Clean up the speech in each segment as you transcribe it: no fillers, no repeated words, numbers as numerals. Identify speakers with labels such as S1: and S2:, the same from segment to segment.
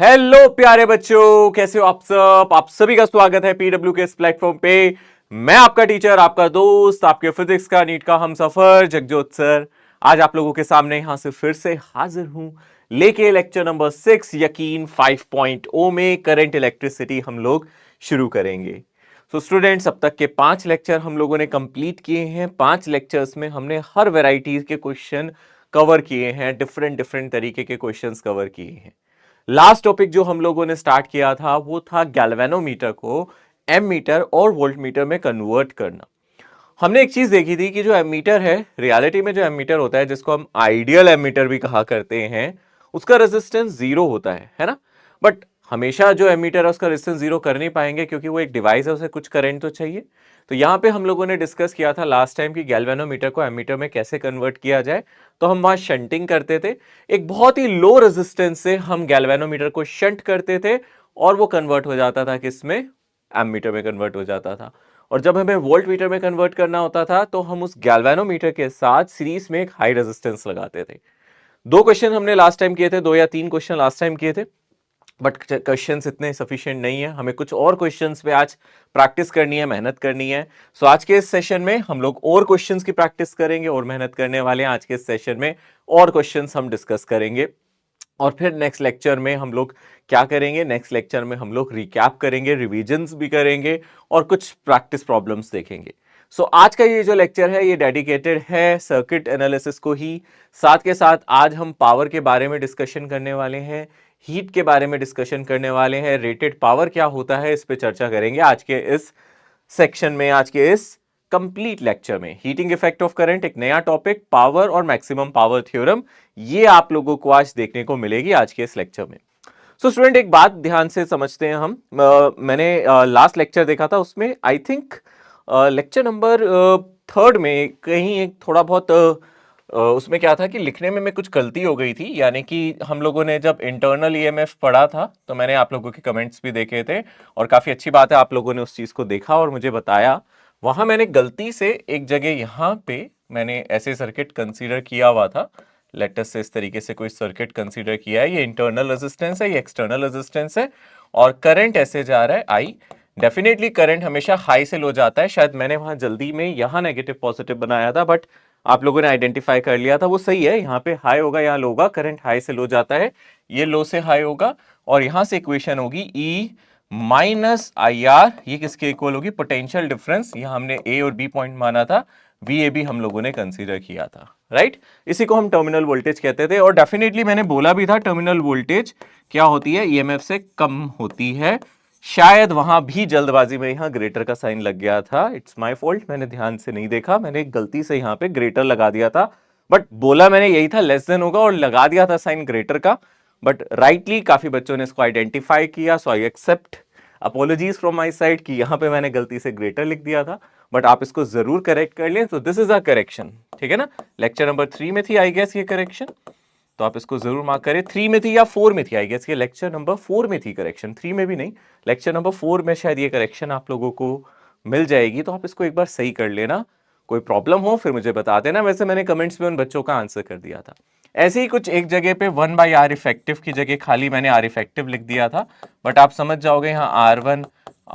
S1: Hello प्यारे बच्चों, कैसे हो आप सब। आप सभी का स्वागत है पीडब्ल्यू के इस प्लेटफॉर्म पे। मैं आपका टीचर, आपका दोस्त, आपके फिजिक्स का नीट का हमसफर जगजोत सर आज आप लोगों के सामने यहां से फिर से हाजिर हूं लेके लेक्चर नंबर 6 यकीन 5.0 में करंट इलेक्ट्रिसिटी हम लोग शुरू करेंगे। सो स्टूडेंट्स, अब तक के 5 लेक्चर हम लोगों ने कंप्लीट किए हैं। 5 लेक्चर्स में हमने हर वैरायटी के क्वेश्चन कवर किए हैं, डिफरेंट डिफरेंट तरीके के क्वेश्चंस कवर किए हैं। लास्ट टॉपिक जो हम लोगों ने स्टार्ट किया था वो था गैल्वेनोमीटर को एमीटर और वोल्टमीटर में कन्वर्ट करना। हमने एक चीज देखी थी कि जो एमीटर है, रियलिटी में जो एमीटर होता है, जिसको हम आइडियल एमीटर भी कहा करते हैं, उसका रेजिस्टेंस जीरो होता है ना। बट हमेशा जो एमीटर है उसका रेजिस्टेंस जीरो कर नहीं पाएंगे, क्योंकि वो एक डिवाइस है, उसे कुछ करंट तो चाहिए। तो यहां पे हम लोगों ने डिस्कस किया था लास्ट टाइम कि गैल्वेनोमीटर को एमीटर में कैसे कन्वर्ट किया जाए। तो हम वहां शंटिंग करते थे, एक बहुत ही लो रेजिस्टेंस से हम गैल्वेनोमीटर को शंट करते थे और वो कन्वर्ट हो जाता था किसमें, एमीटर में कन्वर्ट हो जाता था। और जब हमें वोल्ट मीटर में कन्वर्ट करना होता था तो हम उस गैल्वेनोमीटर के साथ सीरीज में एक हाई रेजिस्टेंस लगाते थे। 2 क्वेश्चन हमने लास्ट टाइम किए थे, 2 या 3 क्वेश्चन लास्ट टाइम किए थे, बट क्वेश्चंस इतने सफिशिएंट नहीं है। हमें कुछ और क्वेश्चंस पे आज प्रैक्टिस करनी है, मेहनत करनी है। सो आज के इस सेशन में हम लोग और क्वेश्चंस की प्रैक्टिस करेंगे और मेहनत करने वाले हैं। आज के इस सेशन में और क्वेश्चंस हम डिस्कस करेंगे और फिर नेक्स्ट लेक्चर में हम लोग क्या करेंगे, नेक्स्ट लेक्चर में हम लोग रिकैप करेंगे, रिवीजन्स भी करेंगे और कुछ प्रैक्टिस प्रॉब्लम्स देखेंगे। सो आज का ये जो लेक्चर है ये डेडिकेटेड है सर्किट एनालिसिस को ही। साथ के साथ आज हम पावर के बारे में डिस्कशन करने वाले हैं, हीट के बारे में डिस्कशन करने वाले हैं, रेटेड पावर क्या होता है इस पे चर्चा करेंगे आज के इस सेक्शन में, आज के इस कंप्लीट लेक्चर में। हीटिंग इफेक्ट ऑफ करंट एक नया टॉपिक, पावर और मैक्सिमम पावर थ्योरम, ये आप लोगों को आज देखने को मिलेगी आज के इस लेक्चर में। सो स्टूडेंट, एक बात ध्यान से समझते हैं हम। मैंने लास्ट लेक्चर देखा था, उसमें आई थिंक लेक्चर नंबर 3 में कहीं एक थोड़ा बहुत उसमें क्या था कि लिखने में कुछ गलती हो गई थी। यानी कि हम लोगों ने जब इंटरनल ईएमएफ पढ़ा था तो मैंने आप लोगों के कमेंट्स भी देखे थे और काफी अच्छी बात है आप लोगों ने उस चीज को देखा और मुझे बताया। वहां मैंने गलती से एक जगह यहां पे मैंने ऐसे सर्किट कंसीडर किया हुआ था। लेटस से इस तरीके से कोई सर्किट कंसीडर किया है, ये इंटरनल रेजिस्टेंस है, ये एक्सटर्नल रेजिस्टेंस है और करंट ऐसे जा रहा है आई। डेफिनेटली करंट हमेशा हाई से लो जाता है। शायद मैंने वहां जल्दी में यहां नेगेटिव पॉजिटिव बनाया था, बट आप लोगों ने आइडेंटिफाई कर लिया था, वो सही है। यहाँ पे हाई होगा, यहाँ लो होगा, करंट हाई से लो जाता है, ये लो से हाई होगा। और यहां से इक्वेशन होगी ई माइनस आई आर, ये किसके इक्वल होगी, पोटेंशियल डिफरेंस। यहां हमने ए और बी पॉइंट माना था, वी ए बी हम लोगों ने कंसीडर किया था, राइट। इसी को हम टर्मिनल वोल्टेज कहते थे और डेफिनेटली मैंने बोला भी था टर्मिनल वोल्टेज क्या होती है, ईएमएफ से कम होती है। शायद वहां भी जल्दबाजी में यहां ग्रेटर का साइन लग गया था, इट्स माय फॉल्ट, मैंने ध्यान से नहीं देखा, मैंने गलती से यहां पे ग्रेटर लगा दिया था। बट बोला मैंने यही था लेस देन होगा और लगा दिया था साइन ग्रेटर का। बट राइटली काफी बच्चों ने इसको आइडेंटिफाई किया, so I accept apologies from my side कि यहां पे मैंने गलती से ग्रेटर लिख दिया था। बट आप इसको जरूर करेक्ट कर लें, तो दिस इज अ करेक्शन, ठीक है ना। लेक्चर नंबर 3 में थी आई गेस ये करेक्शन, तो आप इसको जरूर मार्क करें। 3 में थी या 4 में थी, आई गेस ये लेक्चर नंबर 4 में थी करेक्शन, 3 में भी नहीं, लेक्चर नंबर 4 में शायद ये करेक्शन आप लोगों को मिल जाएगी। तो आप इसको एक बार सही कर लेना, कोई प्रॉब्लम हो फिर मुझे बता देना। वैसे मैंने कमेंट्स में उन बच्चों का आंसर कर दिया था। ऐसे ही कुछ एक जगह पे 1/R इफेक्टिव की जगह खाली मैंने R इफेक्टिव लिख दिया था, बट आप समझ जाओगे यहाँ R1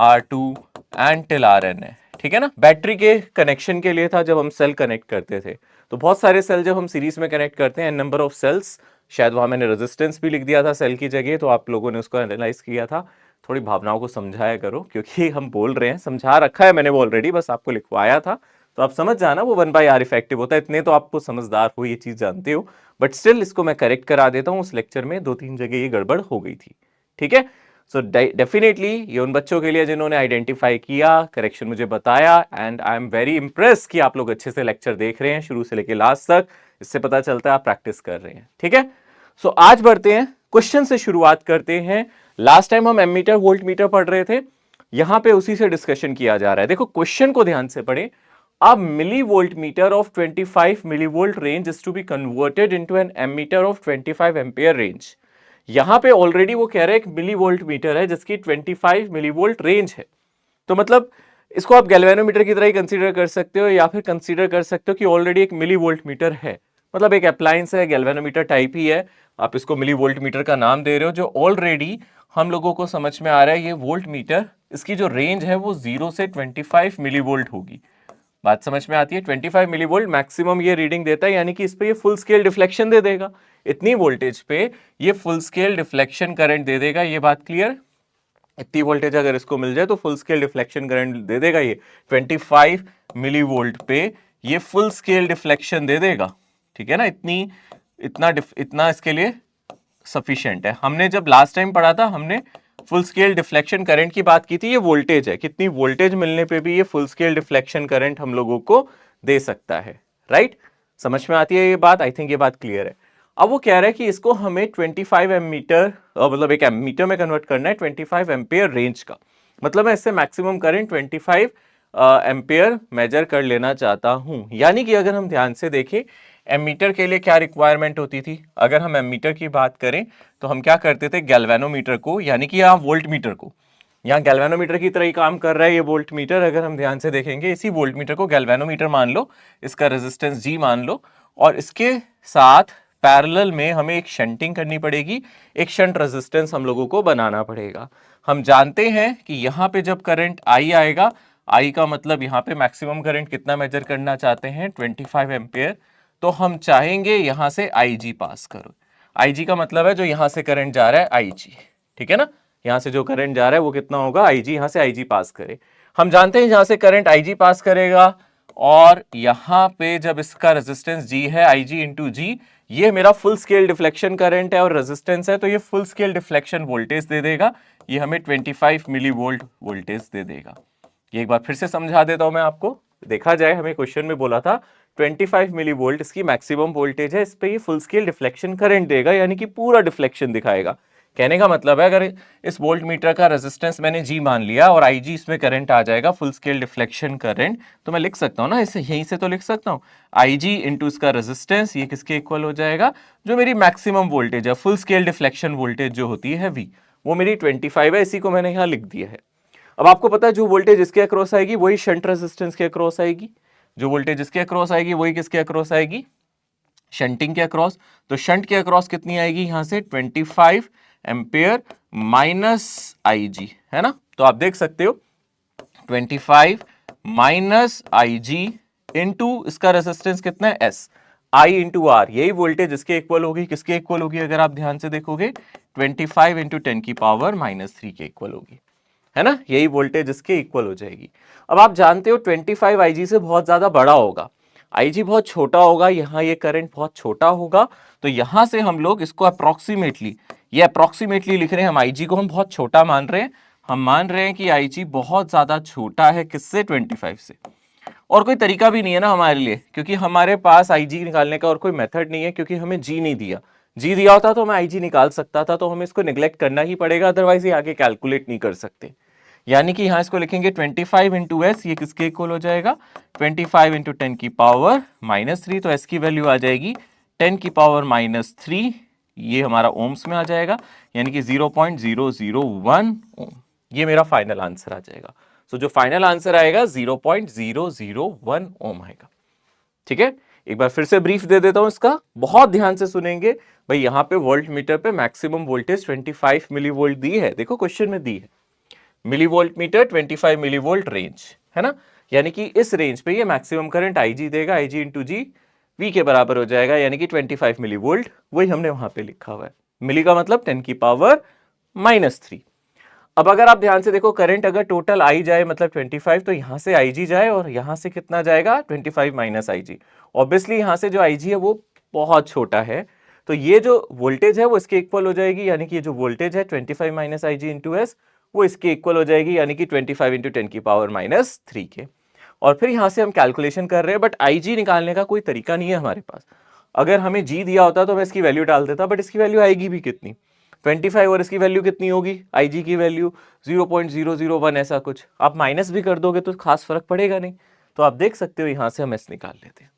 S1: R2 and till Rn है, ठीक है ना। बैटरी के कनेक्शन के लिए था जब हम सेल कनेक्ट करते थे, तो बहुत सारे सेल जब हम सीरीज में कनेक्ट करते हैं, नंबर ऑफ सेल्स, शायद वहां मैंने रेजिस्टेंस भी लिख दिया था सेल की जगह, तो आप लोगों ने उसको एनालाइज किया था। थोड़ी भावनाओं को समझाया करो, क्योंकि हम बोल रहे हैं, समझा रखा है मैंने वो ऑलरेडी, बस आपको लिखवाया था, तो आप समझ जाना वो 1/R इफेक्टिव होता है। इतने तो आपको समझदार हो, ये चीज जानते हो, बट स्टिल इसको मैं करेक्ट करा देता हूँ। उस लेक्चर में 2-3 जगह ये गड़बड़ हो गई थी, ठीक है। सो डेफिनेटली ये उन बच्चों के लिए जिन्होंने आइडेंटिफाई किया, करेक्शन मुझे बताया, and I am very Impress कि आप लोग अच्छे से लेक्चर देख रहे हैं शुरू से लेकर लास्ट तक। इससे पता चलता है आप प्रैक्टिस कर रहे हैं, ठीक है। सो आज बढ़ते हैं, क्वेश्चन से शुरुआत करते हैं। लास्ट टाइम हम एमीटर वोल्ट मीटर पढ़ रहे थे, यहां पे उसी से डिस्कशन किया जा रहा है। देखो क्वेश्चन को ध्यान से पढ़े। A millivoltmeter of 25 millivolt range is to be converted into an ammeter of 25 ampere range। यहां पे ऑलरेडी वो कह रहे हैं एक मिलीवोल्ट मीटर है जिसकी 25 मिलीवोल्ट रेंज है। तो मतलब इसको आप गैल्वेनोमीटर की तरह ही कंसीडर कर सकते हो, या फिर कंसीडर कर सकते हो कि ऑलरेडी एक मिलीवोल्ट मीटर है, मतलब एक अप्लायंस है, गैल्वेनोमीटर टाइप ही है, आप इसको मिली वोल्ट मीटर का नाम दे रहे हो, जो ऑलरेडी हम लोगों को समझ में आ रहा है ये वोल्ट मीटर, इसकी जो रेंज है वो 0 से 25 मिली वोल्ट होगी। बात समझ में आती है? 25 मिली वोल्ट मैक्सिमम ये रीडिंग देता है, यानी कि इस पे ये फुल स्केल डिफ्लेक्शन दे देगा। इतनी वोल्टेज पे ये फुल स्केल डिफ्लेक्शन करंट दे देगा। ये बात क्लियर? इतनी वोल्टेज अगर इसको मिल जाए तो फुल स्केल डिफ्लेक्शन करंट दे देगा। ये 25 मिली वोल्ट पे ये फुल स्केल डिफ्लेक्शन दे देगा। ठीक है ना? इतना इसके लिए सफिशिएंट है। हमने जब लास्ट टाइम पढ़ा था, हमने फुल स्केल डिफ्लेक्शन करंट की बात की थी। ये वोल्टेज है, कितनी वोल्टेज मिलने पे भी ये फुल स्केल डिफ्लेक्शन करंट हम लोगों को दे सकता है। राइट? समझ में आती है ये बात? आई थिंक ये बात क्लियर है। अब वो कह रहा है कि इसको हमें 25 एमीटर, मतलब एक एमीटर में कन्वर्ट करना है 25 एम्पियर रेंज का। मतलब मैं इससे मैक्सिमम करंट 25 एम्पियर मेजर कर लेना चाहता हूं। यानी कि अगर हम ध्यान से देखें, एमीटर के लिए क्या रिक्वायरमेंट होती थी? अगर हम एमीटर की बात करें तो हम क्या करते थे, गैल्वेनोमीटर को, यानी कि यहाँ वोल्ट मीटर को, यहाँ गैल्वेनोमीटर की तरह ही काम कर रहा है ये वोल्ट मीटर। अगर हम ध्यान से देखेंगे, इसी वोल्ट मीटर को गैल्वेनोमीटर मान लो, इसका रेजिस्टेंस G मान लो, और इसके साथ पैरेलल में हमें एक शंटिंग करनी पड़ेगी, एक शंट रेजिस्टेंस हम लोगों को बनाना पड़ेगा। हम जानते हैं कि यहाँ पे जब करंट I आएगा, I का मतलब यहाँ पे मैक्सिमम करंट कितना मेजर करना चाहते हैं, 25 एम्पियर। तो हम चाहेंगे यहां से IG पास करो। IG का मतलब है जो यहां से करंट जा रहा है IG। ठीक है ना? यहां से जो करंट जा रहा है वो कितना होगा, IG। यहां से IG पास करे। हम जानते हैं यहां से करंट IG पास करेगा, और यहां पे जब इसका रेजिस्टेंस G है, IG इंटू G, ये मेरा फुल स्केल डिफ्लेक्शन करंट है और रेजिस्टेंस है, तो ये फुल स्केल डिफ्लेक्शन वोल्टेज दे देगा। ये हमें 25 मिली वोल्ट वोल्टेज दे देगा। ये एक बार फिर से समझा देता हूं मैं आपको। देखा जाए, हमें क्वेश्चन में बोला था 25 मिली वोल्ट इसकी मैक्सिमम वोल्टेज है, इस पे ये फुल स्केल डिफ्लेक्शन करंट देगा, यानी कि पूरा डिफ्लेक्शन दिखाएगा। कहने का मतलब है, अगर इस वोल्ट मीटर का रेजिस्टेंस मैंने G मान लिया और IG इसमें करंट आ जाएगा, फुल स्केल डिफ्लेक्शन करंट, तो मैं लिख सकता हूं ना, इसे यहीं से तो लिख सकता हूं, IG इंटू इसका रेजिस्टेंस, ये किसके इक्वल हो जाएगा, जो मेरी मैक्सिमम वोल्टेज है, फुल स्केल डिफ्लेक्शन वोल्टेज जो होती है V, वो मेरी 25 है। इसी को मैंने यहां लिख दिया है। अब आपको पता है जो वोल्टेज इसके अक्रॉस आएगी वही शंट रेजिस्टेंस के अक्रॉस आएगी, जो वोल्टेज इसके अक्रॉस आएगी वही किसके अक्रॉस आएगी, शंटिंग के अक्रॉस। तो शंट के अक्रॉस कितनी आएगी, यहां से 25 एम्पियर माइनस IG, है ना? तो आप देख सकते हो 25 माइनस IG इंटू इसका रेजिस्टेंस कितना है, S, I इंटू R, यही वोल्टेज इसके इक्वल होगी। किसके इक्वल होगी? अगर आप ध्यान से देखोगे 25 इंटू 10 की पावर -3 के इक्वल होगी, है ना? यही वोल्टेज इसके इक्वल हो जाएगी। अब आप जानते हो 25 IG से बहुत ज्यादा बड़ा होगा, IG बहुत छोटा होगा, यहाँ ये करंट बहुत छोटा होगा। तो यहां से हम लोग इसको अप्रोक्सीमेटली, ये अप्रोक्सीमेटली लिख रहे हैं, हम IG को हम बहुत छोटा मान रहे हैं। हम मान रहे हैं कि IG बहुत ज्यादा छोटा है, किससे, 25 से। और कोई तरीका भी नहीं है ना हमारे लिए, क्योंकि हमारे पास IG निकालने का और कोई मेथड नहीं है, क्योंकि हमें G नहीं दिया। G दिया होता तो मैं IG निकाल सकता था, तो हमें इसको निगलेक्ट करना ही पड़ेगा, अदरवाइज ये आगे कैलकुलेट नहीं कर सकते। यानी कि यहां इसको लिखेंगे 25 इंटू एस, ये किसके इक्वल हो जाएगा, 25 इंटू 10 की पावर -3। तो एस की वैल्यू आ जाएगी 10 की पावर -3, ये हमारा ओम्स में आ जाएगा, यानी कि 0.001 ओम। ये मेरा फाइनल आंसर आ जाएगा। तो जो फाइनल आंसर आएगा 0.001 ओम आएगा। ठीक है? एक बार फिर से ब्रीफ दे देता हूं इसका, बहुत ध्यान से सुनेंगे भाई। यहां पे वोल्ट मीटर पे मैक्सिमम वोल्टेज 25 मिली वोल्ट दी है, देखो क्वेश्चन में दी है, millivoltmeter 25 millivolt range, है ना? यानी कि इस रेंज पे ये मैक्सिमम करंट IG देगा, IG इंटू G V के बराबर हो जाएगा, यानी कि 25 मिली वोल्ट। वही हमने वहां पे लिखा हुआ है। मिली का मतलब 10 की पावर -3। अब अगर आप ध्यान से देखो, करंट अगर टोटल I जाए मतलब 25, तो यहां से IG जाए और यहां से कितना जाएगा, 25 माइनस IG। ऑब्वियसली यहां से जो IG है वो बहुत छोटा है, तो ये जो वोल्टेज है वो इसके इक्वल हो जाएगी, यानी कि ये जो वोल्टेज है 25 माइनस IG इंटू एस, वो इसके इक्वल हो जाएगी, यानी कि 25 इंटू 10 की पावर -3 के। और फिर यहां से हम कैलकुलेशन कर रहे हैं, बट IG निकालने का कोई तरीका नहीं है हमारे पास। अगर हमें G दिया होता तो मैं इसकी वैल्यू डाल देता, बट इसकी वैल्यू आएगी भी कितनी, 25, और इसकी वैल्यू कितनी होगी, IG की वैल्यू 0.001, ऐसा कुछ। आप माइनस भी कर दोगे तो खास फर्क पड़ेगा नहीं। तो आप देख सकते हो यहां से हम S निकाल लेते हैं।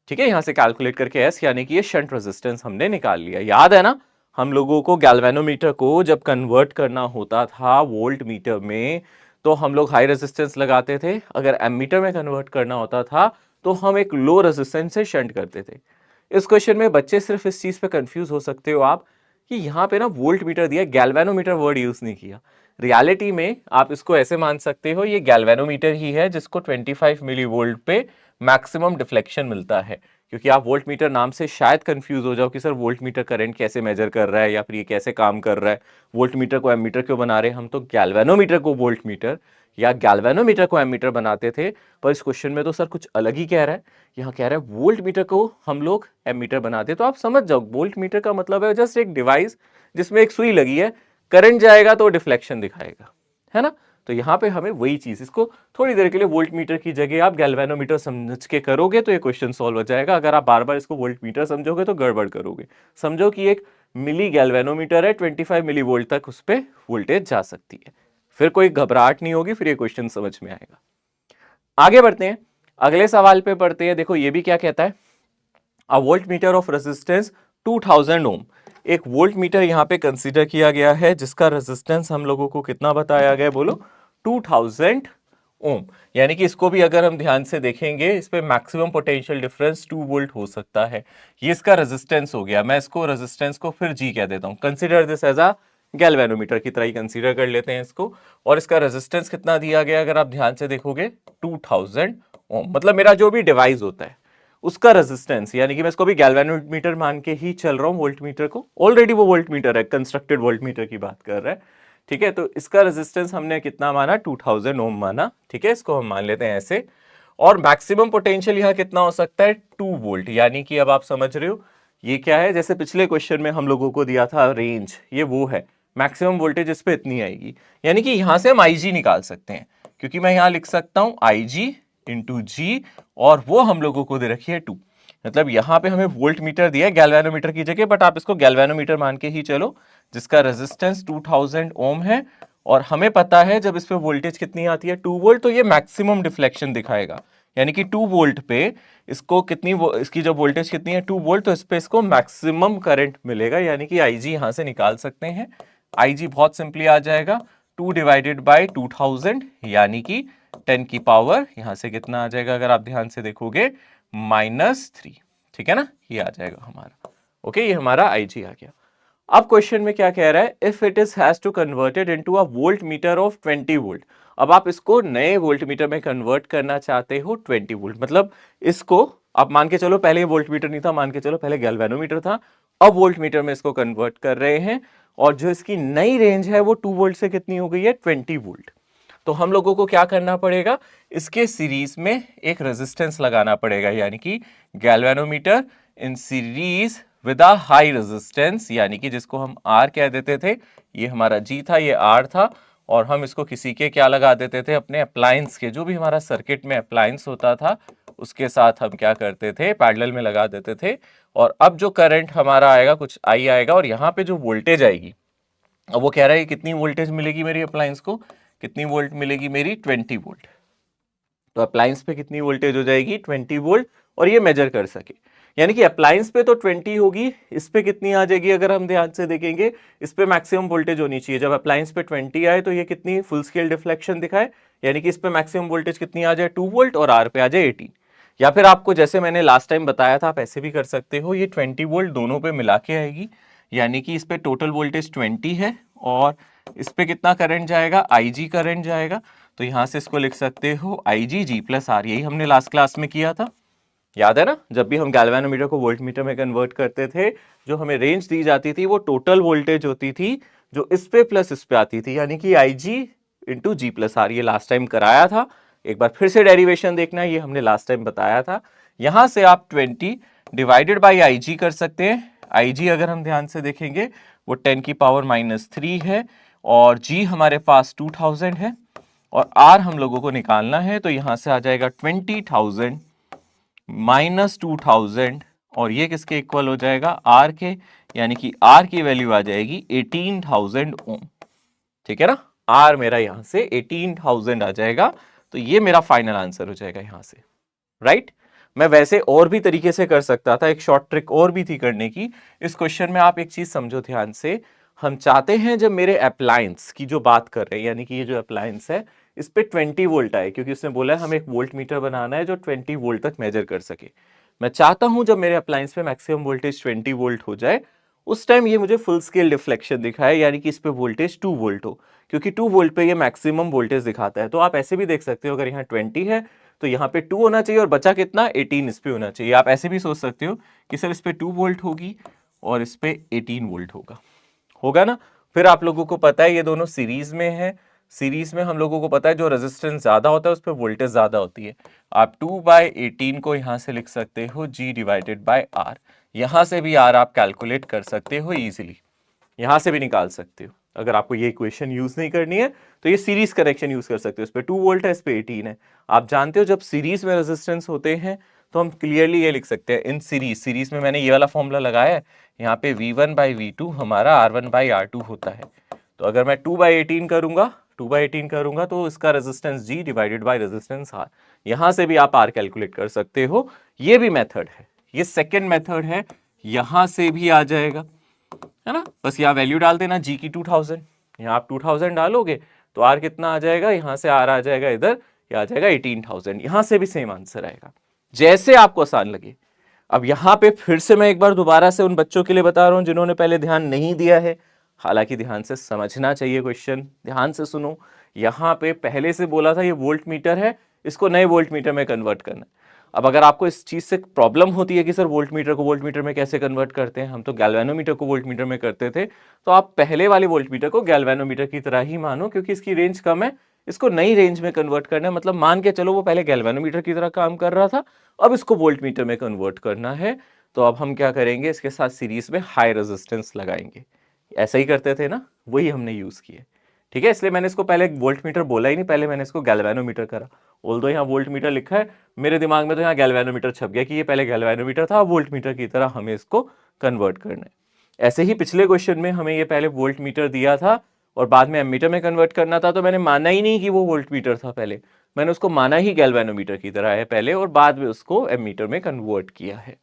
S1: ठीक है? यहां से कैलकुलेट करके S, यानी कि ये शंट रेजिस्टेंस हमने निकाल लिया। याद है ना, हम लोगों को गैल्वेनोमीटर को जब कन्वर्ट करना होता था वोल्ट मीटर में, तो हम लोग हाई रेजिस्टेंस लगाते थे। अगर एमीटर में कन्वर्ट करना होता था तो हम एक लो रेजिस्टेंस से शंट करते थे। इस क्वेश्चन में बच्चे सिर्फ इस चीज पे कंफ्यूज हो सकते हो आप कि यहाँ पे ना वोल्ट मीटर दिया, गैल्वेनोमीटर वर्ड यूज नहीं किया। रियलिटी में आप इसको ऐसे मान सकते हो, ये गैल्वेनोमीटर ही है जिसको 25 मिली वोल्ट पे मैक्सिमम डिफ्लेक्शन मिलता है। क्योंकि आप वोल्ट मीटर नाम से शायद कंफ्यूज हो जाओ कि सर वोल्ट मीटर करंट कैसे मेजर कर रहा है या फिर ये कैसे काम कर रहा है, वोल्ट मीटर को एमीटर क्यों बना रहे हैं। हम तो गैल्वेनोमीटर को वोल्ट मीटर या गैल्वेनोमीटर को एमीटर बनाते थे, पर इस क्वेश्चन में तो सर कुछ अलग ही कह रहा है। यहाँ कह रहा है वोल्ट मीटर को हम लोग एमीटर बनाते। तो आप समझ जाओ वोल्ट मीटर का मतलब है जस्ट एक डिवाइस जिसमें एक सुई लगी है, करंट जाएगा तो डिफ्लेक्शन दिखाएगा, है ना। तो यहाँ पे हमें वही चीज, इसको थोड़ी देर के लिए वोल्ट मीटर की जगह आप गैल्वेनोमीटर समझ के करोगे तो ये क्वेश्चन सॉल्व हो जाएगा। अगर आप बार बार इसको वोल्ट मीटर समझोगे तो गड़बड़ करोगे। समझो कि एक मिली गैल्वेनोमीटर है, 25 मिली वोल्ट तक उस पर वोल्टेज जा सकती है, फिर कोई घबराहट नहीं होगी, फिर ये क्वेश्चन समझ में आएगा। आगे बढ़ते हैं, अगले सवाल पे पढ़ते हैं। देखो ये भी क्या कहता है, अ वोल्ट मीटर ऑफ रेजिस्टेंस 2000 ओम। एक वोल्ट मीटर यहां पे कंसीडर किया गया है जिसका रेजिस्टेंस हम लोगों को कितना बताया गया है, बोलो 2000 ओम। यानी कि इसको भी अगर हम ध्यान से देखेंगे, इस पे मैक्सिमम पोटेंशियल डिफरेंस 2 वोल्ट हो सकता है। ये इसका रेजिस्टेंस हो गया। मैं इसको रेजिस्टेंस को फिर जी कह देता हूं। Consider this as a galvanometer की तरह ही कंसीडर कर लेते हैं इसको। और इसका रेजिस्टेंस कितना दिया गया, अगर आप ध्यान से देखोगे 2000 ओम। मतलब मेरा जो भी डिवाइस होता है उसका रेजिस्टेंस, यानी कि मैं इसको भी गैल्वेनोमीटर मान के ही चल रहा हूं, वोल्ट मीटर को। ऑलरेडी वो वोल्ट मीटर है, कंस्ट्रक्टेड वोल्ट मीटर की बात कर रहा है, ठीक है। तो इसका रेजिस्टेंस हमने कितना माना, 2000 ओम माना, ठीक है। इसको हम मान लेते हैं ऐसे। और मैक्सिमम पोटेंशियल यहां कितना हो सकता है, 2 वोल्ट। यानी कि अब आप समझ रहे हो ये क्या है, जैसे पिछले क्वेश्चन में हम लोगों को दिया था रेंज, ये वो है मैक्सिमम वोल्टेज इस पे इतनी आएगी। यानी कि यहां से हम IG निकाल सकते हैं, क्योंकि मैं यहां लिख सकता हूं IG इंटू जी, और वो हम लोगों को दे रखी है 2। मतलब यहां पे हमें वोल्ट मीटर दिया है गैल्वेनोमीटर की जगह, बट आप इसको गैल्वेनोमीटर मान के ही चलो, जिसका रेजिस्टेंस 2000 ओम है। और हमें पता है जब इस पे वोल्टेज कितनी आती है, 2 वोल्ट, तो ये मैक्सिमम डिफ्लेक्शन दिखाएगा। यानी कि 2 वोल्ट पे इसको कितनी इसकी जब वोल्टेज कितनी है 2 वोल्ट, तो इस पे इसको मैक्सिमम करंट मिलेगा। यानी कि IG यहां से निकाल सकते हैं। IG बहुत सिंपली आ जाएगा 2 डिवाइडेड बाई 2000, यानी कि 10 की पावर यहां से कितना आ जाएगा, अगर आप ध्यान से देखोगे -3, ठीक है ना। ये आ जाएगा हमारा, ओके, ये हमारा IG आ गया। अब क्वेश्चन में क्या कह रहा है, if it is has to converted into a voltmeter of 20 volt. अब आप इसको नए वोल्ट मीटर में कन्वर्ट करना चाहते हो 20 वोल्ट। मतलब इसको आप मान के चलो, पहले वोल्ट मीटर नहीं था, मान के चलो पहले गैल्वेनोमीटर था, अब वोल्ट मीटर में इसको कन्वर्ट कर रहे हैं। और जो इसकी नई रेंज है वो 2 वोल्ट से कितनी हो गई है, 20 वोल्ट। तो हम लोगों को क्या करना पड़ेगा, इसके सीरीज में एक रेजिस्टेंस लगाना पड़ेगा। यानी कि galvanometer in series with a high resistance, यानी कि जिसको हम R कह देते थे, ये हमारा G था, ये R था। और हम इसको किसी के क्या लगा देते थे, अपने अप्लायंस के, जो भी हमारा सर्किट में अप्लायंस होता था उसके साथ हम क्या करते थे, पैरेलल में लगा देते थे। और अब जो करंट हमारा आएगा कुछ I आएगा, और यहाँ पे जो वोल्टेज आएगी, अब वो कह रहा है कितनी वोल्टेज मिलेगी मेरी अप्लायंस को, कितनी वोल्ट मिलेगी मेरी, 20 वोल्ट। तो अप्लायंस पे कितनी वोल्टेज हो जाएगी, 20 वोल्ट। और ये मेजर कर सके, यानी कि अप्लायंस पे तो 20 होगी, इस पे कितनी आ जाएगी, अगर हम ध्यान से देखेंगे इस पे मैक्सिमम वोल्टेज होनी चाहिए। जब अप्लायंस पे 20 आए तो ये कितनी फुल स्केल डिफ्लेक्शन दिखाए, यानी कि इस पे मैक्सिमम वोल्टेज कितनी आ जाए, 2 वोल्ट, और R पे आ जाए 18। या फिर आपको जैसे मैंने लास्ट टाइम बताया था, आप ऐसे भी कर सकते हो, ये 20 वोल्ट दोनों पे मिला के आएगी। यानी कि इस पे टोटल वोल्टेज 20 है, और इस पे कितना करंट जाएगा, IG करंट जाएगा। तो यहां से इसको लिख सकते हो IG G प्लस R। यही हमने लास्ट क्लास में किया था, याद है ना। जब भी हम गैल्वेनोमीटर को वोल्ट मीटर में कन्वर्ट करते थे, जो हमें रेंज दी जाती थी वो टोटल वोल्टेज होती थी, जो इस पे प्लस इस पे आती थी, यानी कि IG into G plus R. ये लास्ट टाइम कराया था, एक बार फिर से डेरिवेशन देखना है, ये हमने लास्ट टाइम बताया था। यहां से आप 20 डिवाइडेड बाई IG कर सकते हैं। IG अगर हम ध्यान से देखेंगे वो 10 की पावर -3 है, और G हमारे पास 2000 है, और R हम लोगों को निकालना है। तो यहां से आ जाएगा 20,000 -2000, और ये किसके इक्वल हो जाएगा, R के। यानी कि R की वैल्यू आ जाएगी 18,000 ओम, ठीक है ना। R मेरा यहां से 18,000 आ जाएगा। तो ये मेरा फाइनल आंसर हो जाएगा यहां से, राइट। मैं वैसे और भी तरीके से कर सकता था, एक शॉर्ट ट्रिक और भी थी करने की। इस क्वेश्चन में आप एक चीज समझो ध्यान से, हम चाहते हैं जब मेरे अप्लायंस की जो बात कर रहे हैं, यानी कि ये जो अप्लायंस है इस पे 20 वोल्ट आए, क्योंकि उसने बोला है हमें एक वोल्ट मीटर बनाना है जो 20 वोल्ट तक मेजर कर सके। मैं चाहता हूं जब मेरे अप्लायंस पे मैक्सिमम वोल्टेज 20 वोल्ट हो जाए, उस टाइम ये मुझे फुल स्केल डिफ्लेक्शन दिखाए, यानी कि इस पे वोल्टेज 2 वोल्ट हो, क्योंकि 2 वोल्ट पे ये मैक्सिमम वोल्टेज दिखाता है। तो आप ऐसे भी देख सकते हो, अगर यहाँ 20 है तो यहाँ पे 2 होना चाहिए और बचा कितना 18 इस पे होना चाहिए। आप ऐसे भी सोच सकते हो कि सर इस पे 2 वोल्ट होगी और इस पे 18 वोल्ट होगा ना। फिर आप लोगों को पता है ये दोनों सीरीज में है, सीरीज में हम लोगों को पता है जो रेजिस्टेंस ज्यादा होता है उस पर वोल्टेज ज्यादा होती है। आप 2/18 को यहां से लिख सकते हो G डिवाइडेड बाय R, यहां से भी R आप कैलकुलेट कर सकते हो इजीली, यहां से भी निकाल सकते हो। अगर आपको ये इक्वेशन यूज नहीं करनी है तो ये सीरीज कनेक्शन यूज कर सकते हो। इस पे 2 वोल्ट है, इस पे 18 है। आप जानते हो जब सीरीज में रेजिस्टेंस होते हैं तो हम क्लियरली ये लिख सकते हैं इन सीरीज में मैंने ये वाला फॉर्मूला लगाया है, यहाँ पे V1/V2 हमारा R1/R2 होता है। तो अगर मैं 2/18 करूंगा, 2/18 करूंगा तो इसका resistance G divided by resistance R, यहां से भी आप R कैलकुलेट कर सकते हो। ये भी मेथड है, ये सेकेंड मेथड है, यहां से भी आ जाएगा, है ना। बस यहाँ वैल्यू डाल देना G की 2000, यहाँ आप 2000 डालोगे तो R कितना आ जाएगा, यहां से R आ जाएगा इधर, ये आ जाएगा 18,000, यहां से भी सेम आंसर आएगा, जैसे आपको आसान लगे। अब यहां पे फिर से मैं एक बार दोबारा से उन बच्चों के लिए बता रहा हूं जिन्होंने पहले ध्यान नहीं दिया है, हालांकि ध्यान से समझना चाहिए क्वेश्चन, ध्यान से सुनो। यहां पे पहले से बोला था ये वोल्ट मीटर है, इसको नए वोल्ट मीटर में कन्वर्ट करना है। अब अगर आपको इस चीज से प्रॉब्लम होती है कि सर वोल्ट मीटर को वोल्ट मीटर में कैसे कन्वर्ट करते हैं, हम तो गैल्वेनोमीटर को वोल्ट मीटर में करते थे, तो आप पहले वाले वोल्ट मीटर को गैल्वेनोमीटर की तरह ही मानो, क्योंकि इसकी रेंज कम है, इसको नई रेंज में कन्वर्ट करना है। मतलब मान के चलो वो पहले गैल्वेनोमीटर की तरह काम कर रहा था, अब इसको वोल्ट मीटर में कन्वर्ट करना है। तो अब हम क्या करेंगे, इसके साथ सीरीज में हाई रेजिस्टेंस लगाएंगे, ऐसा ही करते थे ना, वही हमने यूज किया, ठीक है। इसलिए मैंने इसको पहले वोल्ट मीटर बोला ही नहीं, पहले मैंने इसको गैल्वेनोमीटर करा। ऑल्दो यहाँ वोल्ट मीटर लिखा है, मेरे दिमाग में तो यहाँ गैल्वेनोमीटर छप गया कि ये पहले गैल्वेनोमीटर था, वोल्ट मीटर की तरह हमें इसको कन्वर्ट करना है। ऐसे ही पिछले क्वेश्चन में हमें ये पहले वोल्ट मीटर दिया था और बाद में एमीटर में कन्वर्ट करना था, तो मैंने माना ही नहीं कि वो वोल्ट मीटर था, पहले मैंने उसको माना ही गैल्वेनोमीटर की तरह है पहले, और बाद में उसको एमीटर में कन्वर्ट किया है,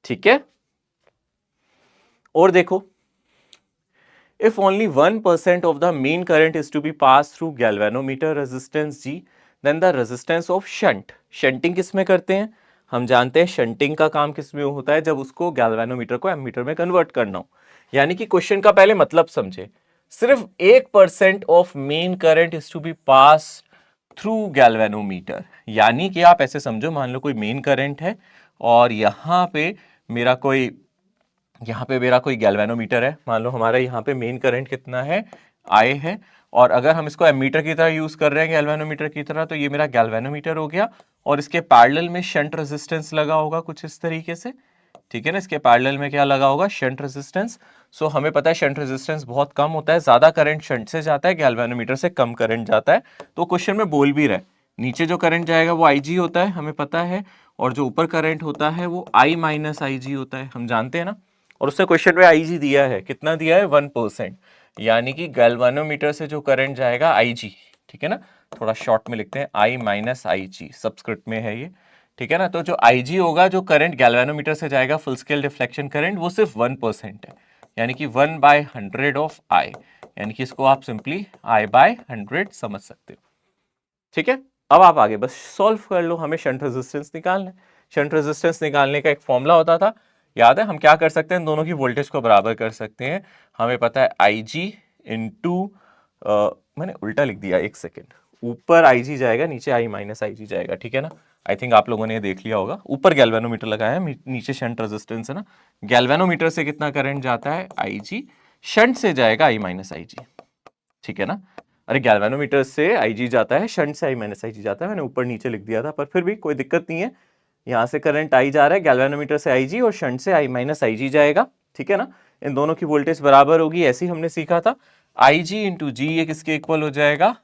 S1: ठीक है। और देखो, if only 1% of the main current is to be passed through galvanometer resistance G, then the resistance of shunt, shunting किस में करते हैं, हम जानते हैं शंटिंग का काम किस में होता है, जब उसको गैल्वेनोमीटर को एमीटर में कन्वर्ट करना हो। यानी कि क्वेश्चन का पहले मतलब समझे, सिर्फ 1% of main current is to be pass through galvanometer, यानी कि आप ऐसे समझो, मान लो कोई मेन करंट है और यहाँ पे मेरा कोई गैल्वेनोमीटर है, मान लो हमारा यहाँ पे मेन करंट कितना है, I है, और अगर हम इसको एमीटर की तरह यूज कर रहे हैं गैल्वेनोमीटर की तरह, तो ये मेरा गैल्वेनोमीटर हो गया, और इसके पैरेलल में शंट रेजिस्टेंस लगा होगा कुछ इस तरीके से, ठीक है ना। इसके पैरेलल में क्या लगा होगा, शंट रेजिस्टेंस। सो हमें पता है शंट रेजिस्टेंस बहुत कम होता है, ज्यादा करंट शंट से जाता है, गैल्वेनोमीटर से कम करंट जाता है। तो क्वेश्चन में बोल भी रहा है, नीचे जो करंट जाएगा वो IG होता है, हमें पता है, और जो ऊपर करंट होता है वो I माइनस IG होता है, हम जानते हैं ना। और उसने क्वेश्चन में IG दिया है, कितना दिया है, 1%, यानी कि गैल्वेनोमीटर से जो करंट जाएगा IG, ठीक है ना, थोड़ा शॉर्ट में लिखते हैं I माइनस IG, सबस्क्रिप्ट में है ये, ठीक है ना। तो जो IG होगा, जो करंट गैल्वेनोमीटर से जाएगा फुल स्केल डिफ्लेक्शन करंट, वो सिर्फ 1% है, यानी कि 1/100 ऑफ I, यानी कि इसको आप सिंपली I/100 समझ सकते हो, ठीक है। अब आप आगे बस सॉल्व कर लो, हमें शंट रेजिस्टेंस निकालना है। शंट रेजिस्टेंस निकालने का एक फॉर्मूला होता था, याद है, हम क्या कर सकते हैं, दोनों की वोल्टेज को बराबर कर सकते हैं। हमें पता है IG इंटू, मैंने उल्टा लिख दिया, एक सेकेंड, ऊपर IG जाएगा, नीचे I माइनस IG जाएगा, ठीक है ना। आई थिंक आप लोगों ने ये देख लिया होगा, ऊपर गैल्वेनोमीटर लगाया है, नीचे शंट रेजिस्टेंस है ना। गैल्वेनोमीटर से कितना करंट जाता है, IG, शंट से जाएगा I माइनस IG, ठीक है ना। अरे गैल्वेनोमीटर से IG जाता है, शंट से I माइनस IG जाता है, मैंने ऊपर नीचे लिख दिया था, पर फिर भी कोई दिक्कत नहीं है, यहाँ से करंट I जा रहा है, गैल्वेनोमीटर से IG और शंट से I माइनस IG जाएगा, ठीक है ना। इन दोनों की वोल्टेज बराबर होगी, ऐसे ही हमने सीखा था। IG इंटू G ये किसके इक्वल हो जाएगा,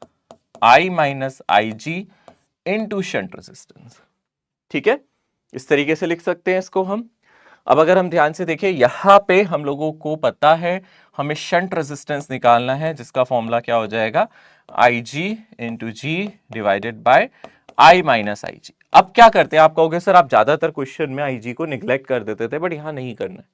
S1: I minus IG into shunt resistance, ठीक है। इस तरीके से लिख सकते हैं इसको हम। अब अगर हम ध्यान से देखें, यहां पे हम लोगों को पता है हमें शंट रेजिस्टेंस निकालना है, जिसका फॉर्मूला क्या हो जाएगा, IG into G divided by I minus IG। अब क्या करते हैं, आप कहोगे सर आप ज्यादातर क्वेश्चन में IG को निग्लेक्ट कर देते थे, बट यहां नहीं करना है,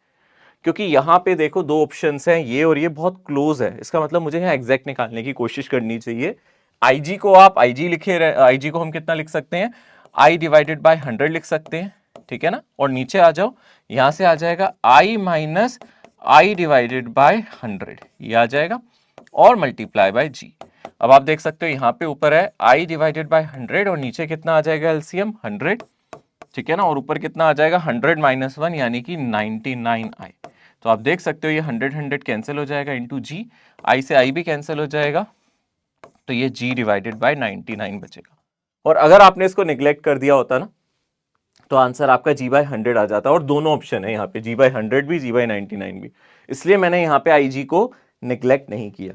S1: क्योंकि यहां पे देखो दो ऑप्शंस हैं, ये और ये बहुत क्लोज है, इसका मतलब मुझे यहाँ एग्जैक्ट निकालने की कोशिश करनी चाहिए। IG को आप IG लिखे, IG को हम कितना लिख सकते हैं, I डिवाइडेड बाय 100 लिख सकते हैं, ठीक है ना, और नीचे आ जाओ, यहां से आ जाएगा I minus I divided by 100, ये आ जाएगा, और मल्टीप्लाई बाय जी। अब आप देख सकते हो यहाँ पे ऊपर है I डिवाइडेड बाय 100 और नीचे कितना आ जाएगा एलसीएम 100, ठीक है ना, और ऊपर कितना आ जाएगा 100 माइनस 1 यानी कि 99I। तो आप देख सकते हो ये 100 कैंसिल हो जाएगा इंटू जी, आई से आई भी कैंसिल हो जाएगा, तो ये जी डिवाइडेड बाय 99 बचेगा। और अगर आपने इसको निग्लेक्ट कर दिया होता ना तो आंसर आपका जी बाय 100 आ जाता, और दोनों ऑप्शन है यहाँ पे, जी बाय 100 भी, जी बाय 99 भी। इसलिए मैंने यहाँ पे आई जी को निग्लेक्ट नहीं किया,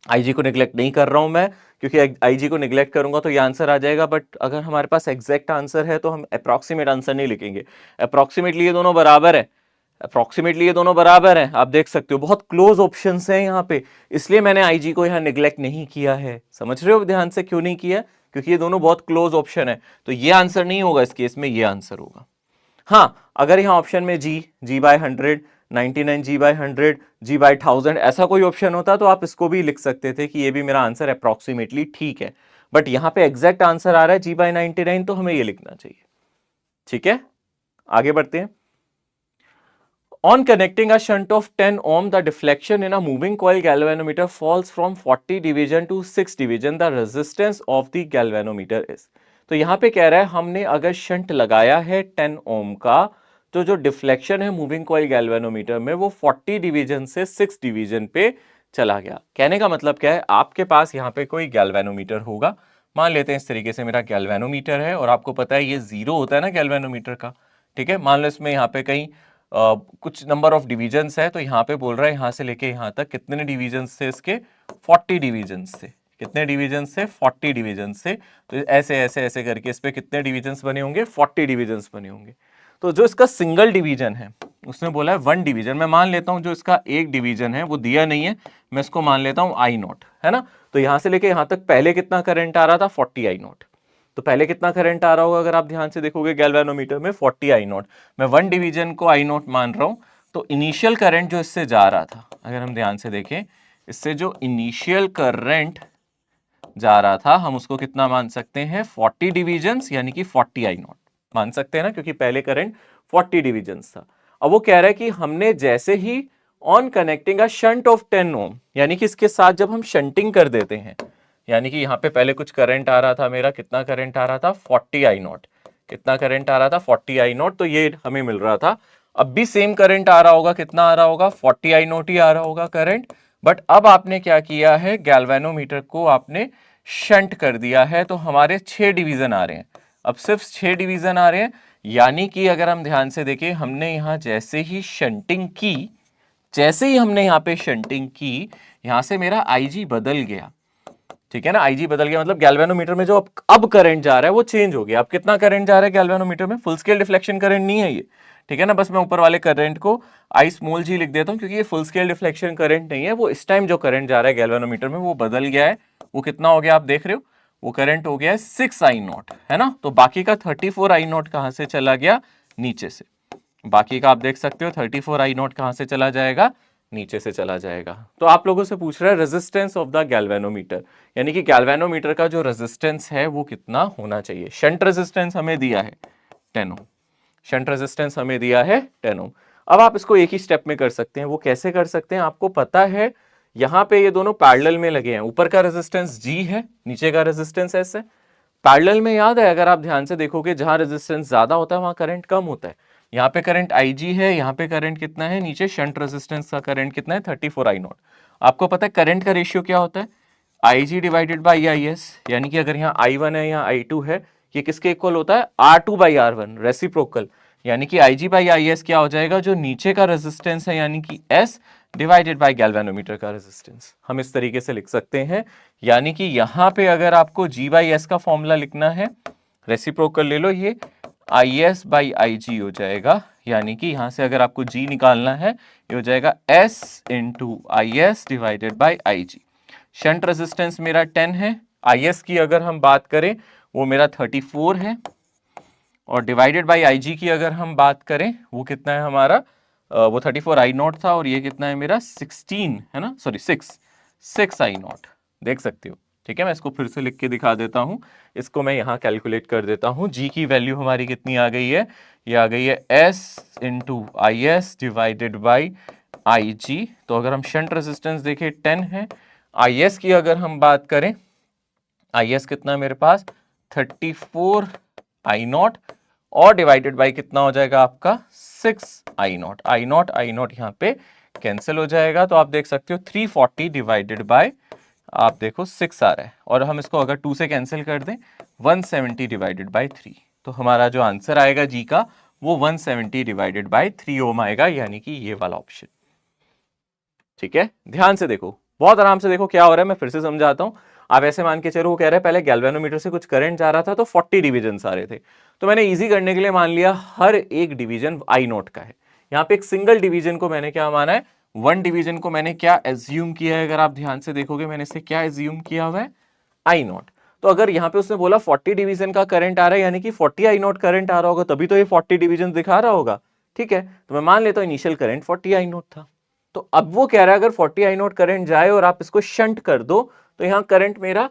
S1: आई जी को निग्लेक्ट नहीं कर रहा हूं मैं, क्योंकि आई जी को निग्लेक्ट करूंगा तो ये आंसर आ जाएगा, बट अगर हमारे पास एग्जैक्ट आंसर है तो हम अप्रॉक्सीमेट आंसर नहीं लिखेंगे। अप्रॉक्सीमेटली ये दोनों बराबर है, अप्रॉक्सीमेटली ये दोनों बराबर है, आप देख सकते हो बहुत क्लोज ऑप्शंस हैं यहाँ पे, इसलिए मैंने आईजी को यहाँ निग्लेक्ट नहीं किया है। समझ रहे हो ध्यान से क्यों नहीं किया, क्योंकि ये दोनों बहुत क्लोज ऑप्शन है, तो ये आंसर नहीं होगा इस केस में, ये आंसर होगा। हाँ, अगर यहाँ ऑप्शन में जी बाय 100, 99 जी बाय 100, जी बाय 1000 ऐसा कोई ऑप्शन होता तो आप इसको भी लिख सकते थे कि ये भी मेरा आंसर अप्रॉक्सीमेटली ठीक है, बट यहाँ पे एग्जैक्ट आंसर आ रहा है जी बाय 99, तो हमें ये लिखना चाहिए। ठीक है, आगे बढ़ते हैं। On connecting a shunt of 10 ohm, the deflection in a moving coil galvanometer falls from 40 division to 6 division. The resistance of the galvanometer is. तो यहां पे कह रहा है हमने अगर शंट लगाया है 10 ओम का, तो जो डिफ्लेक्शन है मूविंग कॉइल गैल्वेनोमीटर में वो 40 डिवीजन से 6 डिवीजन पे चला गया। कहने का मतलब क्या है, आपके पास यहाँ पे कोई गैल्वेनोमीटर होगा, मान लेते हैं इस तरीके से मेरा गैल्वेनोमीटर है, और आपको पता है ये जीरो होता है ना गैल्वेनोमीटर का, ठीक है। मान लो इसमें यहाँ पे कहीं कुछ नंबर ऑफ डिवीजन्स है, तो यहाँ पे बोल रहा है यहाँ से लेके यहाँ तक कितने डिवीजन्स थे इसके, 40 डिवीजन्स थे। कितने डिवीजन्स से, 40 डिवीजन्स से। तो ऐसे ऐसे ऐसे करके इस पे कितने डिवीजन्स बने होंगे, 40 डिवीजन्स बने होंगे। तो जो इसका सिंगल डिवीजन है उसने बोला है 1 डिवीजन, मैं मान लेता हूं जो इसका एक डिवीजन है वो दिया नहीं है, मैं इसको मान लेता हूं आई नॉट, है ना। तो यहां से लेके यहां तक पहले कितना करंट आ रहा था, 40 आई नॉट। तो पहले कितना करंट आ रहा होगा अगर आप ध्यान से देखोगे गैल्वेनोमीटर में, 40 आई नॉट। मैं 1 डिवीजन को आई नॉट मान रहा हूं, तो इनिशियल करंट जो इससे जा रहा था, अगर हम ध्यान से देखें, इससे जो इनिशियल करंट जा रहा था हम उसको कितना मान सकते हैं, 40 डिवीजन्स यानी कि 40 आई नॉट मान सकते हैं ना, क्योंकि पहले करंट 40 डिवीजन्स था। अब वो कह रहा है कि हमने जैसे ही on connecting a shunt of 10 ohm, यानी कि इसके साथ जब हम शंटिंग कर देते हैं, यानी कि यहाँ पे पहले कुछ करंट आ रहा था मेरा, कितना करंट आ रहा था, 40 आई नॉट। कितना करंट आ रहा था, 40 आई नॉट, तो ये हमें मिल रहा था। अब भी सेम करंट आ रहा होगा, कितना आ रहा होगा, 40 आई नॉट ही आ रहा होगा करंट, बट अब आपने क्या किया है, गैल्वेनोमीटर को आपने शंट कर दिया है, तो हमारे 6 डिवीजन आ रहे हैं। अब सिर्फ 6 डिवीजन आ रहे हैं, यानी कि अगर हम ध्यान से देखें, हमने यहां जैसे ही शंटिंग की, जैसे ही हमने यहाँ पे शंटिंग की, यहां से मेरा आईजी बदल गया, ठीक है ना। आईजी बदल गया मतलब गैल्वेनोमीटर में जो अब करंट जा रहा है वो चेंज हो गया। अब कितना करंट जा रहा है गैल्वेनोमीटर में, फुल स्केल डिफ्लेक्शन करंट नहीं है ये, ठीक है ना। बस मैं ऊपर वाले करंट को आई स्मॉल जी लिख देता हूं, क्योंकि ये फुल स्केल डिफ्लेक्शन करंट नहीं है। वो इस टाइम जो करंट जा रहा है गैल्वेनोमीटर में वो बदल गया है। वो कितना हो गया आप देख रहे हो, वो करंट हो गया है 6 आई नॉट, है ना। तो बाकी का 34 आई नॉट कहां से चला गया, नीचे से। बाकी का आप देख सकते हो 34 आई नॉट कहां से चला जाएगा, नीचे से चला जाएगा। तो आप लोगों से पूछ रहा है रेजिस्टेंस ऑफ द गैल्वेनोमीटर, यानी कि गैल्वेनोमीटर का जो रेजिस्टेंस है वो कितना होना चाहिए। शंट रेजिस्टेंस हमें दिया है 10 ओम, शंट रेजिस्टेंस हमें दिया है 10 ओम। अब आप इसको एक ही स्टेप में कर सकते हैं। वो कैसे कर सकते हैं, आपको पता है यहां पे ये दोनों पैरेलल में लगे हैं, ऊपर का रेजिस्टेंस G है, नीचे का रेजिस्टेंस S है। पैरेलल में याद है, अगर आप ध्यान से देखोगे जहां रेजिस्टेंस ज्यादा होता है वहां करंट कम होता है। यहाँ पे करंट IG है, यहाँ पे करंट कितना है, नीचे शंट रेजिस्टेंस का करंट कितना है, 34 आई नॉट। आपको पता है करंट का रेशियो क्या होता है, IG डिवाइडेड बाई IS, यानी कि अगर यहाँ I1 है यहाँ I2 है, ये किसके इक्वल होता है, R2 बाई R1, रेसिप्रोकल। यानी कि IG बाई IS क्या हो जाएगा, जो नीचे का रेजिस्टेंस है यानी कि S डिवाइडेड बाई गैल्वेनोमीटर का रेजिस्टेंस। हम इस तरीके से लिख सकते हैं। यानी कि यहाँ पे अगर आपको G बाई S का फॉर्मूला लिखना है, रेसिप्रोकल ले लो, ये IS बाई IG हो जाएगा। यानी कि यहां से अगर आपको G निकालना है, ये हो जाएगा S into IS divided by IG। Shunt resistance मेरा 10 है, IS की अगर हम बात करें वो मेरा 34 है, और डिवाइडेड बाई IG की अगर हम बात करें वो कितना है हमारा, वो 34 आई नॉट था, और ये कितना है मेरा 16 है ना, सॉरी 6 आई नॉट, देख सकते हो ठीक है, मैं इसको फिर से लिख के दिखा देता हूं, इसको मैं यहां कैलकुलेट कर देता हूं। जी की वैल्यू हमारी कितनी आ गई है, ये आ गई है S into I S divided by I G. तो अगर हम शंट रेजिस्टेंस देखें 10 है, आई एस की अगर हम बात करें, आई एस कितना मेरे पास 34 आई नॉट, और डिवाइडेड बाई कितना हो जाएगा आपका 6 आई नॉट। आई नॉट यहाँ पे कैंसिल हो जाएगा, तो आप देख सकते हो 340 डिवाइडेड बाय, आप देखो 6 आ रहा है, और हम इसको अगर 2 से कैंसिल कर दें 170 डिवाइडेड बाय 3, तो हमारा जो आंसर आएगा जी का वो 170 डिवाइडेड बाय 3 ओम आएगा, यानी कि ये वाला ऑप्शन। ठीक है, ध्यान से देखो, बहुत आराम से देखो क्या हो रहा है, मैं फिर से समझाता हूं। आप ऐसे मान के चलो, वो कह रहे हैं पहले गैल्वेनोमीटर से कुछ करंट जा रहा था तो 40 डिवीजन आ रहे थे, तो मैंने इजी करने के लिए मान लिया हर एक डिवीजन आई नोट का है। यहाँ पे एक सिंगल डिवीजन को मैंने क्या माना है, वन डिवीजन को मैंने क्या एज्यूम किया है, अगर आप ध्यान से देखोगे मैंने इसे क्या एज्यूम किया हुआ है, आई नॉट। तो अगर यहाँ पे उसने बोला 40 डिवीजन का करंट आ रहा है, यानी कि 40 आई नॉट करंट आ रहा होगा, तभी तो ये 40 डिवीजन दिखा रहा होगा। ठीक है, तो मैं मान लेता हूं इनिशियल करंट 40 आई नॉट था। तो अब वो कह रहा है अगर 40 आई नॉट करंट जाए और आप इसको शंट कर दो, तो यहां करंट मेरा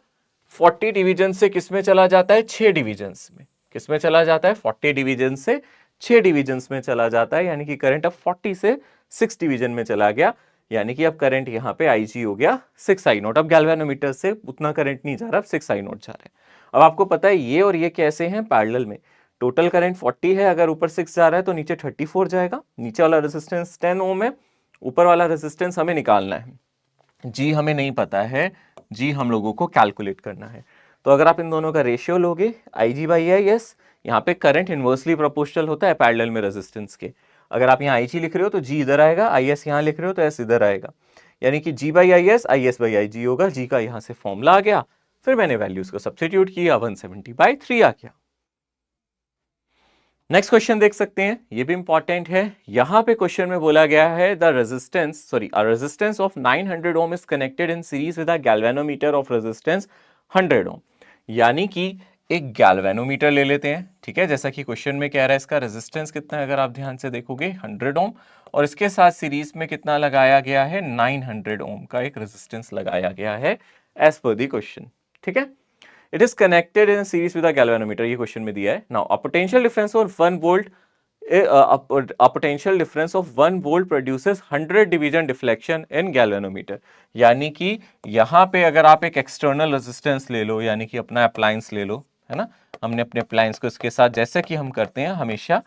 S1: 40 डिवीजन से किस में चला जाता है, 6 डिवीजन में। किस में चला जाता है, 40 डिवीजन से 6 डिवीजन में चला जाता है, यानी कि करंट अब 40 से 6 डिवीजन में चला गया, यानी कि अब करंट यहाँ पे IG हो गया 6 आई नॉट। अब गैल्वेनोमीटर से उतना करंट नहीं जा रहा, अब 6 आई नॉट जा रहा है। अब आपको पता है ये और ये कैसे हैं, पैरेलल में। टोटल करंट 40 है, अगर ऊपर 6 जा रहा है तो नीचे 34 जाएगा। नीचे वाला रेजिस्टेंस 10 ओम है, ऊपर वाला रेजिस्टेंस हमें निकालना है। जी हमें नहीं पता है, जी हम लोगों को कैलकुलेट करना है। तो अगर आप इन दोनों का रेशियो लोगे IG बाई IS, यहाँ पे करंट इनवर्सली प्रोपोर्शनल होता है पैरेलल में रेजिस्टेंस के। अगर आप यहाँ IG लिख रहे हो तो G इधर आएगा, IS यहाँ लिख रहे हो तो S इधर आएगा, यानी कि G by IS by IG होगा। G का यहाँ से फॉर्मूला आ गया, फिर मैंने वैल्यूज को सब्स्टिट्यूट किया, 170/3 आ गया। नेक्स्ट क्वेश्चन देख सकते हैं, ये भी इंपॉर्टेंट है। यहां पे क्वेश्चन में बोला गया है the resistance of 900 ohm is connected in series with a galvanometer of resistance 100 ohm. यानी कि एक गैल्वेनोमीटर ले लेते हैं, ठीक है, जैसा कि क्वेश्चन में कह रहा है इसका रेजिस्टेंस कितना है, अगर आप ध्यान से देखोगे 100 ओम, और इसके साथ सीरीज में कितना लगाया गया है, 900 ओम का एक रेजिस्टेंस लगाया गया है एज पर द क्वेश्चन। ठीक है, it is connected in series with a galvanometer, ये क्वेश्चन में दिया है। Now a potential difference of 1 volt, a potential difference of 1 volt produces 100 division deflection in galvanometer. यानी कि यहाँ पे अगर आप एक एक्सटर्नल रेजिस्टेंस ले लो, यानी कि अपना अप्लायंस ले लो, है ना, हमने अपने अप्लायंस को इसके साथ जैसे कि हम करते हैं हमेशा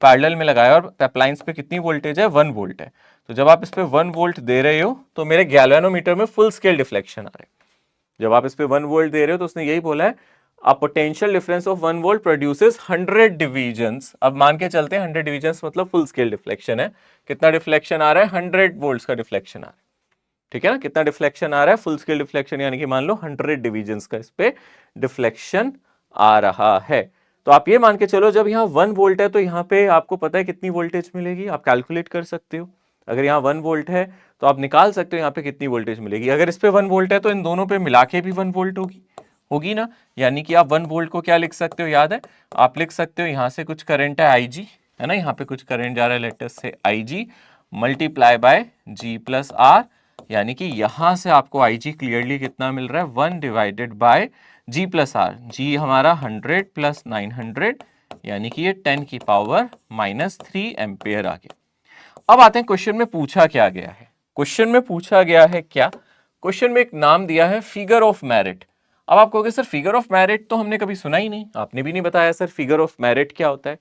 S1: पैरेलल में लगाया, और अप्लायंस पे कितनी वोल्टेज है, 1 वोल्ट है। तो जब आप इस पे 1 वोल्ट दे रहे हो तो मेरे गैल्वेनोमीटर में फुल स्केल डिफ्लेक्शन आ रहा है। जब आप इस पे 1 वोल्ट दे रहे हो तो उसने यही बोला है a potential difference of 1 volt produces 100 divisions। अब मान के चलते हैं 100 divisions मतलब फुल स्केल डिफ्लेक्शन है। कितना डिफ्लेक्शन आ रहा है, 100 वोल्ट्स का डिफ्लेक्शन आ रहा है। ठीक है ना, कितना डिफ्लेक्शन आ रहा है, फुल स्केल डिफ्लेक्शन, यानी कि मान लो 100 डिविजन्स का इस पे डिफ्लेक्शन आ रहा है। तो आप ये मान के चलो जब यहाँ 1 वोल्ट है तो यहाँ पे आपको पता है कितनी वोल्टेज मिलेगी, आप कैलकुलेट कर सकते हो। अगर यहाँ 1 वोल्ट है तो आप निकाल सकते हो यहाँ पे कितनी वोल्टेज मिलेगी। अगर इस पे 1 वोल्ट है तो इन दोनों पे मिला के भी 1 वोल्ट होगी ना, यानी कि आप 1 वोल्ट को क्या लिख सकते हो, याद है, आप लिख सकते हो यहाँ से कुछ करंट है IG, है ना, यहाँ पे कुछ करंट जा रहा है let's say IG multiply by G plus R, यानी कि यहां से आपको IG क्लियरली कितना मिल रहा है, 1 divided by G plus R। G हमारा 100 प्लस 900, यानी कि ये 10 की पावर -3 एम्पियर आ गया। अब आते हैं क्वेश्चन में पूछा क्या गया है। क्वेश्चन में पूछा गया है क्या, क्वेश्चन में एक नाम दिया है फिगर ऑफ मेरिट। अब आप कहोगे सर फिगर ऑफ मेरिट तो हमने कभी सुना ही नहीं, आपने भी नहीं बताया सर फिगर ऑफ मेरिट क्या होता है।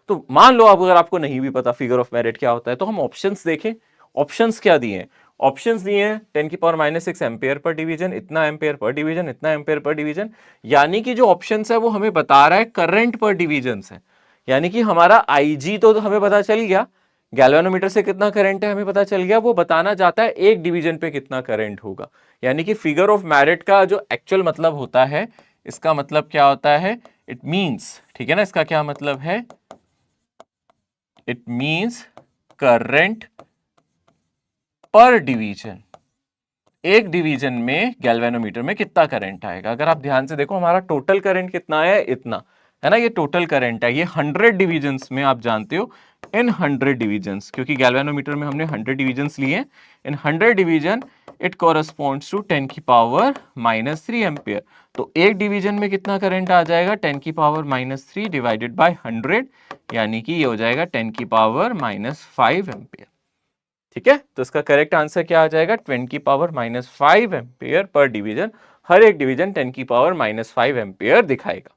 S1: तो मान लो अगर आपको नहीं भी पता फिगर ऑफ मेरिट क्या होता है, तो हम ऑप्शंस देखें। ऑप्शंस क्या दिए हैं, ऑप्शंस दिए हैं 10 की पावर -6 एम्पियर पर डिवीजन, इतना एम्पियर पर डिवीजन, इतना एम्पियर पर डिवीजन। यानी कि जो ऑप्शंस है वो हमें बता रहा है करंट पर डिवीजन है, यानी कि हमारा IG तो हमें पता चल गया, गैल्वेनोमीटर से कितना करंट है हमें पता चल गया, वो बताना चाहता है एक डिवीजन पे कितना करंट होगा। यानी कि फिगर ऑफ मेरिट का जो एक्चुअल मतलब होता है, इसका मतलब क्या होता है, इट मींस, ठीक है ना, इसका क्या मतलब है, इट मींस करंट पर डिवीजन, एक डिवीजन में गैल्वेनोमीटर में कितना करंट आएगा। अगर आप ध्यान से देखो हमारा टोटल करंट कितना है, इतना है ना, ये टोटल करंट है। ये 100 डिवीजन्स में आप जानते हो इन 100 डिविजन्स, क्योंकि गैल्वेनोमीटर में हमने 100 डिविजन्स लिए, इन 100 डिवीजन इट कॉरस्पॉन्ड्स टू 10 की पावर -3 एम्पियर। तो एक डिवीजन में कितना करंट आ जाएगा, 10 की पावर -3 डिवाइडेड बाय 100, यानी कि ये हो जाएगा 10 की पावर -5 एम्पियर। ठीक है, तो इसका करेक्ट आंसर क्या आ जाएगा, 10 की पावर -5 एम्पियर पर डिवीजन। हर एक डिवीजन 10 की पावर -5 एम्पियर दिखाएगा।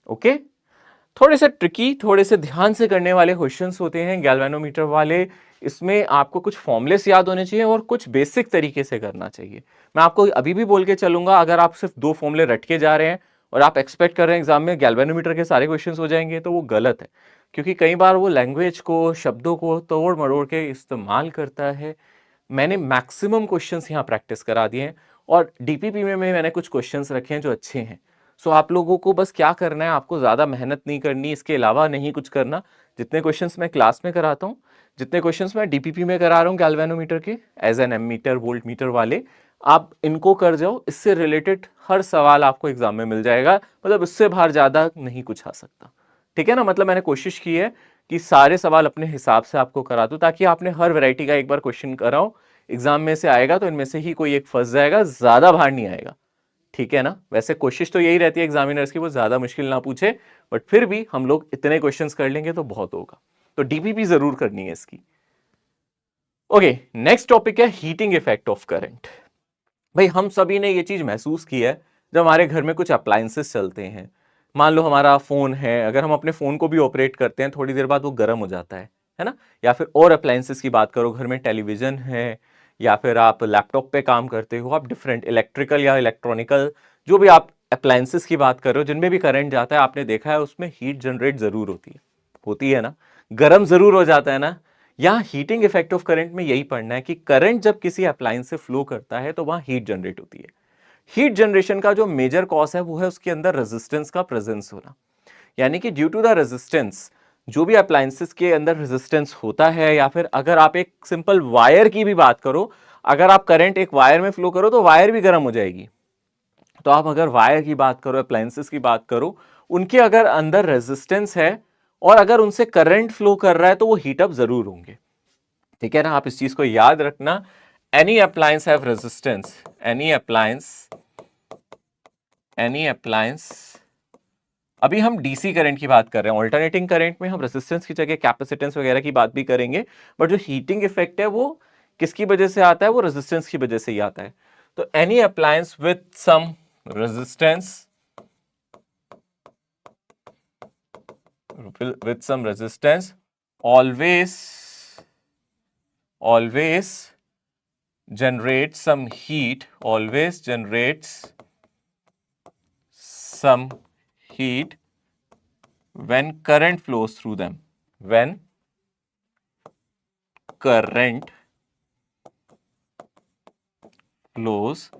S1: ओके, थोड़े से ट्रिकी, थोड़े से ध्यान से करने वाले क्वेश्चंस होते हैं गैल्वेनोमीटर वाले। इसमें आपको कुछ फॉर्मूलेस याद होने चाहिए और कुछ बेसिक तरीके से करना चाहिए। मैं आपको अभी भी बोल के चलूंगा, अगर आप सिर्फ 2 फॉर्मूले रट के जा रहे हैं और आप एक्सपेक्ट कर रहे हैं एग्जाम में गैल्वेनोमीटर के सारे क्वेश्चंस हो जाएंगे, तो वो गलत है। क्योंकि कई बार वो लैंग्वेज को, शब्दों को तोड़ मरोड़ के इस्तेमाल करता है। मैंने मैक्सिमम क्वेश्चंस यहाँ प्रैक्टिस करा दिए हैं और डीपीपी में मैंने कुछ क्वेश्चंस रखे हैं जो अच्छे हैं। सो आप लोगों को बस क्या करना है, आपको ज़्यादा मेहनत नहीं करनी, इसके अलावा नहीं कुछ करना। जितने क्वेश्चंस मैं क्लास में कराता हूँ, जितने क्वेश्चंस मैं डीपीपी में करा रहा हूँ गैल्वेनोमीटर के as an ammeter voltmeter वाले, आप इनको कर जाओ। इससे रिलेटेड हर सवाल आपको एग्जाम में मिल जाएगा, मतलब इससे बाहर ज़्यादा नहीं कुछ आ सकता। ठीक है ना, मतलब मैंने कोशिश की है कि सारे सवाल अपने हिसाब से आपको करा दूं, ताकि आपने हर वैरायटी का एक बार क्वेश्चन कराओ, एग्जाम में से आएगा तो इनमें से ही कोई एक फंस जाएगा, ज़्यादा बाहर नहीं आएगा। ठीक है ना, वैसे कोशिश तो यही रहती है एग्जामिनर्स की, वो ज्यादा मुश्किल ना पूछे, बट फिर भी हम लोग इतने क्वेश्चंस कर लेंगे तो बहुत होगा। तो डीपीपी जरूर करनी है इसकी। ओके, नेक्स्ट टॉपिक है हीटिंग इफेक्ट ऑफ करंट। भाई हम सभी ने ये चीज महसूस की है जब हमारे घर में कुछ अप्लायंसेस चलते हैं। मान लो हमारा फोन है, अगर हम अपने फोन को भी ऑपरेट करते हैं, थोड़ी देर बाद वो गर्म हो जाता है ना। या फिर और अप्लायंसेस की बात करो, घर में टेलीविजन है, या फिर आप लैपटॉप पे काम करते हो, आप डिफरेंट इलेक्ट्रिकल या इलेक्ट्रॉनिकल जो भी आप अप्लायंसेस की बात कर रहे हो, जिनमें भी करंट जाता है, आपने देखा है उसमें हीट जनरेट जरूर होती है ना, गर्म जरूर हो जाता है ना। यहाँ हीटिंग इफेक्ट ऑफ करंट में यही पढ़ना है कि करंट जब किसी अप्लायंस से फ्लो करता है तो वहां हीट जनरेट होती है। हीट जनरेशन का जो मेजर कॉज है वो है उसके अंदर रेजिस्टेंस का प्रेजेंस होना। यानी कि ड्यू टू द रेजिस्टेंस, जो भी अप्लायंसेस के अंदर रेजिस्टेंस होता है, या फिर अगर आप एक सिंपल वायर की भी बात करो, अगर आप करंट एक वायर में फ्लो करो तो वायर भी गर्म हो जाएगी। तो आप अगर वायर की बात करो, अप्लायंसेस की बात करो, उनके अगर अंदर रेजिस्टेंस है और अगर उनसे करंट फ्लो कर रहा है तो वो हीटअप जरूर होंगे। ठीक है ना, आप इस चीज को याद रखना। Any appliance have resistance, any appliance, अभी हम डीसी करंट की बात कर रहे हैं, ऑल्टरनेटिंग करंट में हम रेजिस्टेंस की जगह कैपेसिटेंस वगैरह की बात भी करेंगे, बट जो हीटिंग इफेक्ट है वो किसकी वजह से आता है, वो रेजिस्टेंस की वजह से ही आता है। तो any appliance with some resistance, always generates some heat, always generates some heat when current flows through them, when current flows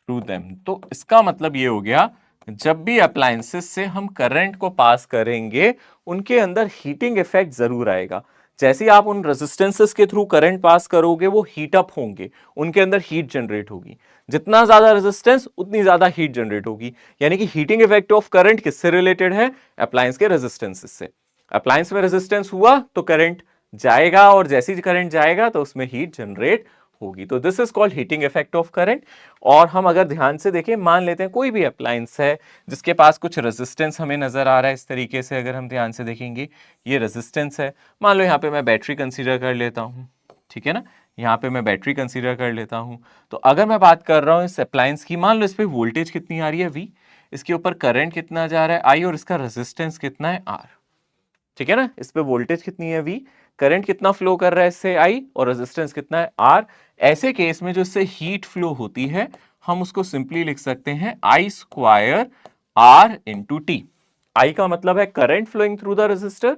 S1: through them। तो इसका मतलब ये हो गया, जब भी अप्लायंसेस से हम करंट को पास करेंगे उनके अंदर हीटिंग इफेक्ट जरूर आएगा। जैसे ही आप उन रेजिस्टेंसेस के थ्रू करंट पास करोगे वो हीट अप होंगे, उनके अंदर हीट जनरेट होगी। जितना ज्यादा रेजिस्टेंस उतनी ज्यादा हीट जनरेट होगी। यानी कि हीटिंग इफेक्ट ऑफ करंट किससे रिलेटेड है, अप्लायंस के रेजिस्टेंसेस से। अप्लायंस में रेजिस्टेंस हुआ तो करंट जाएगा, और जैसे ही करंट जाएगा तो उसमें हीट जनरेट होगी। तो this is called heating effect of current. और हम अगर ध्यान से देखें, मान लेते हैं कोई भी अप्लायंस है जिसके पास कुछ रेजिस्टेंस हमें नजर आ रहा है, इस तरीके से अगर हम ध्यान से देखेंगे ये रेजिस्टेंस है। मान लो यहाँ पे मैं बैटरी कंसीडर कर लेता हूँ, ठीक है ना, यहाँ पे मैं बैटरी कंसीडर कर लेता हूँ। तो अगर मैं बात कर रहा हूँ इस अप्लायंस की, मान लो इस पे वोल्टेज कितनी आ रही है V, इसके ऊपर करंट कितना जा रहा है I, और इसका रेजिस्टेंस कितना है R। ठीक है ना, इस पे वोल्टेज कितनी है V, करंट कितना फ्लो कर रहा है इससे I, और रेजिस्टेंस कितना है R। ऐसे केस में जो इससे हीट फ्लो होती है, हम उसको सिंपली लिख सकते हैं I square R into T. I का मतलब है current flowing through the resistor,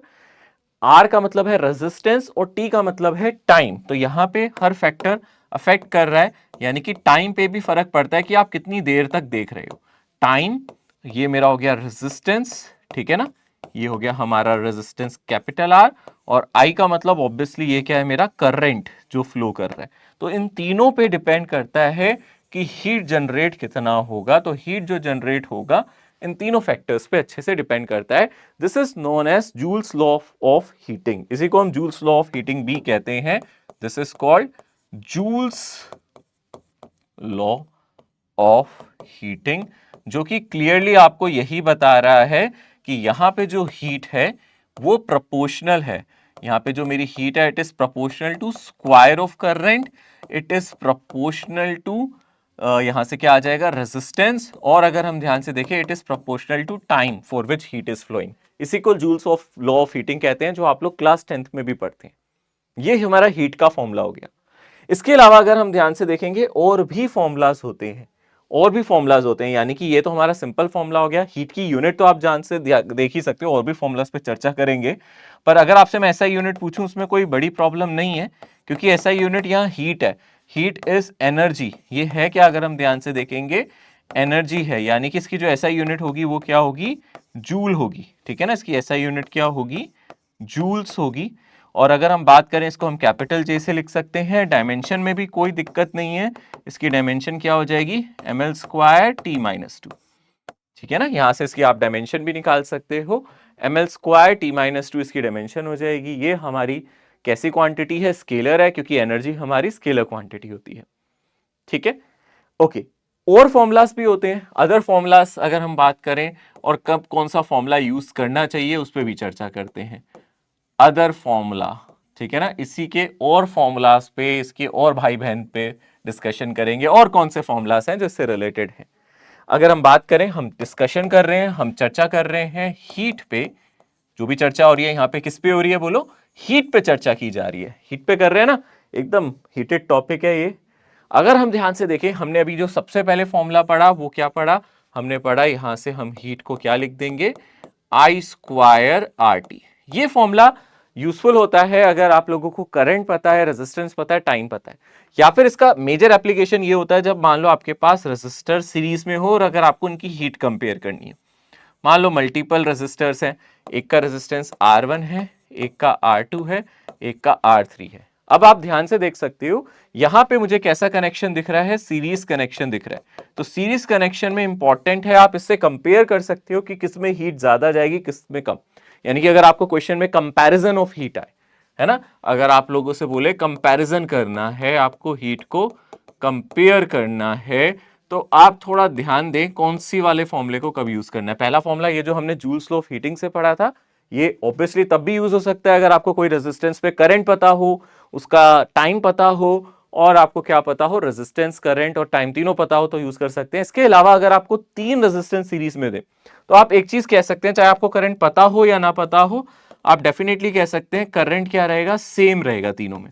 S1: R का मतलब है रेजिस्टेंस, और T का मतलब है टाइम। तो यहां पे हर फैक्टर अफेक्ट कर रहा है, यानी कि टाइम पे भी फर्क पड़ता है कि आप कितनी देर तक देख रहे हो। टाइम, ये मेरा हो गया रेजिस्टेंस, ठीक है ना, ये हो गया हमारा रेजिस्टेंस कैपिटल R, और I का मतलब ऑब्वियसली ये क्या है, मेरा करंट जो फ्लो कर रहा है। तो इन तीनों पे डिपेंड करता है कि हीट जनरेट कितना होगा। तो हीट जो जनरेट होगा इन तीनों फैक्टर्स पे अच्छे से डिपेंड करता है। This is known as Joule's law of heating, इसी को हम जूल्स लॉ ऑफ हीटिंग भी कहते हैं। This is called joules law of heating, जो कि क्लियरली आपको यही बता रहा है कि यहां पे जो हीट है वो प्रोपोर्शनल है। यहां पे जो मेरी हीट है it is proportional to square of current, it is proportional to यहां से क्या आ जाएगा रेजिस्टेंस, और अगर हम ध्यान से देखें it is proportional to time for which heat is flowing. इसी को Joule's of law of heating कहते हैं, जो आप लोग क्लास 10th में भी पढ़ते हैं। ये हमारा हीट का फॉर्मूला हो गया। इसके अलावा अगर हम ध्यान से देखेंगे और भी फॉर्मूलाज होते हैं, और भी फॉर्मूलाज होते हैं, यानी कि ये तो हमारा सिंपल फॉर्मूला हो गया। हीट की यूनिट तो आप जान से देख ही सकते हो, और भी फॉर्मूलाज पे चर्चा करेंगे। पर अगर आपसे मैं ऐसा यूनिट पूछूं उसमें कोई बड़ी प्रॉब्लम नहीं है, क्योंकि ऐसा यूनिट यहाँ हीट है। हीट इज एनर्जी, ये है क्या, अगर हम ध्यान से देखेंगे एनर्जी है, यानी कि इसकी जो ऐसा यूनिट होगी वो क्या होगी, जूल होगी। ठीक है ना, इसकी ऐसा यूनिट क्या होगी, जूल्स होगी। और अगर हम बात करें इसको हम कैपिटल जे से लिख सकते हैं, डायमेंशन में भी कोई दिक्कत नहीं है। इसकी डायमेंशन क्या हो जाएगी, ml स्क्वायर t माइनस 2। ठीक है ना, यहां से इसकी आप डायमेंशन भी निकाल सकते हो, ml स्क्वायर t माइनस 2 इसकी डायमेंशन हो जाएगी। ये हमारी कैसी क्वांटिटी है, स्केलर है, क्योंकि एनर्जी हमारी स्केलर क्वांटिटी होती है। ठीक है, ओके। और फॉर्मूलास भी होते हैं, अदर फॉर्मूलास अगर हम बात करें, और कब कौन सा फॉर्मूला यूज करना चाहिए उस पर भी चर्चा करते हैं। अदर फॉर्मूला, ठीक है ना, इसी के और फॉर्मूलास पे, इसके और भाई बहन पे डिस्कशन करेंगे, और कौन से फॉर्मूलास हैं जो इससे रिलेटेड हैं। अगर हम बात करें, हम डिस्कशन कर रहे हैं, हम चर्चा कर रहे हैं हीट पे। जो भी चर्चा हो रही है यहाँ पे किस पे हो रही है, बोलो, हीट पे चर्चा की जा रही है। हीट पे कर रहे हैं ना, एकदम हीटेड टॉपिक है ये। अगर हम ध्यान से देखें, हमने अभी जो सबसे पहले फॉर्मूला पढ़ा वो क्या पढ़ा, हमने पढ़ा यहां से हम हीट को क्या लिख देंगे, आई स्क्वायर आर टी। ये फॉर्मूला यूजफुल होता है अगर आप लोगों को करंट पता है, रेजिस्टेंस पता है, टाइम पता है। या फिर इसका मेजर एप्लीकेशन ये होता है जब मान लो आपके पास रेजिस्टर सीरीज में हो और अगर आपको उनकी हीट कंपेयर करनी है। मान लो मल्टीपल रेजिस्टर्स हैं, एक का रेजिस्टेंस R1 है, एक का R2 है, एक का R3 है। अब आप ध्यान से देख सकते हो यहां पे मुझे कैसा कनेक्शन दिख रहा है, सीरीज कनेक्शन दिख रहा है। तो सीरीज कनेक्शन में इंपॉर्टेंट है, आप इससे कंपेयर कर सकते हो कि किसमें हीट ज्यादा जाएगी, किसमें कम। यानी कि अगर आपको क्वेश्चन में कंपैरिजन ऑफ हीट आए, है ना, अगर आप लोगों से बोले कंपैरिजन करना है, आपको हीट को कंपेयर करना है, तो आप थोड़ा ध्यान दें कौन सी वाले फॉर्मूले को कब यूज करना है। पहला फॉर्मूला ये जो हमने जूल्स लॉ ऑफ हीटिंग से पढ़ा था, ये ऑब्वियसली तब भी यूज हो सकता है अगर आपको कोई रेजिस्टेंस पे करंट पता हो, उसका टाइम पता हो, और आपको क्या पता हो, रेजिस्टेंस, करंट और टाइम तीनों पता हो, तो यूज कर सकते हैं। इसके अलावा अगर आपको 3 रेजिस्टेंस सीरीज में दे तो आप एक चीज कह सकते हैं, चाहे आपको करंट पता हो या ना पता हो, आप डेफिनेटली कह सकते हैं करंट क्या रहेगा, सेम रहेगा तीनों में।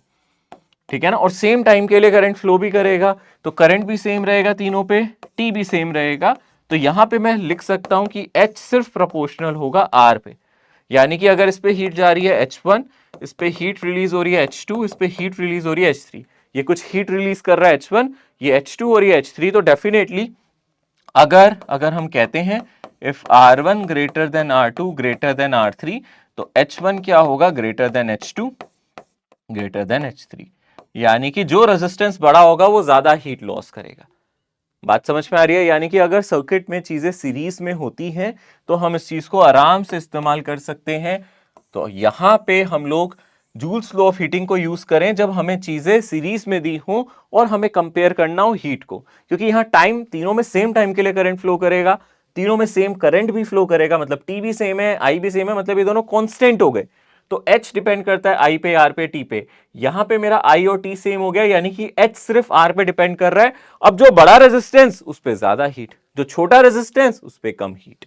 S1: ठीक है ना, और सेम टाइम के लिए करंट फ्लो भी करेगा, तो करंट भी सेम रहेगा तीनों पे, टी भी सेम रहेगा। तो यहां पे मैं लिख सकता हूं कि H सिर्फ प्रोपोर्शनल होगा R पे। यानी कि अगर इस पे हीट जा रही है H1, इस पे हीट रिलीज हो रही है H2, इस पे हीट रिलीज हो रही है H3, ये कुछ हीट रिलीज कर रहा है H1, ये H2 और ये H3, तो डेफिनेटली अगर हम कहते हैं if R1 greater than R2 greater than R3, तो H1 क्या होगा, greater than H2 greater than H3। यानी कि जो रेजिस्टेंस बड़ा होगा वो ज्यादा हीट लॉस करेगा। बात समझ में आ रही है? यानी कि अगर सर्किट में चीजें सीरीज में होती हैं तो हम इस चीज को आराम से इस्तेमाल कर सकते हैं। तो यहां पे हम लोग जूल्स लॉ ऑफ हीटिंग को यूज करें जब हमें चीजें सीरीज में दी हो और हमें कंपेयर करना हो हीट को, क्योंकि यहां टाइम तीनों में सेम टाइम के लिए करंट फ्लो करेगा, तीनों में सेम करंट भी फ्लो करेगा, मतलब टी भी सेम है, आई भी सेम है, मतलब ये दोनों कांस्टेंट हो गए। तो H डिपेंड करता है I पे, R पे, T पे। यहां पे मेरा I और T सेम हो गया, यानी कि H सिर्फ R पे डिपेंड कर रहा है। अब जो बड़ा रेजिस्टेंस उस पे ज्यादा हीट, जो छोटा रेजिस्टेंस उस पे कम हीट।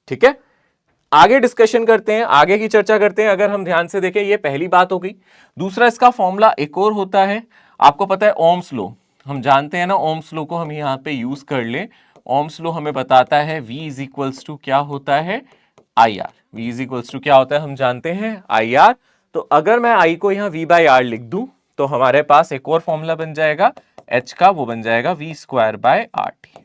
S1: ठीक है, आगे डिस्कशन करते हैं, आगे की चर्चा करते हैं। अगर हम ध्यान से देखें, ये पहली बात हो गई। दूसरा, इसका फॉर्मूला एक और होता है, आपको पता है ओम्स लॉ, हम जानते हैं ना, ओम्स लॉ को हम यहां पे यूज कर ले। ओम्स लॉ हमें बताता है V इज इक्वल्स टू क्या होता है, IR। V is equals to क्या होता है, हम जानते हैं IR। तो अगर मैं I को यहाँ V बाई R लिख दूं तो हमारे पास एक और फॉर्मूला बन जाएगा H का, वो बन जाएगा V स्क्वायर बाय RT।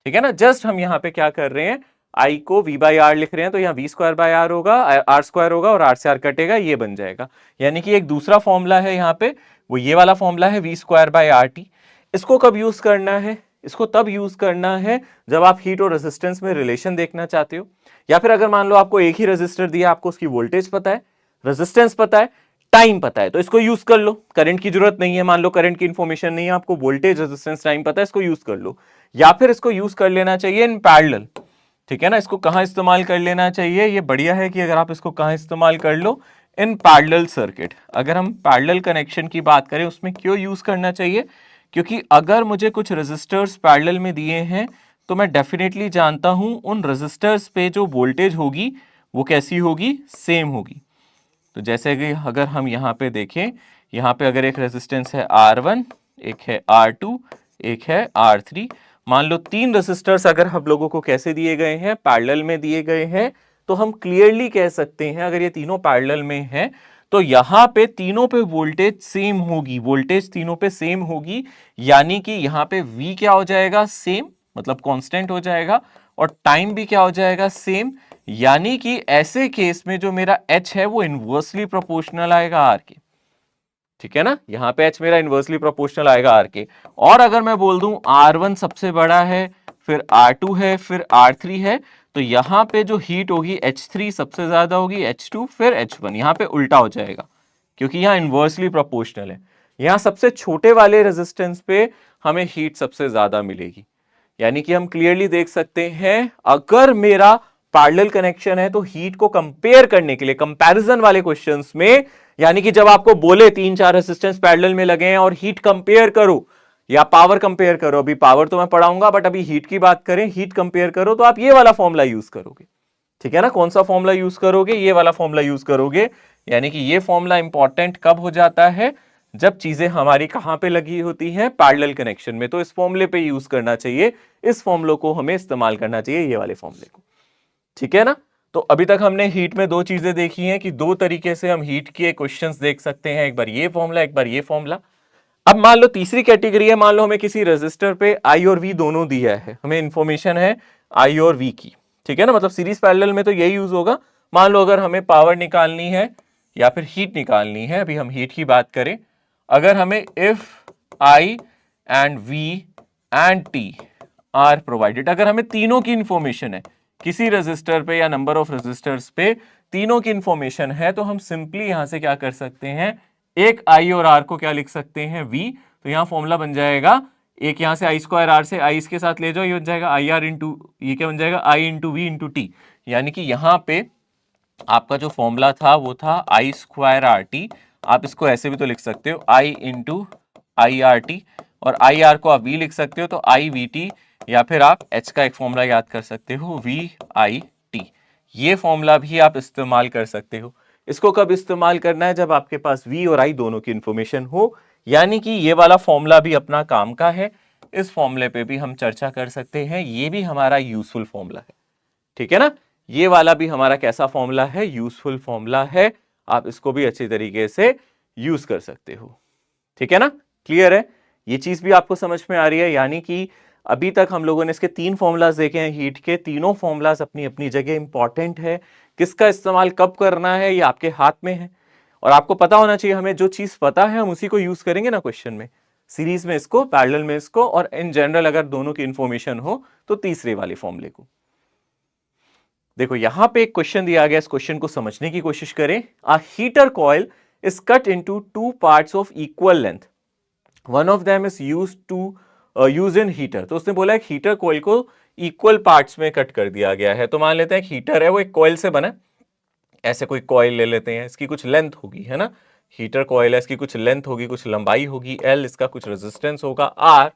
S1: ठीक है ना, जस्ट हम यहाँ पे क्या कर रहे हैं, I को V बाई R लिख रहे हैं, तो यहाँ V स्क्वायर बाय R होगा, R स्क्वायर होगा और R से R कटेगा, ये बन जाएगा। यानी कि एक दूसरा फॉर्मूला है यहाँ पे, वो ये वाला फॉर्मूला है V स्क्वायर बाय RT। इसको कब यूज करना है, इसको तब यूज करना है जब आप हीट और रेजिस्टेंस में रिलेशन देखना चाहते हो, या फिर अगर मान लो आपको एक ही रेजिस्टर दिया, आपको उसकी वोल्टेज पता है, रेजिस्टेंस पता है, टाइम पता है, तो इसको यूज कर लो। करंट की जरूरत नहीं है, मान लो करंट की इंफॉर्मेशन नहीं है, आपको वोल्टेज, रेजिस्टेंस, टाइम पता है, इसको यूज कर लो। या फिर इसको यूज कर लेना चाहिए इन पैरेलल, ठीक है ना। इसको कहां इस्तेमाल कर लेना चाहिए, ये बढ़िया है कि अगर आप इसको कहां इस्तेमाल कर लो, इन पैरेलल सर्किट। अगर हम पैरेलल कनेक्शन की बात करें, उसमें क्यों यूज करना चाहिए, क्योंकि अगर मुझे कुछ रेजिस्टर्स पैरेलल में दिए हैं तो मैं डेफिनेटली जानता हूं उन रेजिस्टर्स पे जो वोल्टेज होगी वो कैसी होगी, सेम होगी। तो जैसे कि अगर हम यहाँ पे देखें, यहाँ पे अगर एक रेजिस्टेंस है R1, एक है R2, एक है R3, मान लो 3 रेजिस्टर्स अगर हम लोगों को कैसे दिए गए हैं, पैरेलल में दिए गए हैं, तो हम क्लियरली कह सकते हैं अगर ये तीनों पैरेलल में हैं तो यहां पे तीनों पे वोल्टेज सेम होगी, वोल्टेज तीनों पे सेम होगी, यानी कि यहां पे V क्या हो जाएगा, सेम, मतलब कांस्टेंट हो जाएगा, और टाइम भी क्या हो जाएगा, सेम, यानी कि ऐसे केस में जो मेरा H है वो इनवर्सली प्रोपोर्शनल आएगा R के, ठीक है ना। यहां पे H मेरा इनवर्सली प्रोपोर्शनल आएगा R के। और अगर मैं बोल दूं R1 सबसे बड़ा है, फिर R2 है, फिर R3 है, तो यहां पे जो हीट होगी H3 सबसे ज्यादा होगी, H2 फिर H1, यहां पे उल्टा हो जाएगा क्योंकि यहां इनवर्सली प्रोपोर्शनल है। यहां सबसे छोटे वाले रेजिस्टेंस पे हमें हीट सबसे ज्यादा मिलेगी, यानी कि हम क्लियरली देख सकते हैं अगर मेरा पैरेलल कनेक्शन है तो हीट को कंपेयर करने के लिए, कंपैरिजन वाले क्वेश्चंस में, यानी कि जब आपको बोले 3-4 रेजिस्टेंस पैरेलल में लगे हैं और हीट कंपेयर करो या पावर कंपेयर करो, अभी पावर तो मैं पढ़ाऊंगा बट अभी हीट की बात करें, हीट कंपेयर करो, तो आप ये वाला फॉर्मूला यूज करोगे, ठीक है ना। कौन सा फॉर्मूला यूज करोगे, ये वाला फॉर्मूला यूज करोगे, यानी कि ये फॉर्मूला इंपॉर्टेंट कब हो जाता है, जब चीजें हमारी कहां पे लगी होती हैं, पैरेलल कनेक्शन में, तो इस फॉर्मूले पे यूज करना चाहिए, इस फॉर्मूले को हमें इस्तेमाल करना चाहिए, ये वाले फॉर्मूले को, ठीक है ना। तो अभी तक हमने हीट में दो चीजें देखी हैं कि दो तरीके से हम हीट के क्वेश्चंस देख सकते हैं, एक बार ये फॉर्मूला, एक बार ये फॉर्मूला। अब मान लो तीसरी कैटेगरी है, मान लो हमें किसी रेजिस्टर पे I और V दोनों दिया है, हमें इंफॉर्मेशन है I और V की, ठीक है ना, मतलब सीरीज पैरेलल में तो यही यूज होगा। मान लो अगर हमें पावर निकालनी है या फिर हीट निकालनी है, अभी हम हीट की बात करें, अगर हमें if I and V and T are provided, अगर हमें तीनों की इंफॉर्मेशन है किसी रेजिस्टर पे या नंबर ऑफ रेजिस्टर्स पे तीनों की इंफॉर्मेशन है, तो हम सिंपली यहां से क्या कर सकते हैं, एक I और R को क्या लिख सकते हैं, V, तो यहां फॉर्मूला बन जाएगा, एक यहां से I स्क्वायर R से I इसके साथ ले जाओ, ये बन जाएगा आई आर इंटू, ये क्या बन जाएगा, I into V into T, यानी कि यहां पे आपका जो फॉर्मूला था वो था I स्क्वायर आर टी, आप इसको ऐसे भी तो लिख सकते हो I into I R T, और आई आर को आप V लिख सकते हो तो आई वी टी, या फिर आप H का एक फॉर्मूला याद कर सकते हो V आई टी, ये फॉर्मूला भी आप इस्तेमाल कर सकते हो। इसको कब इस्तेमाल करना है, जब आपके पास V और I दोनों की इंफॉर्मेशन हो, यानी कि ये वाला फॉर्मूला भी अपना काम का है, इस फॉर्मूले पे भी हम चर्चा कर सकते हैं, ये भी हमारा यूजफुल फॉर्मूला है, ठीक है ना। ये वाला भी हमारा कैसा फॉर्मूला है, यूजफुल फॉर्मूला है, आप इसको भी अच्छी तरीके से यूज कर सकते हो, ठीक है ना। क्लियर है, ये चीज भी आपको समझ में आ रही है, यानी कि अभी तक हम लोगों ने इसके 3 फॉर्मूलाज देखे हैं हीट के, तीनों फॉर्मूलाज अपनी अपनी जगह इंपॉर्टेंट है, किसका इस्तेमाल कब करना है ये आपके हाथ में है, और आपको पता होना चाहिए, हमें जो चीज पता है हम उसी को यूज करेंगे ना क्वेश्चन में, सीरीज में इसको, पैरेलल में इसको, और इन जनरल अगर दोनों की इंफॉर्मेशन हो तो तीसरे वाले फॉर्मूले को। देखो यहां पे एक क्वेश्चन दिया गया, इस क्वेश्चन को समझने की कोशिश करें। अ heater coil is cut into 2 parts of equal length, one of them is use in heater. तो उसने बोला एक हीटर कॉइल को इक्वल पार्ट्स में कट कर दिया गया है, तो मान लेते हैं एक हीटर है वो एक कॉइल से बना, ऐसे कोई कॉइल ले लेते हैं, इसकी कुछ लेंथ होगी, है ना, हीटर कॉइल है, इसकी कुछ लेंथ होगी, कुछ लंबाई होगी L, इसका कुछ रेजिस्टेंस होगा R।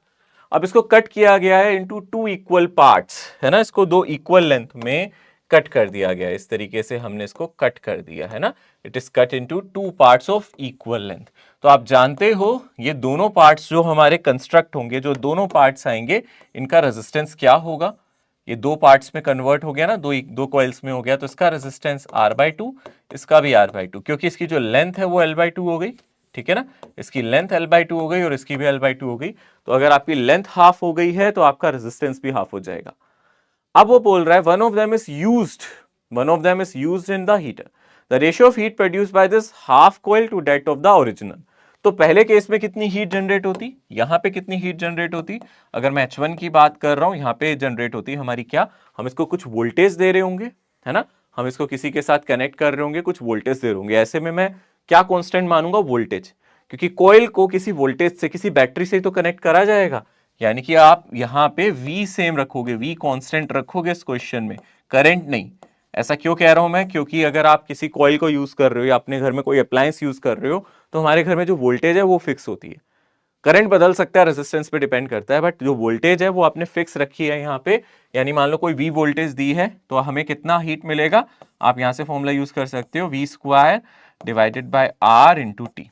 S1: अब इसको कट किया गया है इनटू 2 इक्वल पार्ट्स, है ना, इसको 2 इक्वल लेंथ में कट कर दिया गया है, इस तरीके से हमने इसको कट कर दिया है ना, it is cut into 2 parts of equal length. तो आप जानते हो ये दोनों पार्ट्स जो हमारे कंस्ट्रक्ट होंगे, जो दोनों पार्ट्स आएंगे, इनका रेजिस्टेंस क्या होगा, ये दो पार्ट्स में कन्वर्ट हो गया ना, दो कॉइल्स में हो गया, तो इसका रेजिस्टेंस R/2, इसका भी R/2, क्योंकि इसकी जो लेंथ है वो L/2 हो गई, ठीक है ना, इसकी लेंथ L/2 हो गई और इसकी भी L/2 हो गई, तो अगर आपकी लेंथ हाफ हो गई है तो आपका रेजिस्टेंस भी हाफ हो जाएगा। अब वो बोल रहा है one of them is used in the heater, the ratio of heat produced by this half coil to that of the original. तो पहले केस में कितनी हीट जनरेट होती, यहां पे कितनी हीट जनरेट होती, अगर मैं H1 की बात कर रहा हूं यहां पे जनरेट होती हमारी क्या, हम इसको कुछ वोल्टेज दे रहे होंगे, है ना, हम इसको किसी के साथ कनेक्ट कर रहे होंगे, कुछ वोल्टेज दे रहे होंगे, ऐसे में मैं क्या कांस्टेंट मानूंगा, वोल्टेज, क्योंकि कॉइल को किसी वोल्टेज से, किसी बैटरी से तो कनेक्ट करा जाएगा, यानी कि आप यहां पे V सेम रखोगे, V कांस्टेंट रखोगे इस क्वेश्चन में, करंट नहीं। ऐसा क्यों कह रहा हूं मैं, क्योंकि अगर आप किसी कॉइल को यूज कर रहे हो या अपने घर में कोई अप्लायंस यूज कर रहे हो तो हमारे घर में जो वोल्टेज है वो फिक्स होती है, करंट बदल सकता है, रेजिस्टेंस पे डिपेंड करता है, बट जो वोल्टेज है वो आपने फिक्स रखी है यहाँ पे, यानी मान लो कोई V वोल्टेज दी है तो हमें कितना हीट मिलेगा, आप यहां से फॉर्मूला यूज कर सकते हो, V² divided by R into T,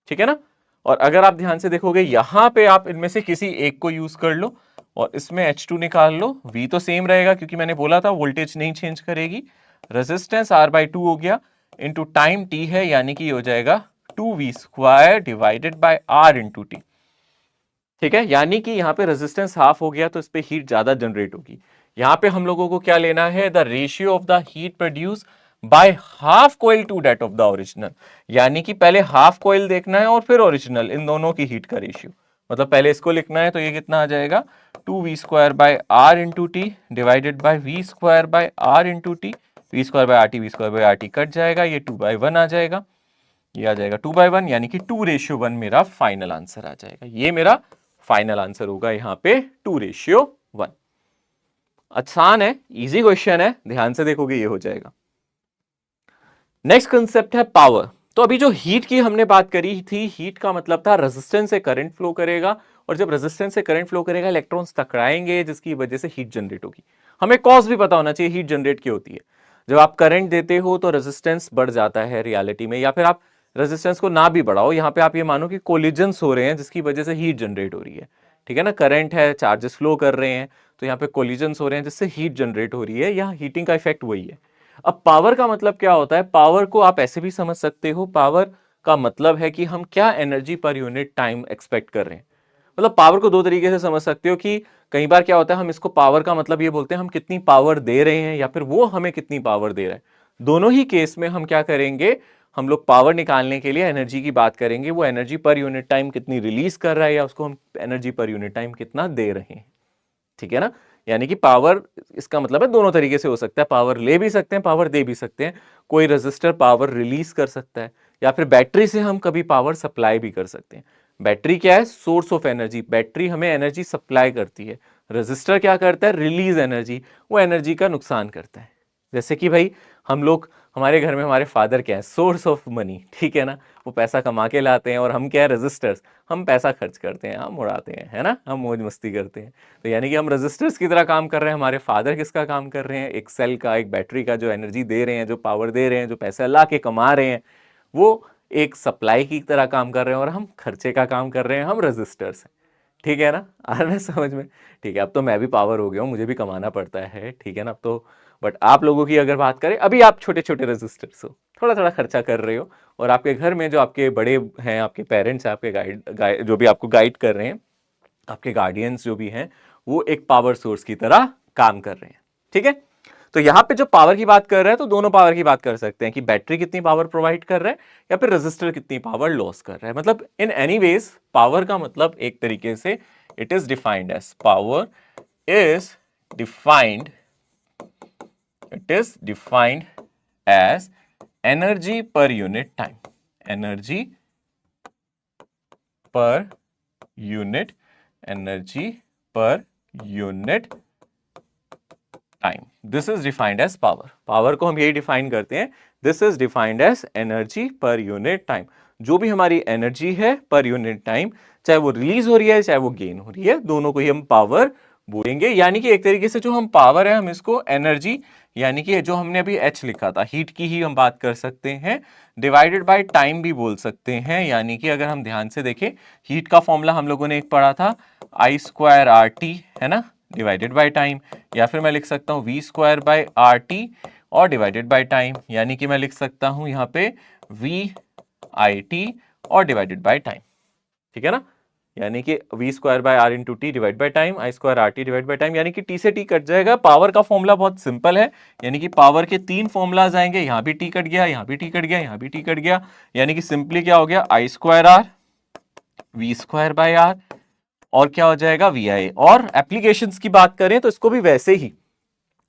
S1: ठीक है ना। और अगर आप ध्यान से देखोगे यहां पे आप इनमें से किसी एक को यूज कर लो और इसमें H2 निकाल लो, V तो सेम रहेगा क्योंकि मैंने बोला था वोल्टेज नहीं चेंज करेगी, रेजिस्टेंस R/2 हो गया इंटू टाइम T है, यानी कि हो जाएगा 2V² divided by R into T, ठीक है, यानी कि यहाँ पे रेजिस्टेंस हाफ हो गया तो इस पे हीट ज्यादा जनरेट होगी। यहाँ पे हम लोगों को क्या लेना है, the ratio of the heat produce by half coil to that of the original, यानी कि पहले हाफ कॉइल देखना है और फिर ओरिजिनल, इन दोनों की हीट का रेशियो, मतलब पहले इसको लिखना है तो ये कितना आ जाएगा 2V² by R into T divided by V² by R into T, V² by RT, V² by RT cut जाएगा, ये 2/1 आ जाएगा, ये आ जाएगा 2/1, यानी कि 2:1 मेरा फाइनल आंसर आ जाएगा, ये मेरा फाइनल आंसर होगा यहाँ पे 2:1। आसान है, इजी क्वेश्चन है, ध्यान से देखोगे ये हो जाएगा। नेक्स्ट कंसेप्ट है पावर। तो अभी जो हीट की हमने बात करी थी, हीट का मतलब था रेजिस्टेंस से करंट फ्लो करेगा, और जब रेजिस्टेंस से करंट फ्लो करेगा इलेक्ट्रॉन्स टकराएंगे जिसकी वजह से हीट जनरेट होगी। हमें कॉज भी पता होना चाहिए हीट जनरेट क्यों होती है। जब आप करंट देते हो तो रेजिस्टेंस बढ़ जाता है रियलिटी में, या फिर आप रेजिस्टेंस को ना भी बढ़ाओ, यहाँ पे आप ये मानो कि कोलिजन्स हो रहे हैं जिसकी वजह से हीट जनरेट हो रही है, ठीक है ना, करंट है, चार्जेस फ्लो कर रहे हैं, तो यहाँ पे कोलिजन्स हो रहे हैं जिससे हीट जनरेट हो रही है, यहाँ हीटिंग का इफेक्ट वही है। अब पावर का मतलब क्या होता है, पावर को आप ऐसे भी समझ सकते हो, पावर का मतलब है कि हम क्या energy per unit time expect कर रहे हैं। मतलब पावर को दो तरीके से समझ सकते हो कि कई बार क्या होता है, हम इसको पावर का मतलब ये बोलते हैं हम कितनी पावर दे रहे हैं या फिर वो हमें कितनी पावर दे रहा है। दोनों ही केस में हम क्या करेंगे, हम लोग पावर निकालने के लिए एनर्जी की बात करेंगे, वो एनर्जी पर यूनिट टाइम कितनी रिलीज कर रहा है या उसको हम एनर्जी पर यूनिट टाइम कितना दे रहे हैं, ठीक है ना। यानी कि पावर, इसका मतलब है दोनों तरीके से हो सकता है, पावर ले भी सकते हैं, पावर दे भी सकते हैं। कोई रजिस्टर पावर रिलीज कर सकता है, या फिर बैटरी से हम कभी पावर सप्लाई भी कर सकते हैं। बैटरी क्या है, सोर्स ऑफ एनर्जी, बैटरी हमें एनर्जी सप्लाई करती है। रजिस्टर क्या करता है, रिलीज एनर्जी, वो एनर्जी का नुकसान करता है। जैसे कि भाई हम लोग, हमारे घर में हमारे फादर क्या है, सोर्स ऑफ मनी, ठीक है ना, वो पैसा कमा के लाते हैं, और हम क्या है, रजिस्टर्स, हम पैसा खर्च करते हैं, हम उड़ाते हैं, है ना, हम मौज मस्ती करते हैं। तो यानी कि हम रजिस्टर्स की तरह काम कर रहे हैं। हमारे फादर किसका काम कर रहे हैं, एक सेल का, एक बैटरी का, जो एनर्जी दे रहे हैं, जो पावर दे रहे हैं, जो पैसा ला के कमा रहे हैं, वो एक सप्लाई की तरह काम कर रहे हैं, और हम खर्चे का काम कर रहे हैं, हम रजिस्टर्स हैं, ठीक है ना, आ रहा है समझ में। ठीक है, अब तो मैं भी पावर हो गया हूँ, मुझे भी कमाना पड़ता है, ठीक है ना, अब तो। बट आप लोगों की अगर बात करें, अभी आप छोटे छोटे रजिस्टर्स हो, थोड़ा थोड़ा खर्चा कर रहे हो, और आपके घर में जो आपके बड़े हैं, आपके पेरेंट्स, आपके गाइड जो भी आपको गाइड कर रहे हैं, आपके गार्डियंस जो भी हैं, वो एक पावर सोर्स की तरह काम कर रहे हैं, ठीक है। तो यहां पे जो पावर की बात कर रहे हैं, तो दोनों पावर की बात कर सकते हैं कि बैटरी कितनी पावर प्रोवाइड कर रहा है या फिर रजिस्टर कितनी पावर लॉस कर रहा है। मतलब इन एनी वेज पावर का मतलब एक तरीके से it is defined as, power is defined, it is defined as energy per unit time, energy per unit, energy per unit time, this is defined as power। Power को हम यही define करते हैं, this is defined as energy per unit time। जो भी हमारी energy है per unit time, चाहे वो रिलीज हो रही है चाहे वो गेन हो रही है, दोनों को ही हम पावर बोलेंगे। यानी कि एक तरीके से जो हम पावर है, हम इसको एनर्जी, यानी कि जो हमने अभी H लिखा था, हीट की ही हम बात कर सकते हैं, डिवाइडेड बाय टाइम भी बोल सकते हैं। यानी कि अगर हम ध्यान से देखें, हीट का फॉर्मूला हम लोगों ने एक पढ़ा था, I²RT, है ना, डिवाइडेड बाय टाइम, या फिर मैं लिख सकता हूं V²/RT और डिवाइडेड बाय टाइम, यानी कि मैं लिख सकता हूं यहां पे VIT और डिवाइडेड बाय टाइम, ठीक है ना। यानी कि V square by R into T divide by time, I square R T divide by time, यानी कि टी से टी कट जाएगा। पावर का फॉर्मूला बहुत सिंपल है, यानी कि पावर के 3 फॉर्मूलाज आएंगे, यहां भी टी कट गया, यहां भी टी कट गया, यहां भी टी कट गया, यानी कि सिंपली क्या हो गया, I square R V square by R, और क्या हो जाएगा, वी आई। और एप्लीकेशंस की बात करें तो इसको भी वैसे ही,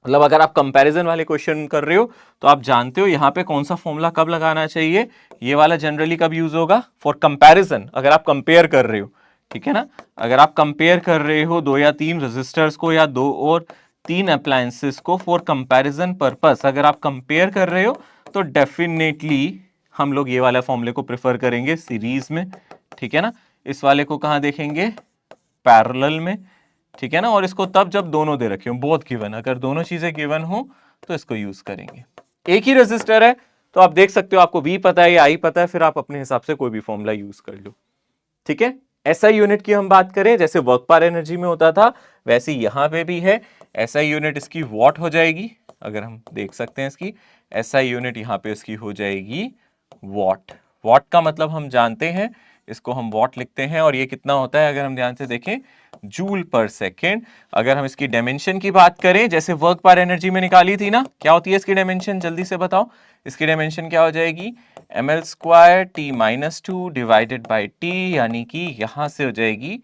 S1: मतलब अगर आप कंपैरिजन वाले क्वेश्चन कर रहे हो तो आप जानते हो यहां पे कौन सा फॉर्मूला कब लगाना चाहिए, ये वाला जनरली कब यूज होगा, फॉर कंपैरिजन, अगर आप कंपेयर कर रहे हो, ठीक है ना। अगर आप कंपेयर कर रहे हो 2 या 3 रेजिस्टर्स को या 2 और 3 अप्लायंसेस को फॉर कंपैरिजन पर्पस, अगर आप कंपेयर कर रहे हो तो डेफिनेटली हम लोग ये वाला फॉर्मूले को प्रेफर करेंगे सीरीज में, ठीक है ना। इस वाले को कहां देखेंगे, पैरेलल में, ठीक है ना। और इसको तब जब दोनों दे रखे हो, बोथ गिवन, अगर दोनों चीजें गिवन हो तो इसको यूज करेंगे। एक ही रेजिस्टर है तो आप देख सकते हो, आपको V पता है या I पता है, फिर आप अपने हिसाब से कोई भी फॉर्मूला यूज कर लो, ठीक है। SI यूनिट की हम बात करें, जैसे वर्क पर एनर्जी में होता था वैसे यहां पे भी है। SI यूनिट इसकी वॉट हो जाएगी, अगर हम देख सकते हैं इसकी SI यूनिट यहां पे इसकी हो जाएगी वॉट। वॉट का मतलब हम जानते हैं, इसको हम वॉट लिखते हैं, और ये कितना होता है अगर हम ध्यान से देखें, जूल पर सेकेंड। अगर हम इसकी डायमेंशन की बात करें, जैसे वर्क पर एनर्जी में निकाली थी ना, क्या होती है इसकी डायमेंशन, जल्दी से बताओ। इसकी डायमेंशन क्या हो जाएगी, ml square T minus two divided by T, यानी कि यहां से हो जाएगी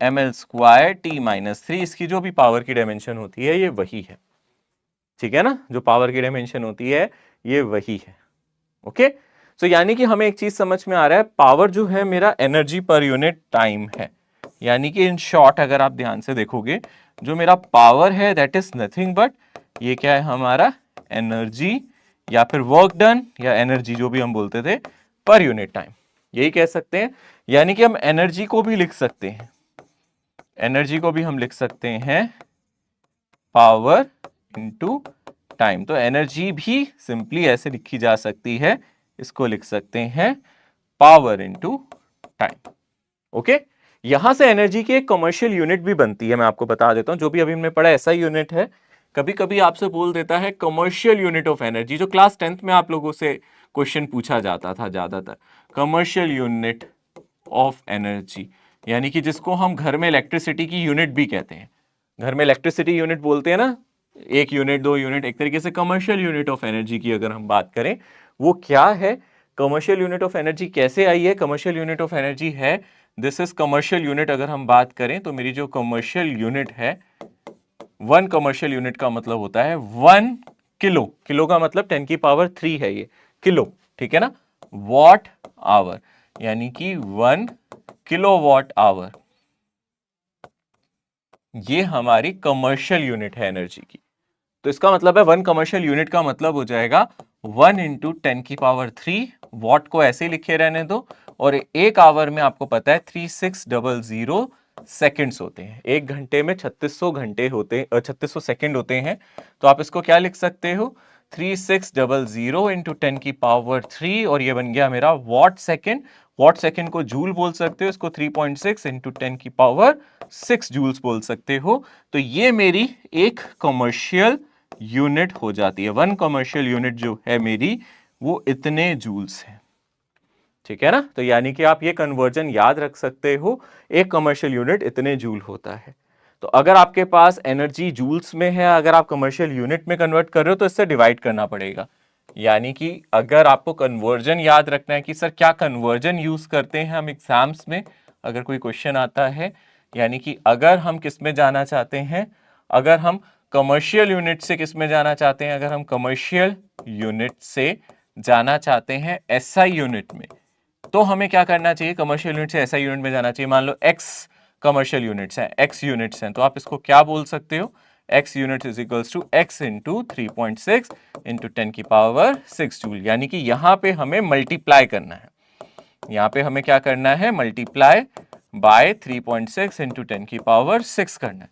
S1: ml square T minus three. इसकी जो भी पावर की डायमेंशन होती है ये वही है, ठीक है ना, जो पावर की डायमेंशन होती है ये वही है। ओके, सो यानी कि हमें एक चीज समझ में आ रहा है, पावर जो है मेरा एनर्जी पर यूनिट टाइम है, यानी कि इन शॉर्ट अगर आप ध्यान से देखोगे, जो मेरा पावर है दैट इज नथिंग बट, ये क्या है हमारा एनर्जी, या फिर वर्क डन, या एनर्जी जो भी हम बोलते थे, पर यूनिट टाइम, यही कह सकते हैं। यानी कि हम एनर्जी को भी लिख सकते हैं, एनर्जी को भी हम लिख सकते हैं पावर इनटू टाइम। तो एनर्जी भी सिंपली ऐसे लिखी जा सकती है, इसको लिख सकते हैं पावर इनटू टाइम। ओके, यहां से एनर्जी की एक कमर्शियल यूनिट भी बनती है, मैं आपको बता देता हूं, जो भी अभी हमने पढ़ा एसआई यूनिट है, कभी कभी आपसे बोल देता है कमर्शियल यूनिट ऑफ एनर्जी, जो क्लास 10th में आप लोगों से क्वेश्चन पूछा जाता था ज्यादातर, कमर्शियल यूनिट ऑफ एनर्जी, यानी कि जिसको हम घर में इलेक्ट्रिसिटी की यूनिट भी कहते हैं, घर में इलेक्ट्रिसिटी यूनिट बोलते हैं ना, 1 यूनिट 2 यूनिट, एक तरीके से कमर्शियल यूनिट ऑफ एनर्जी की अगर हम बात करें, वो क्या है, कमर्शियल यूनिट ऑफ एनर्जी कैसे आई है, कमर्शियल यूनिट ऑफ एनर्जी है, दिस इज कमर्शियल यूनिट। अगर हम बात करें तो मेरी जो कमर्शियल यूनिट है, 1 कमर्शियल यूनिट का मतलब होता है 1 किलो, किलो का मतलब 10 की पावर 3 है ये किलो, ठीक है ना, वॉट आवर, यानी कि 1 किलो वॉट आवर, ये हमारी कमर्शियल यूनिट है एनर्जी की। तो इसका मतलब है 1 कमर्शियल यूनिट का मतलब हो जाएगा 1 इंटू 10 की पावर 3, वॉट को ऐसे लिखे रहने दो, और एक आवर में आपको पता है 3600 सेकेंड्स होते हैं, एक घंटे में 3600 घंटे होते, 3600 सेकेंड होते हैं। तो आप इसको क्या लिख सकते हो, 3600 इंटू 10 की पावर 3, और ये बन गया मेरा वॉट सेकेंड। वॉट सेकेंड को जूल बोल सकते हो, इसको 3.6 इंटू 10 की पावर 6 जूल्स बोल सकते हो। तो ये मेरी एक कमर्शियल यूनिट हो जाती है, 1 कमर्शियल यूनिट जो है मेरी वो इतने जूल्स है, ठीक है ना। तो यानी कि आप ये कन्वर्जन याद रख सकते हो, एक कमर्शियल यूनिट इतने जूल होता है। तो अगर आपके पास एनर्जी जूल्स में है, अगर आप कमर्शियल यूनिट में कन्वर्ट कर रहे हो तो इससे डिवाइड करना पड़ेगा। यानी कि अगर आपको कन्वर्जन याद रखना है कि सर क्या कन्वर्जन यूज करते हैं हम एग्जाम्स में, अगर कोई क्वेश्चन आता है, यानी कि अगर हम किस में जाना चाहते हैं, अगर हम कमर्शियल यूनिट से किस में जाना चाहते हैं, अगर हम कमर्शियल यूनिट से जाना चाहते हैं एसआई यूनिट में, तो हमें क्या करना चाहिए, कमर्शियल यूनिट से एसआई यूनिट में जाना चाहिए। मान लो एक्स कमर्शियल यूनिट्स हैं, एक्स यूनिट्स हैं, तो आप इसको क्या बोल सकते हो, X unit is equals to X into 3.6 into 10 की पावर 6 जूल। यानी कि यहां पे हमें मल्टीप्लाई करना है, यहां पे हमें क्या करना है, मल्टीप्लाई बाय 3.6 इंटू 10 की पावर 6 करना है।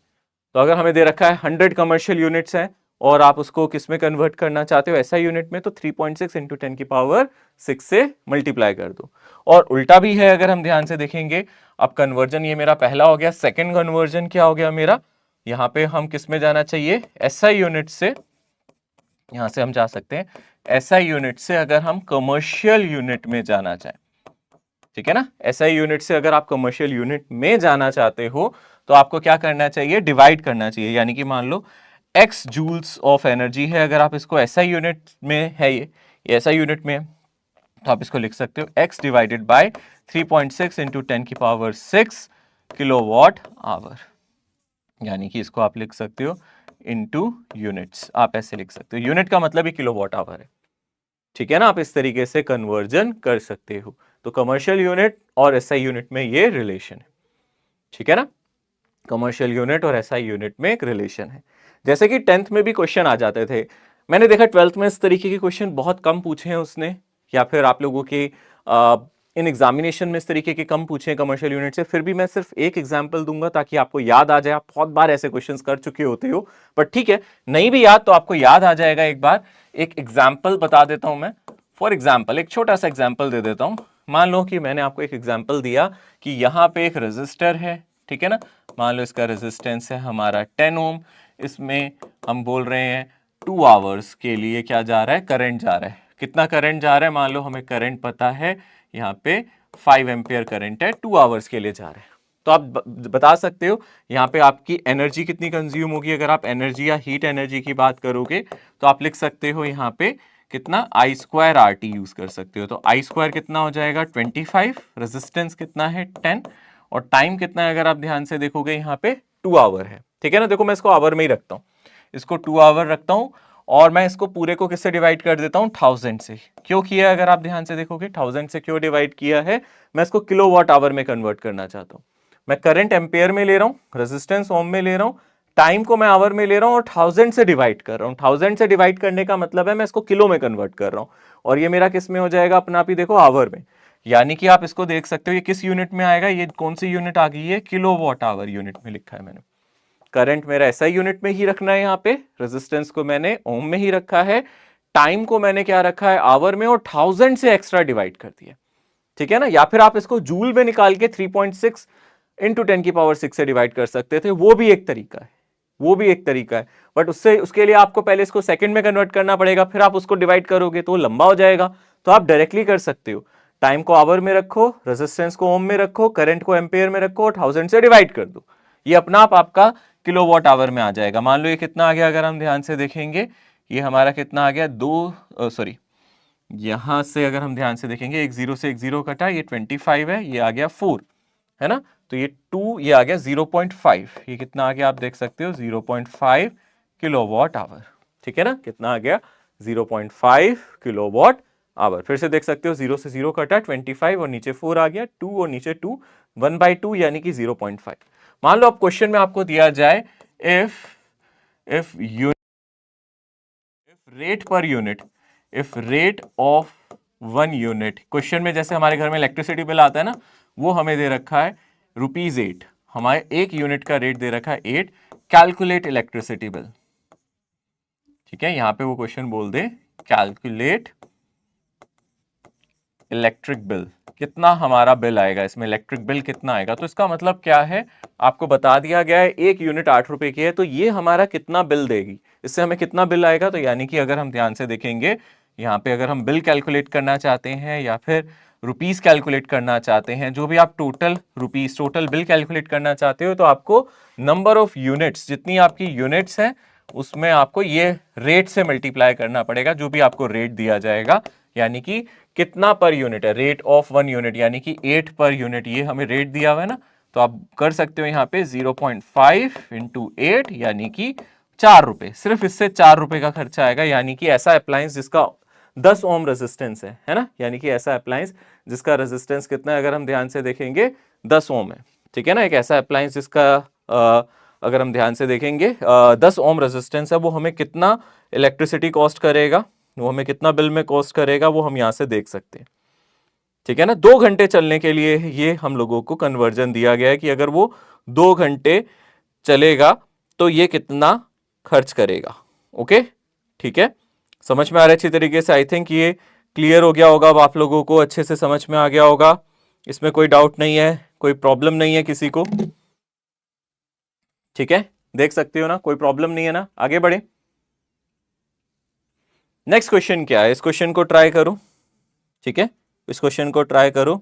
S1: तो अगर हमें दे रखा है 100 कमर्शियल यूनिट्स हैं और आप उसको किस में कन्वर्ट करना चाहते हो, ऐसा यूनिट में, तो 3.6 इंटू 10 की पावर 6 से मल्टीप्लाई कर दो। और उल्टा भी है, अगर हम ध्यान से देखेंगे, अब कन्वर्जन ये मेरा पहला हो गया, सेकंड कन्वर्जन क्या हो गया मेरा, यहां पे हम किस में जाना चाहिए, एसआई यूनिट से, यहां से हम जा सकते हैं एसआई यूनिट से, अगर हम कमर्शियल यूनिट में जाना चाहें, ठीक है ना। एसआई यूनिट से अगर आप कमर्शियल यूनिट में जाना चाहते हो तो आपको क्या करना चाहिए, डिवाइड करना चाहिए। यानी कि मान लो एक्स जूल्स ऑफ एनर्जी है, अगर आप इसको एसआई यूनिट में है, ये एसआई यूनिट में, तो आप इसको लिख सकते हो x divided by 3.6 into 10⁶ kilowatt hour. यानी कि इसको आप लिख सकते हो इनटू यूनिट्स, आप ऐसे लिख सकते हो, यूनिट का मतलब ही किलोवाट आवर है। ठीक है ना, आप इस तरीके से कन्वर्जन कर सकते हो। तो कमर्शियल यूनिट और एसआई यूनिट में ये रिलेशन है। ठीक है ना, कमर्शियल यूनिट और एसआई यूनिट में एक रिलेशन है। जैसे कि 10th में भी क्वेश्चन आ जाते थे, मैंने देखा 12th में इस तरीके के क्वेश्चन बहुत कम पूछे हैं उसने, या फिर आप लोगों के इन एग्जामिनेशन में इस तरीके के कम पूछे हैं कमर्शियल यूनिट से। फिर भी मैं सिर्फ एक एग्जांपल दूंगा ताकि आपको याद आ जाए। आप बहुत बार ऐसे क्वेश्चंस कर चुके होते हो, पर ठीक है, नहीं भी याद तो आपको याद आ जाएगा। एक बार एक एग्जाम्पल बता देता हूं मैं। फॉर एग्जाम्पल एक छोटा सा एग्जाम्पल दे देता हूं। मान लो कि मैंने आपको एक एग्जाम्पल दिया कि यहां पे एक रजिस्टर है, ठीक है ना। मान लो इसका रेजिस्टेंस है हमारा 10 ओम, इसमें हम बोल रहे हैं 2 आवर्स के लिए क्या जा रहा है, करंट जा रहा है। कितना करंट जा रहा है, मान लो हमें करंट पता है यहाँ पे 5 एम्पियर करंट है, 2 आवर्स के लिए जा रहा है। तो आप बता सकते हो यहाँ पे आपकी एनर्जी कितनी कंज्यूम होगी। अगर आप एनर्जी या हीट एनर्जी की बात करोगे तो आप लिख सकते हो यहाँ पे कितना, आई स्क्वायर आर टी यूज कर सकते हो। तो आई स्क्वायर कितना हो जाएगा 25, रेजिस्टेंस कितना है 10, और टाइम कितना है अगर आप ध्यान से देखोगे यहाँ पे 2 आवर है। ठीक है ना, देखो मैं इसको आवर में ही रखता हूँ, इसको 2 आवर रखता हूँ, और मैं इसको पूरे को किससे डिवाइड कर देता हूँ, 1000 से। क्यों किया है, अगर आप ध्यान से देखोगे 1000 से क्यों डिवाइड किया है, मैं इसको किलोवाट आवर में कन्वर्ट करना चाहता हूँ। मैं करंट एम्पेयर में ले रहा हूँ, रेजिस्टेंस ओम में ले रहा हूँ, टाइम को मैं आवर में ले रहा हूँ, और 1000 से डिवाइड कर रहा हूँ। 1000 से डिवाइड करने का मतलब है मैं इसको किलो में कन्वर्ट कर रहा हूँ, और ये मेरा किस में हो जाएगा, अपना आप ही देखो, आवर में। यानी कि आप इसको देख सकते हो ये किस यूनिट में आएगा, ये कौन सी यूनिट आ गई है, किलोवाट आवर यूनिट में लिखा है मैंने। करंट मेरा ऐसा यूनिट में ही रखना है, यहाँ पे रेजिस्टेंस को मैंने ओम में ही रखा है, टाइम को मैंने क्या रखा है, आवर में, और 1000 से एक्स्ट्रा डिवाइड कर दिया। ठीक है ना, या फिर आप इसको जूल में निकाल के 3.6 इंटू 10⁶ से डिवाइड कर सकते थे, वो भी एक तरीका है, वो भी एक तरीका है। बट उसके लिए आपको पहले इसको सेकंड में कन्वर्ट करना पड़ेगा, फिर आप उसको डिवाइड करोगे तो लंबा हो जाएगा। तो आप डायरेक्टली कर सकते हो, टाइम को आवर में रखो, रेजिस्टेंस को ओम में रखो, करंट को एम्पेयर में रखो, और 1000 से डिवाइड कर दो, ये अपना आप आपका किलोवाट आवर में आ जाएगा। मान लो ये कितना आ गया, अगर हम ध्यान से देखेंगे ये हमारा कितना आ गया, यहां से अगर हम ध्यान से देखेंगे एक जीरो से एक जीरो कटा, ये 25 है, ये आ गया 4, है ना। तो ये 2, ये आ गया 0.5, ये कितना आ गया आप देख सकते हो 0.5 किलोवाट आवर। ठीक है ना, कितना आ गया 0.5 किलोवाट आवर। फिर से देख सकते हो, 0 से 0 कटा, 25 और नीचे 4 आ गया, 2 और नीचे 2, 1/2 यानी कि 0.5। मान लो अब क्वेश्चन में आपको दिया जाए if rate per unit, if rate of 1 unit, question में जैसे हमारे घर में इलेक्ट्रिसिटी बिल आता है ना, वो हमें दे रखा है ₹8, हमारे एक यूनिट का रेट दे रखा है 8, कैलकुलेट इलेक्ट्रिसिटी बिल। ठीक है, यहां पे वो क्वेश्चन बोल दे कैलकुलेट इलेक्ट्रिक बिल, कितना हमारा बिल आएगा, इसमें इलेक्ट्रिक बिल कितना आएगा। तो इसका मतलब क्या है, आपको बता दिया गया है एक यूनिट 8 रुपए की है, तो ये हमारा कितना बिल देगी, इससे हमें कितना बिल आएगा। तो यानी कि अगर हम ध्यान से देखेंगे यहाँ पे, अगर हम बिल कैलकुलेट करना चाहते हैं या फिर रुपीस कैलकुलेट करना चाहते हैं, जो भी आप total rupees, total bill calculate करना चाहते हो, तो आपको नंबर ऑफ यूनिट्स, जितनी आपकी यूनिट्स हैं उसमें आपको ये रेट से मल्टीप्लाई करना पड़ेगा, जो भी आपको रेट दिया जाएगा। यानी कि कितना पर यूनिट है, रेट ऑफ 1 यूनिट, यानी कि 8 पर यूनिट, ये हमें रेट दिया हुआ है ना। तो आप कर सकते हो यहाँ पे 0.5 इंटू 8 यानी कि 4 रुपए, सिर्फ इससे 4 रुपए का खर्चा आएगा। यानी कि ऐसा अप्लायंस जिसका 10 ओम रेजिस्टेंस है ना, यानी कि ऐसा अप्लायंस जिसका रेजिस्टेंस कितना है, अगर हम ध्यान से देखेंगे 10 ओम है। ठीक है ना, एक ऐसा अप्लायंस जिसका अगर हम ध्यान से देखेंगे 10 ओम रेजिस्टेंस है, वो हमें कितना इलेक्ट्रिसिटी कॉस्ट करेगा, वो हमें कितना बिल में कॉस्ट करेगा, वो हम यहां से देख सकते हैं। ठीक है ना, 2 घंटे चलने के लिए ये हम लोगों को कन्वर्जन दिया गया है कि अगर वो 2 घंटे चलेगा तो ये कितना खर्च करेगा। ओके, ठीक है, समझ में आ रहा है अच्छी तरीके से। आई थिंक ये क्लियर हो गया होगा, अब आप लोगों को अच्छे से समझ में आ गया होगा, इसमें कोई डाउट नहीं है, कोई प्रॉब्लम नहीं है किसी को। ठीक है, देख सकते हो ना, कोई प्रॉब्लम नहीं है ना, आगे बढ़े। नेक्स्ट क्वेश्चन क्या है, इस क्वेश्चन को ट्राई करो। ठीक है, इस क्वेश्चन को ट्राई करो।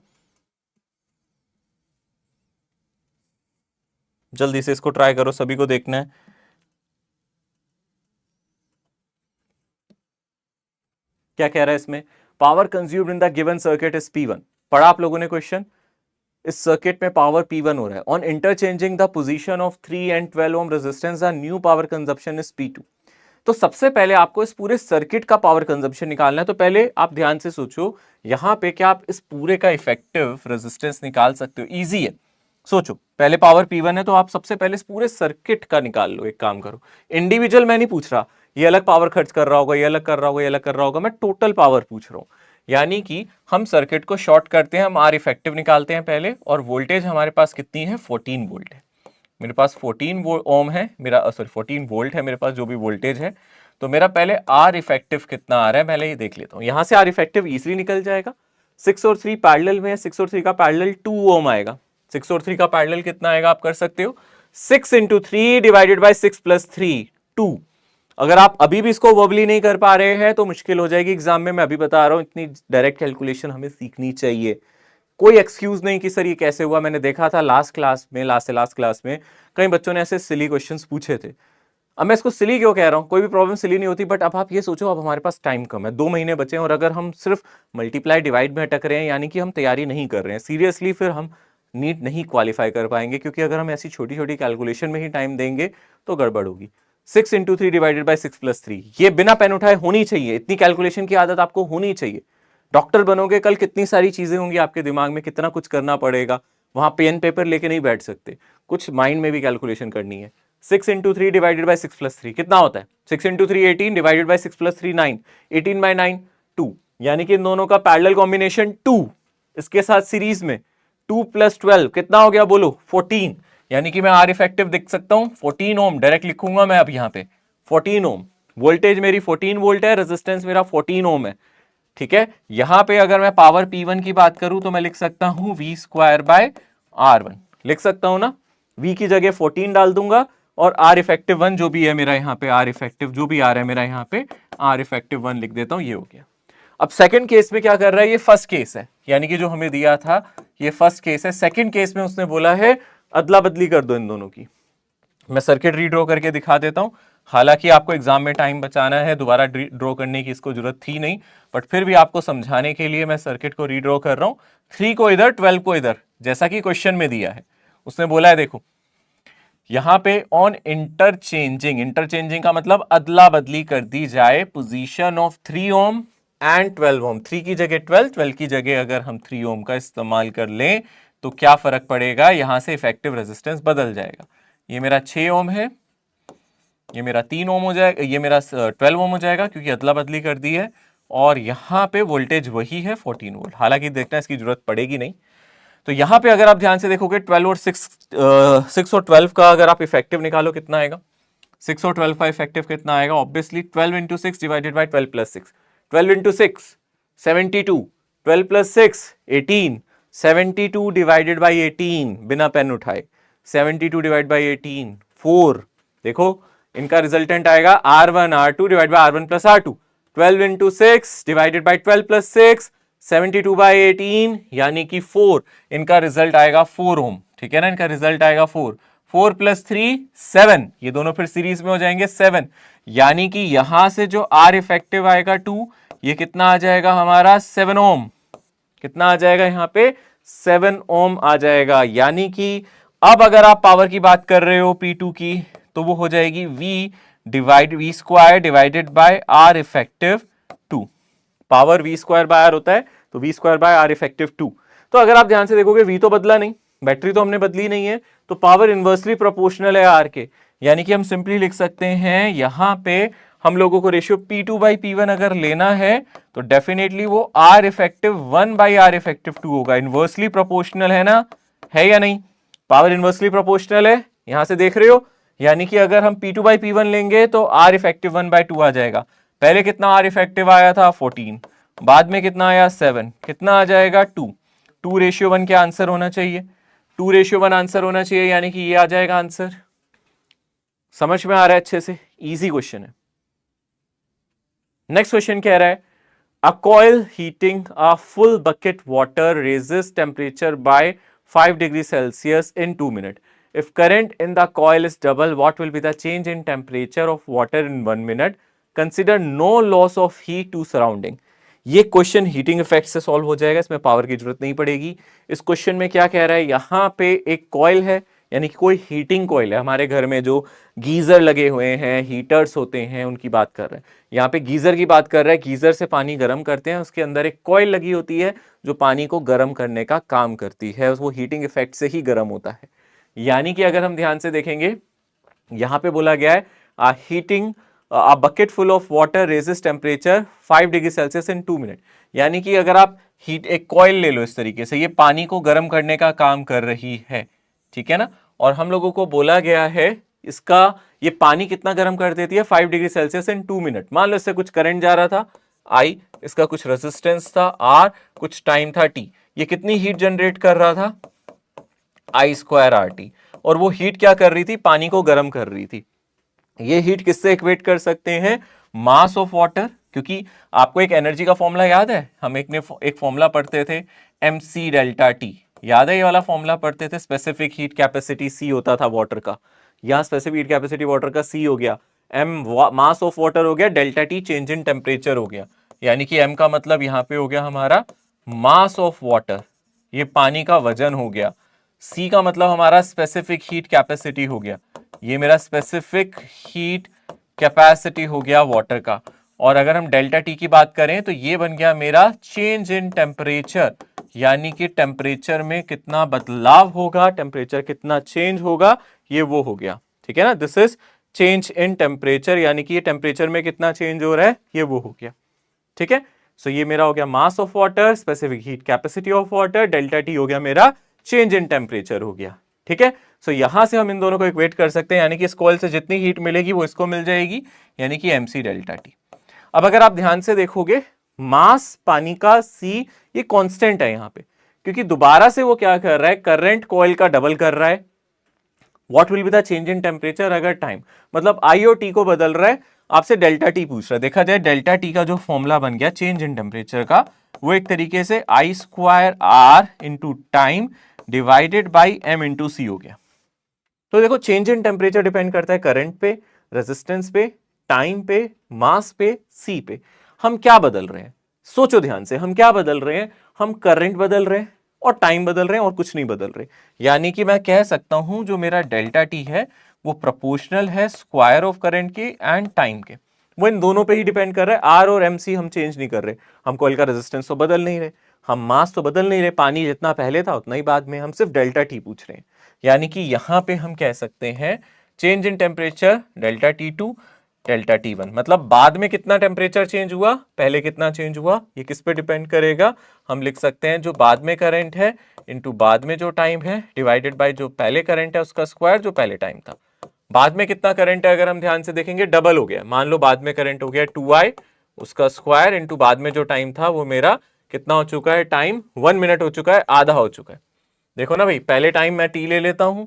S1: जल्दी से इसको ट्राई करो, सभी को देखना है। क्या कह रहा है इसमें? Power consumed in the given circuit is P1। पढ़ा आप लोगों ने क्वेश्चन? इस सर्किट में पावर P1 हो रहा है। On interchanging the position of 3 and 12 ohm resistance the new power consumption is P2। तो सबसे पहले आपको इस पूरे सर्किट का पावर कंजप्शन निकालना है। तो पहले आप ध्यान से सोचो, यहां पे क्या आप इस पूरे का इफेक्टिव रेजिस्टेंस निकाल सकते हो? इजी है। सोचो, पहले पावर P1 है तो आप सबसे पहले इस पूरे सर्किट का निकाल लो। एक काम करो, इंडिविजुअल मैं नहीं पूछ रहा, ये अलग पावर खर्च कर रहा होगा, ये अलग कर रहा होगा, ये अलग कर रहा होगा, मैं टोटल पावर पूछ रहा हूं। यानी कि हम सर्किट को शॉर्ट करते हैं, हम आर इफेक्टिव निकालते हैं पहले, और वोल्टेज हमारे पास कितनी है? 14 वोल्ट है। मेरे पास 14 ओम है, मेरा सॉरी 14 वोल्ट है मेरे पास जो भी वोल्टेज है। तो मेरा पहले आर इफेक्टिव कितना आ रहा है पहले ये देख लेता हूं। यहां से आर इफेक्टिव इजीली निकल जाएगा। 6 और 3 पैरेलल में है, 6 और 3 का पैरेलल 2 ओम आएगा। 6 और 3 का पैरेलल कितना आएगा आप कर सकते हो? 6 इंटू 3 डिवाइडेड बाई 6 प्लस 3 2। अगर आप अभी भी इसको वर्बली नहीं कर पा रहे हैं तो मुश्किल हो जाएगी एग्जाम में, मैं अभी बता रहा हूं। इतनी डायरेक्ट कैलकुलेशन हमें सीखनी चाहिए। कोई एक्सक्यूज नहीं कि सर ये कैसे हुआ। मैंने देखा था लास्ट क्लास में कई बच्चों ने ऐसे सिली क्वेश्चंस पूछे थे। अब मैं इसको सिली क्यों कह रहा हूं? कोई भी प्रॉब्लम सिली नहीं होती, बट अब आप ये सोचो, अब हमारे पास टाइम कम है, 2 महीने बचे हैं, और अगर हम सिर्फ मल्टीप्लाई डिवाइड में अटक रहे हैं, यानी कि हम तैयारी नहीं कर रहे हैं सीरियसली, फिर हम नीट नहीं क्वालिफाई कर पाएंगे। क्योंकि अगर हम ऐसी छोटी छोटी कैलकुलेशन में ही टाइम देंगे तो गड़बड़ होगी। 6 इंटू 3 डिवाइडेड बाई 6 प्लस 3, ये बिना पेन उठाए होनी चाहिए। इतनी कैलकुलेशन की आदत आपको होनी चाहिए। डॉक्टर बनोगे कल, कितनी सारी चीजें होंगी आपके दिमाग में, कितना कुछ करना पड़ेगा। वहां पेन पेपर लेके नहीं बैठ सकते, कुछ माइंड में भी कैलकुलेशन करनी है। 6 इंटू 3 डिवाइडेड बाई 6 प्लस 3 कितना होता है? 6 into 3 18 divided by 6 plus 3 9, 18 by 9 2। यानी कि इन दोनों का पैरेलल कॉम्बिनेशन 2, इसके साथ सीरीज में 2 प्लस 12 कितना हो गया बोलो? 14। यानी कि मैं आर इफेक्टिव देख सकता हूं 14 ओम, डायरेक्ट लिखूंगा मैं अब यहां पे 14 ओम। वोल्टेज मेरी 14 वोल्ट है, रेजिस्टेंस मेरा 14 ओम है। ठीक है, यहां पे अगर मैं पावर P1 की बात करूं तो मैं लिख सकता हूं V स्क्वायर बाय R1, लिख सकता हूं ना। V की जगह 14 डाल दूंगा, और R इफेक्टिव 1 जो भी है मेरा यहाँ पे, R इफेक्टिव जो भी आ रहा है मेरा यहाँ पे, R इफेक्टिव 1 लिख देता हूं। ये हो गया। अब सेकंड केस में क्या कर रहा है? ये फर्स्ट केस है, यानी कि जो हमें दिया था ये फर्स्ट केस है। सेकंड केस में उसने बोला है अदला बदली कर दो इन दोनों की। मैं सर्किट रीड्रॉ करके दिखा देता हूं। हालांकि आपको एग्जाम में टाइम बचाना है, दोबारा ड्रॉ करने की इसको जरूरत थी नहीं, बट फिर भी आपको समझाने के लिए मैं सर्किट को रीड्रॉ कर रहा हूं। 3 को इधर, 12 को इधर, जैसा कि क्वेश्चन में दिया है। उसने बोला है देखो यहां पे ऑन इंटरचेंजिंग, इंटरचेंजिंग का मतलब अदला बदली कर दी जाए पोजीशन ऑफ 3 ओम एंड 12 ओम। 3 की जगह 12, 12 की जगह अगर हम 3 ओम का इस्तेमाल कर लें तो क्या फर्क पड़ेगा? यहां से इफेक्टिव रेजिस्टेंस बदल जाएगा। ये मेरा 6 ओम है, ये मेरा 3 ओम हो जाएगा, ये मेरा 12 ओम हो जाएगा क्योंकि अदला बदली कर दी है। और यहां पे वोल्टेज वही है 14 वोल्ट। हालांकि देखना इसकी जरूरत पड़ेगी नहीं। तो यहां पे अगर आप ध्यान से देखोगे 12 और 6 और 12 का अगर आप इफेक्टिव निकालो कितना आएगा? 6 और 12 का इफेक्टिव कितना आएगा? Obviously 12 into 6 divided by 12 plus 6। 12 into 6 72, 12 plus 6 18, 72 divided by 18 बिना पेन उठाए, 72 डिवाइड बाई 18 4। देखो इनका रिजल्टेंट आएगा R1 R2 divide by R1 plus R2। 12 into 6 divided by 12 plus 6, 72 by 18 यानी कि 4। इनका रिजल्ट आएगा 4 ओम। ठीक है ना, इनका रिजल्ट आएगा 4। 4 प्लस 3 7, ये दोनों फिर सीरीज में हो जाएंगे 7। यानी कि यहां से जो R इफेक्टिव आएगा 2, ये कितना आ जाएगा हमारा? 7 ओम। कितना आ जाएगा यहां पे? 7 ओम आ जाएगा। यानी कि अब अगर आप पावर की बात कर रहे हो P2 की, तो वो हो जाएगी V square divided bye R effective 2। Power V square by R होता है, तो V square by R effective 2। तो अगर आप ध्यान से देखोगे V तो बदला नहीं, बैटरी तो हमने बदली नहीं है, तो पावर इनवर्सली प्रोपोर्शनल है R के। यानी कि हम सिंपली लिख सकते हैं यहां पे हम लोगों को रेशियो P2 बाई P1 अगर लेना है तो डेफिनेटली वो R effective 1 by R effective 2 होगा। इनवर्सली प्रोपोर्शनल है ना, है या नहीं? पावर इनवर्सली प्रोपोर्शनल है, यहां से देख रहे हो। यानी कि अगर हम P2 बाई P1 लेंगे तो R इफेक्टिव 1 बाई 2 आ जाएगा। पहले कितना R इफेक्टिव आया था? 14, बाद में कितना आया? 7, कितना आ जाएगा? 2। 2 रेशियो 1 क्या आंसर होना चाहिए? 2 रेशियो 1 आंसर होना चाहिए, यानी कि ये आ जाएगा आंसर। समझ में आ रहा है अच्छे से? इजी क्वेश्चन है। नेक्स्ट क्वेश्चन कह रहा है a coil heating a full bucket water raises temperature by 5 degree Celsius in 2 minute if current in the coil is double what will be the change in temperature of water in 1 minute, consider no loss of heat to surrounding. ये question heating effect से solve हो जाएगा, इसमें power की जरूरत नहीं पड़ेगी। इस क्वेश्चन में क्या कह रहा है, यहां पे एक कॉइल है, यानी कि कोई हीटिंग कॉइल है। हमारे घर में जो गीजर लगे हुए हैं, हीटर्स होते हैं, उनकी बात कर रहे हैं। यहाँ पे गीजर की बात कर रहा है, गीजर से पानी गर्म करते हैं, उसके अंदर एक कॉइल लगी होती है जो पानी को गर्म करने का काम करती है, वो हीटिंग इफेक्ट से ही गर्म होता है। यानी कि अगर हम ध्यान से देखेंगे, यहां पे बोला गया है heating a bucket full of water raises temperature 5 degree Celsius in 2 minute. यानी कि अगर आप हीट एक कॉइल ले लो इस तरीके से, ये पानी को गर्म करने का काम कर रही है, ठीक है ना। और हम लोगों को बोला गया है इसका ये पानी कितना गर्म कर देती है, 5 डिग्री सेल्सियस इन 2 मिनट। मान लो इससे कुछ करंट जा रहा था आई, इसका कुछ रेजिस्टेंस था आर, कुछ टाइम था टी। ये कितनी हीट जनरेट कर रहा था, आई स्क्वायर आर टी। और वो हीट क्या कर रही थी, पानी को गर्म कर रही थी। ये हीट किससे इक्वेट कर सकते हैं, मास ऑफ वाटर, क्योंकि आपको एक एनर्जी का फॉर्मूला याद है, हम एक फॉर्मूला पढ़ते थे mc डेल्टा टी, याद है ये वाला फॉर्मूला पढ़ते थे, स्पेसिफिक हीट कैपेसिटी c होता था वाटर का। यहां स्पेसिफिक हीट कैपेसिटी वाटर का c हो गया, m मास ऑफ वाटर हो गया, delta T change in temperature हो गया। यानी कि m का मतलब यहां पे हो गया हमारा मास ऑफ वाटर, ये पानी का वजन हो गया। c का मतलब हमारा स्पेसिफिक हीट कैपेसिटी हो गया, ये मेरा स्पेसिफिक हीट कैपेसिटी हो गया वाटर का। और अगर हम डेल्टा टी की बात करें तो ये बन गया मेरा चेंज इन टेम्परेचर, यानी कि टेम्परेचर में कितना बदलाव होगा, टेम्परेचर कितना चेंज होगा, ये वो हो गया, ठीक है ना। This is change in temperature, यानी कि ये टेम्परेचर में कितना चेंज हो रहा है, ये वो हो गया, ठीक है। सो ये मेरा हो गया mass of water, specific heat capacity of water, delta T हो गया मेरा चेंज इन टेम्परेचर हो गया, ठीक है। सो यहां से हम इन दोनों को इक्वेट कर सकते हैं, यानी कि इस कॉइल से जितनी हीट मिलेगी वो इसको मिल जाएगी, यानी कि mc डेल्टा टी। अब अगर आप ध्यान से देखोगे, मास पानी का c ये कांस्टेंट है यहां पे, क्योंकि दोबारा से वो क्या कर रहा है, करंट कॉइल का डबल कर रहा है। What will be the change in temperature, अगर टाइम मतलब आई और टी को बदल रहा है, आपसे डेल्टा टी पूछ रहा है। देखा जाए डेल्टा टी का जो फॉर्मूला बन गया चेंज इन टेम्परेचर का, वो एक तरीके से I square R into time divided by M into C हो गया। तो देखो चेंज इन टेम्परेचर डिपेंड करता है करंट पे, रेजिस्टेंस पे, टाइम पे, मास पे, सी पे। हम क्या बदल रहे हैं, सोचो ध्यान से, हम क्या बदल रहे हैं, हम करंट बदल रहे हैं और टाइम बदल रहे हैं और कुछ नहीं बदल रहे। यानी कि मैं कह सकता हूं जो मेरा डेल्टा टी है वो प्रोपोर्शनल है स्क्वायर ऑफ करंट के एंड टाइम के, वो इन दोनों पे ही डिपेंड कर रहा है। आर और एमसी हम चेंज नहीं कर रहे, हम कॉइल का रेजिस्टेंस तो बदल नहीं रहे, हम मास तो बदल नहीं रहे, पानी जितना पहले था उतना ही बाद में, हम सिर्फ डेल्टा टी पूछ रहे हैं। यानी कि यहां पे हम कह सकते हैं change in temperature delta T two delta T one, मतलब बाद में कितना टेम्परेचर चेंज हुआ, पहले कितना चेंज हुआ, ये किस पे डिपेंड करेगा। हम लिख सकते हैं जो बाद में करंट है इनटू बाद में जो टाइम है डिवाइडेड बाय जो पहले करंट है उसका स्क्वायर जो पहले टाइम था। बाद में कितना करंट है, अगर हम ध्यान से देखेंगे डबल हो गया, मान लो बाद में करंट हो गया 2i, उसका स्क्वायर इनटू बाद में जो टाइम था वो मेरा कितना हो चुका है, टाइम 1 मिनट हो चुका है, आधा हो चुका है। देखो ना भाई, पहले टाइम मैं टी ले लेता हूं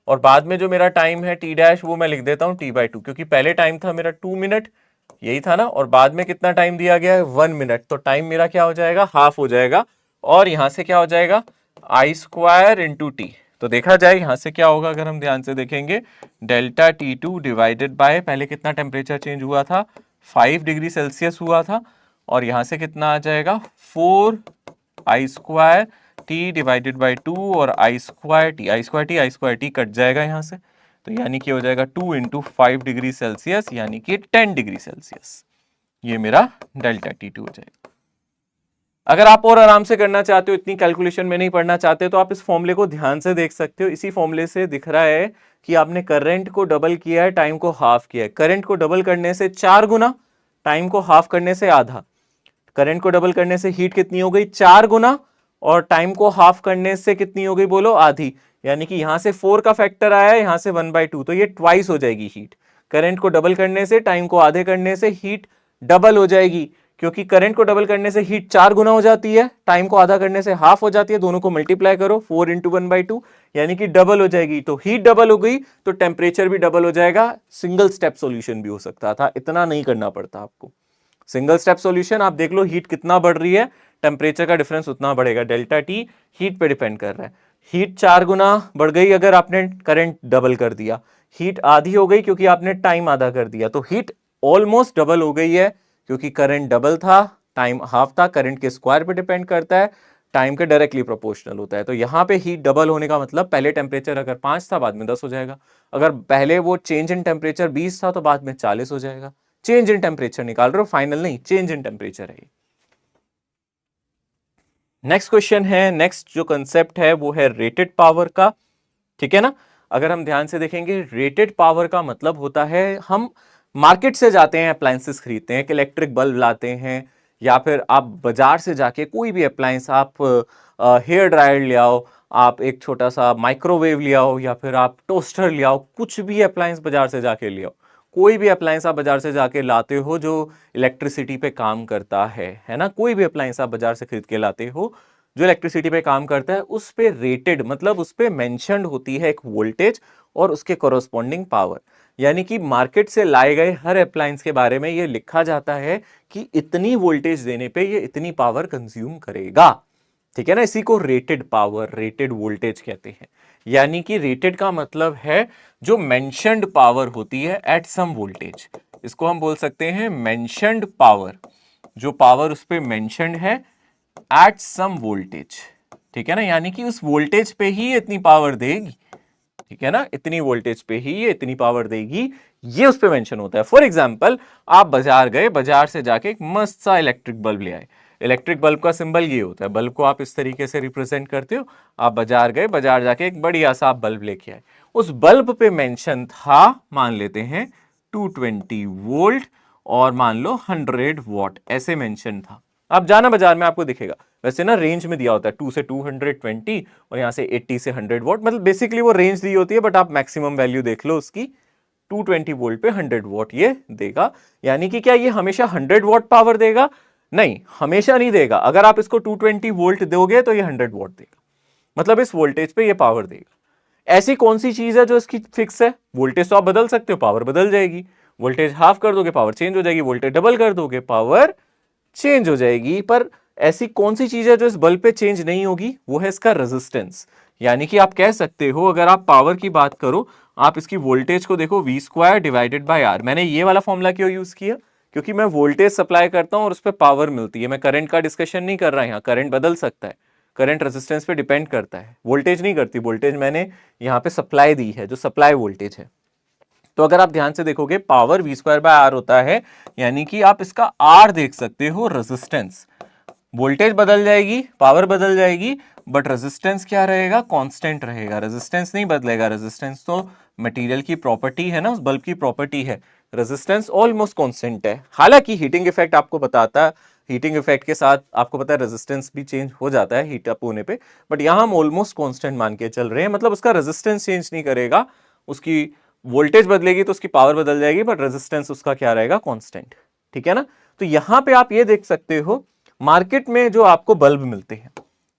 S1: और बाद में जो मेरा टाइम है टी डैश वो मैं लिख देता हूं t/2, क्योंकि पहले टाइम था मेरा 2 मिनट, यही था ना, और बाद में कितना टाइम दिया गया है 1 मिनट, तो टाइम मेरा क्या हो जाएगा, हाफ हो जाएगा। और यहां से क्या हो जाएगा, आई स्क्वायर इंटू टी। तो देखा जाए यहां से क्या होगा, अगर हम ध्यान से देखेंगे, delta T two divided by पहले कितना टेम्परेचर चेंज हुआ था, 5 डिग्री सेल्सियस हुआ था, और यहां से कितना आ जाएगा 4 I square T divided by 2 और I square T, I square T I square T cut जाएगा यहां से, तो यानी कि हो जाएगा 2 इंटू 5 डिग्री सेल्सियस, यानी कि 10 डिग्री सेल्सियस। ये मेरा डेल्टा टी टू हो जाएगा। अगर आप और आराम से करना चाहते हो, इतनी कैलकुलेशन में नहीं पढ़ना चाहते, तो आप इस फॉर्मूले को ध्यान से देख सकते हो। इसी फॉर्मूले से दिख रहा है कि आपने करंट को डबल किया है, टाइम को हाफ किया है। करंट को डबल करने से 4 गुना, टाइम को हाफ करने से आधा। करंट को डबल करने से हीट कितनी हो गई, 4 गुना, और टाइम को हाफ करने से कितनी हो गई बोलो, आधी। यानी कि यहां से 4 का फैक्टर आया है, यहां से 1/2, तो ये ट्वाइस हो जाएगी हीट। करंट को डबल करने से, टाइम को आधे करने से हीट डबल हो जाएगी, क्योंकि करंट को डबल करने से हीट 4 गुना हो जाती है, टाइम को आधा करने से हाफ हो जाती है, दोनों को मल्टीप्लाई करो 4 इंटू 1/2, यानी कि डबल हो जाएगी। तो हीट डबल हो गई तो टेम्परेचर भी डबल हो जाएगा। सिंगल स्टेप सॉल्यूशन भी हो सकता था, इतना नहीं करना पड़ता आपको। सिंगल स्टेप सॉल्यूशन, आप देख लो हीट कितना बढ़ रही है, टेम्परेचर का डिफरेंस उतना बढ़ेगा। डेल्टा टी हीट पे डिपेंड कर रहा है। हीट 4 गुना बढ़ गई अगर आपने करंट डबल कर दिया, हीट आधी हो गई क्योंकि आपने टाइम आधा कर दिया, तो हीट ऑलमोस्ट डबल हो गई है क्योंकि करंट डबल था, टाइम हाफ था। करंट के स्क्वायर पे डिपेंड करता है, टाइम के डायरेक्टली प्रोपोर्शनल होता है। तो यहां पे हीट डबल होने का मतलब पहले टेम्परेचर अगर 5 था बाद में 10 हो जाएगा, अगर पहले वो चेंज इन टेम्परेचर 20 था तो बाद में 40 हो जाएगा। चेंज इन टेम्परेचर निकाल रहे हो, फाइनल नहीं, चेंज इन टेम्परेचर है। नेक्स्ट क्वेश्चन है, नेक्स्ट जो कंसेप्ट है वो है रेटेड पावर का, ठीक है ना। अगर हम ध्यान से देखेंगे, रेटेड पावर का मतलब होता है हम मार्केट से जाते हैं, अप्लायंसेस खरीदते हैं, इलेक्ट्रिक बल्ब लाते हैं, या फिर आप बाजार से जाके कोई भी अप्लायंस, आप हेयर ड्रायर ले आओ, आप एक छोटा सा माइक्रोवेव ले आओ, या फिर आप टोस्टर ले आओ, कुछ भी अप्लायंस बाजार से जाके ले आओ, कोई भी अप्लायंस आप बाजार से जाके लाते हो जो इलेक्ट्रिसिटी पे काम करता है ना, कोई भी अप्लायंस आप बाजार से खरीद के लाते हो जो इलेक्ट्रिसिटी पे काम करता है, उस पे रेटेड मतलब उस पे मेंशन्ड होती है एक वोल्टेज और उसके कोरोस्पोंडिंग पावर। यानी कि मार्केट से लाए गए हर अप्लायंस के बारे में ये लिखा जाता है कि इतनी वोल्टेज देने पे ये इतनी पावर कंज्यूम करेगा, ठीक है ना। इसी को रेटेड पावर, रेटेड वोल्टेज कहते हैं। यानी कि रेटेड का मतलब है जो मेंशन्ड पावर होती है एट सम वोल्टेज, इसको हम बोल सकते हैं मेंशन्ड पावर, जो पावर उस पे मेंशन्ड है एट सम वोल्टेज, ठीक है ना। यानी कि उस वोल्टेज पे ही इतनी पावर देगी, ठीक है ना, इतनी वोल्टेज पे ही ये इतनी पावर देगी, ये उस पे मेंशन होता है। फॉर एग्जांपल, आप बाजार गए, बाजार से जाके एक मस्त सा इलेक्ट्रिक बल्ब ले आए। इलेक्ट्रिक बल्ब का सिंबल ये होता है, बल्ब को आप इस तरीके से रिप्रेजेंट करते हो। आप बाजार गए, बाजार जाके एक बढ़िया सा बल्ब लेके आए, उस बल्ब पे मेंशन था, मान लेते हैं 220 वोल्ट और मान लो 100 वॉट, ऐसे मेंशन था। आप जाना बाजार में, आपको दिखेगा। वैसे ना रेंज में दिया होता है 2 से 220 और यहाँ से 80 से 100 वॉट, मतलब बेसिकली वो रेंज दी होती है, बट आप मैक्सिमम वैल्यू देख लो उसकी, 220 वोल्ट पे 100 वॉट ये देगा। यानी कि क्या ये हमेशा 100 वॉट पावर देगा? नहीं, हमेशा नहीं देगा। अगर आप इसको 220 वोल्ट दोगे तो ये 100 वॉट देगा, मतलब इस वोल्टेज पे ये पावर देगा। ऐसी कौन सी चीज है जो इसकी फिक्स है? वोल्टेज तो आप बदल सकते हो, पावर बदल जाएगी। वोल्टेज हाफ कर दोगे पावर चेंज हो जाएगी, वोल्टेज डबल कर दोगे पावर चेंज हो जाएगी। पर ऐसी कौन सी चीज है जो इस बल्ब पे चेंज नहीं होगी? वो है इसका रेजिस्टेंस। यानी कि आप कह सकते हो, अगर आप पावर की बात करो, आप इसकी वोल्टेज को देखो, V square divided by R. मैंने ये वाला फॉर्मूला क्यों यूज किया? क्योंकि मैं वोल्टेज सप्लाई करता हूं और उस पर पावर मिलती है। मैं करंट का डिस्कशन नहीं कर रहा, यहाँ करंट बदल सकता है, करंट रेजिस्टेंस पे डिपेंड करता है, वोल्टेज नहीं करती। वोल्टेज मैंने यहाँ पे सप्लाई दी है, जो सप्लाई वोल्टेज है। तो अगर आप ध्यान से देखोगे, power V square by R होता है, यानी कि आप इसका आर देख सकते हो, रेजिस्टेंस। वोल्टेज बदल जाएगी, पावर बदल जाएगी, बट रेजिस्टेंस क्या रहेगा? कांस्टेंट रहेगा। रेजिस्टेंस नहीं बदलेगा, रेजिस्टेंस तो मटेरियल की प्रॉपर्टी है ना, उस बल्ब की प्रॉपर्टी है। रेजिस्टेंस ऑलमोस्ट कांस्टेंट है। हालांकि हीटिंग इफेक्ट आपको बताता है, हीटिंग इफेक्ट के साथ आपको पता है रेजिस्टेंस भी चेंज हो जाता है हीट अप होने पे, बट यहां हम ऑलमोस्ट कांस्टेंट मान के चल रहे हैं। मतलब उसका रेजिस्टेंस चेंज नहीं करेगा, उसकी वोल्टेज बदलेगी तो उसकी पावर बदल जाएगी, बट रेजिस्टेंस उसका क्या रहेगा? कांस्टेंट, ठीक है ना। तो यहां पे आप ये देख सकते हो, मार्केट में जो आपको बल्ब मिलते हैं,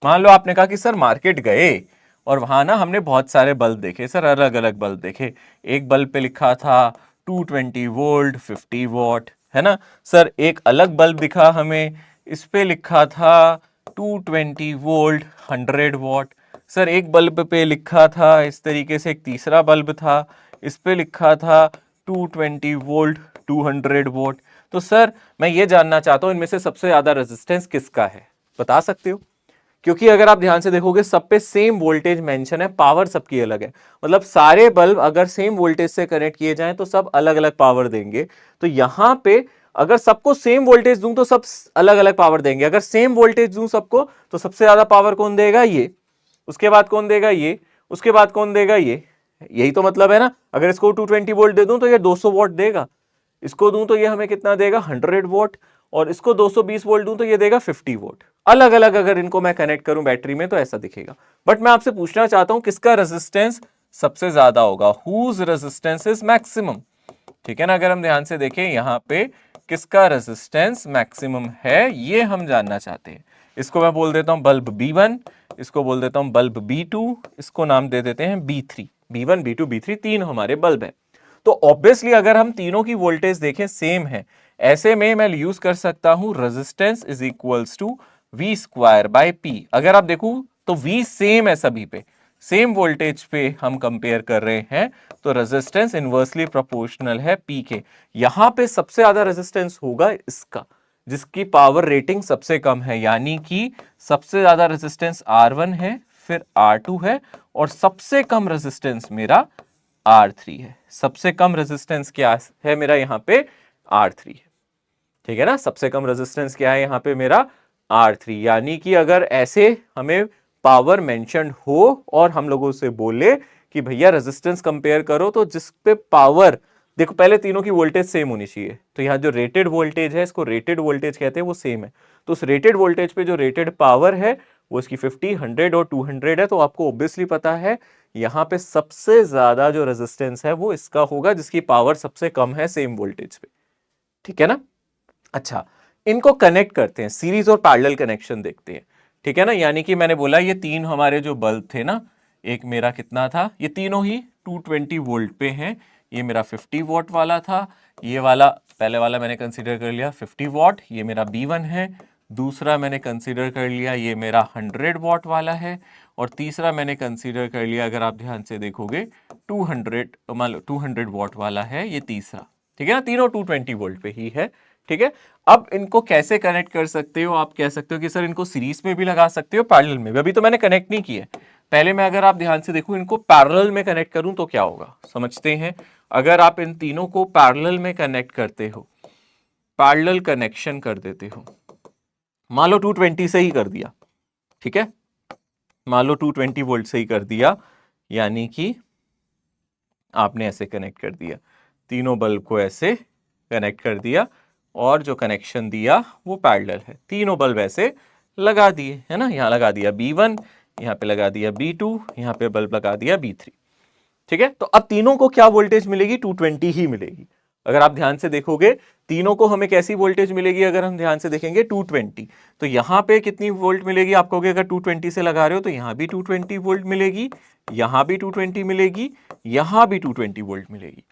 S1: मान लो आपने कहा कि सर मार्केट गए और वहां ना हमने बहुत सारे बल्ब देखे, सर अलग अलग बल्ब देखे। एक बल्ब पे लिखा था 220 वोल्ट 50 वॉट, है ना। सर एक अलग बल्ब दिखा हमें, इस पे लिखा था 220 वोल्ट 100 वॉट। सर एक बल्ब पे लिखा था इस तरीके से, एक तीसरा बल्ब था, इस पे लिखा था 220 वोल्ट 200 वोल्ट। तो सर मैं ये जानना चाहता हूं, इनमें से सबसे ज्यादा रेजिस्टेंस किसका है? बता सकते हो? क्योंकि अगर आप ध्यान से देखोगे, सब पे सेम वोल्टेज मेंशन है, पावर सबकी अलग है। मतलब सारे बल्ब अगर सेम वोल्टेज से कनेक्ट किए जाएं तो सब अलग अलग पावर देंगे। तो यहां पे अगर सबको सेम वोल्टेज दूं तो सब अलग अलग पावर देंगे। अगर सेम वोल्टेज दूं सबको तो सबसे ज्यादा पावर कौन देगा? ये। उसके बाद कौन देगा? ये। उसके बाद कौन देगा? ये। यही तो मतलब है ना। अगर इसको 220 वोल्ट दे दूं तो ये 200 वॉट देगा, इसको दूं तो ये हमें कितना देगा? 100 वॉट, और इसको 220 वोल्ट दूं तो ये देगा 50 वोल्ट। अलग अलग अगर इनको मैं कनेक्ट करूं बैटरी में तो ऐसा दिखेगा। बट मैं आपसे पूछना चाहता हूं, किसका रेजिस्टेंस सबसे ज्यादा होगा? हुज रेजिस्टेंस इज मैक्सिमम, ठीक है ना। अगर हम ध्यान से देखें, यहां पे किसका रेजिस्टेंस मैक्सिमम है, ये हम जानना चाहते हैं। इसको मैं बोल देता हूं बल्ब B1, इसको बोल देता हूं बल्ब B2, इसको नाम दे देते हैं B3। B1 B2 B3 तीन हमारे बल्ब हैं। तो ऑब्वियसली अगर हम तीनों की वोल्टेज देखें सेम है, ऐसे में मैं यूज कर सकता हूं resistance is equals to V square by P. अगर आप देखो तो V सेम है सभी पे, सेम वोल्टेज पे हम कंपेयर कर रहे हैं, तो रेजिस्टेंस इनवर्सली प्रोपोर्शनल है पी के। यहां पे सबसे ज्यादा रेजिस्टेंस होगा इसका, जिसकी पावर रेटिंग सबसे कम है, यानी कि सबसे ज्यादा रेजिस्टेंस R1 है, फिर R2 है, और सबसे कम रेजिस्टेंस मेरा R3 है। सबसे कम रेजिस्टेंस क्या है मेरा यहाँ पे? R3 है। ठीक है ना, सबसे कम रेजिस्टेंस क्या है यहाँ पे मेरा? R3। यानी कि अगर ऐसे हमें पावर मेंशन हो और हम लोगों से बोले कि भैया रेजिस्टेंस कंपेयर करो, तो जिस पे पावर, देखो पहले तीनों की वोल्टेज सेम होनी चाहिए, तो यहाँ जो रेटेड वोल्टेज है, इसको रेटेड वोल्टेज कहते हैं, वो सेम है। तो उस रेटेड वोल्टेज पे जो रेटेड पावर है वो इसकी 50, 100 और 200 है। तो आपको ऑब्वियसली पता है यहाँ पे सबसे ज्यादा जो रेजिस्टेंस है वो इसका होगा, जिसकी पावर सबसे कम है सेम वोल्टेज पे। ठीक है ना? अच्छा, इनको कनेक्ट करते हैं, सीरीज और पैरेलल कनेक्शन देखते हैं। ठीक है ना, यानी कि मैंने बोला ये तीन हमारे जो बल्ब थे ना, एक मेरा कितना था, ये तीनों ही 220 वोल्ट पे हैं। ये मेरा 50 वॉट वाला था, ये वाला पहले वाला मैंने कंसीडर कर लिया 50 वॉट, ये मेरा B1 है। दूसरा मैंने कंसीडर कर लिया ये मेरा 100 वॉट वाला है, और तीसरा मैंने कंसीडर कर लिया, अगर आप ध्यान से देखोगे 200, मान लो 200 वॉट वाला है ये तीसरा। ठीक है ना, तीनों 220 वोल्ट पे ही है। ठीक है, अब इनको कैसे कनेक्ट कर सकते हो? आप कह सकते हो कि सर इनको सीरीज में भी लगा सकते हो, पैरेलल में भी। अभी तो मैंने कनेक्ट नहीं किया, पहले मैं अगर आप ध्यान से देखो इनको पैरेलल में कनेक्ट करूं तो क्या होगा, समझते हैं। अगर आप इन तीनों को पैरेलल में कनेक्ट करते हो, पैरेलल कनेक्शन कर देते हो, मान लो 220 से ही कर दिया, ठीक है, मान लो 220 वोल्ट से ही कर दिया, यानी कि आपने ऐसे कनेक्ट कर दिया, तीनों बल्ब को ऐसे कनेक्ट कर दिया, और जो कनेक्शन दिया वो पैरेलल है। तीनों बल्ब ऐसे लगा दिए, है ना, यहाँ लगा दिया B1, यहाँ पे लगा दिया B2, यहाँ पे बल्ब लगा दिया B3। ठीक है, तो अब तीनों को क्या वोल्टेज मिलेगी? 220 ही मिलेगी। अगर आप ध्यान से देखोगे तीनों को हमें कैसी वोल्टेज मिलेगी? अगर हम ध्यान से देखेंगे 220, तो यहाँ पे कितनी वोल्ट मिलेगी? आप कहोगे अगर 220 से लगा रहे हो तो यहाँ भी 220 वोल्ट मिलेगी, यहाँ भी 220 मिलेगी, यहाँ भी 220 वोल्ट मिलेगी।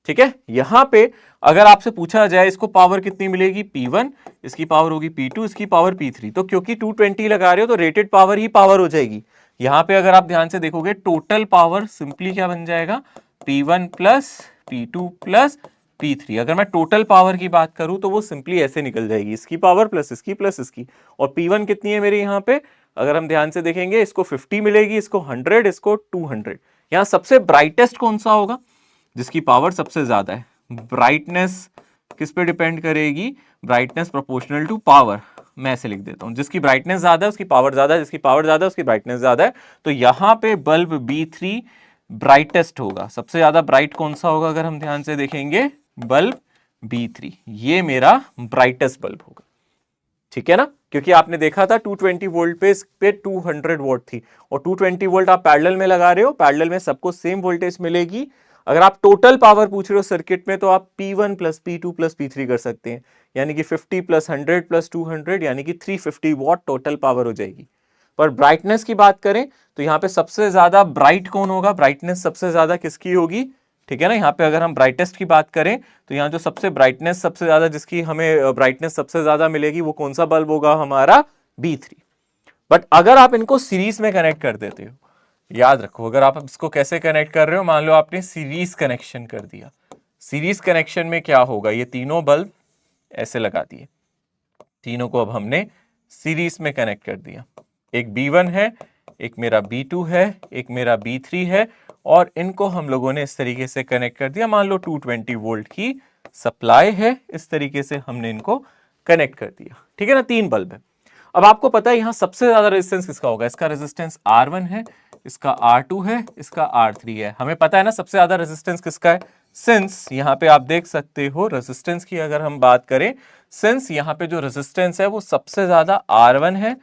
S1: ठीक है, यहां पे अगर आपसे पूछा जाए इसको पावर कितनी मिलेगी? P1, इसकी पावर होगी P2, इसकी पावर P3। तो क्योंकि 220 लगा रहे हो तो रेटेड पावर ही पावर हो जाएगी। यहां पे अगर आप ध्यान से देखोगे टोटल पावर सिंपली क्या बन जाएगा? P1 plus P2 plus P3। अगर मैं टोटल पावर की बात करूं तो वो सिंपली ऐसे निकल जाएगी, इसकी पावर प्लस इसकी। और P1 कितनी है मेरे यहाँ पे? अगर हम ध्यान से देखेंगे इसको 50 मिलेगी, इसको 100, इसको 200। यहाँ सबसे ब्राइटेस्ट कौन सा होगा? जिसकी पावर सबसे ज्यादा है। ब्राइटनेस किस पे डिपेंड करेगी? Brightness proportional to power. मैं ऐसे लिख देता हूं, जिसकी ब्राइटनेस ज्यादा है उसकी पावर ज्यादा है, जिसकी पावर ज्यादा है उसकी ब्राइटनेस ज्यादा है। तो यहां पे बल्ब B3 ब्राइटेस्ट होगा। सबसे ज्यादा ब्राइट कौन सा होगा? अगर हम ध्यान से देखेंगे बल्ब B3, ये मेरा ब्राइटेस्ट बल्ब होगा। ठीक है ना, क्योंकि आपने देखा था 220 वोल्ट पे इस पे 200 वोल्ट थी, और 220 वोल्ट आप पैरेलल में लगा रहे हो, पैरेलल में सबको सेम वोल्टेज मिलेगी। अगर आप टोटल पावर पूछ रहे हो सर्किट में, तो आप P1 plus P2 plus P3 कर सकते हैं, यानी कि 50 प्लस 100 प्लस 200, यानी कि 350 वॉट टोटल पावर हो जाएगी। पर ब्राइटनेस की बात करें तो यहाँ पे सबसे ज्यादा ब्राइट कौन होगा? ब्राइटनेस सबसे ज्यादा किसकी होगी? ठीक है ना, यहाँ पे अगर हम ब्राइटेस्ट की बात करें तो यहाँ जो सबसे ब्राइटनेस सबसे ज्यादा, जिसकी हमें ब्राइटनेस सबसे ज्यादा मिलेगी, वो कौन सा बल्ब होगा? हमारा B3। बट अगर आप इनको सीरीज में कनेक्ट कर देते हो, याद रखो, अगर आप इसको कैसे कनेक्ट कर रहे हो, मान लो आपने सीरीज कनेक्शन कर दिया, सीरीज कनेक्शन में क्या होगा? ये तीनों बल्ब ऐसे लगा दिए, तीनों को अब हमने सीरीज में कनेक्ट कर दिया। एक B1 है, एक मेरा B2 है, एक मेरा B3 है, और इनको हम लोगों ने इस तरीके से कनेक्ट कर दिया। मान लो 220 वोल्ट की सप्लाई है, इस तरीके से हमने इनको कनेक्ट कर दिया। ठीक है ना, तीन बल्ब है। अब आपको पता है यहां सबसे ज्यादा रेजिस्टेंस किसका होगा? इसका रेजिस्टेंस R1 है, इसका R2 है, इसका R3 है। हमें पता है ना सबसे ज्यादा रेजिस्टेंस किसका है, सिंस यहां पे आप देख सकते हो रेजिस्टेंस की अगर हम बात करें, सिंस यहां पे जो रेजिस्टेंस है वो सबसे ज्यादा R1 है,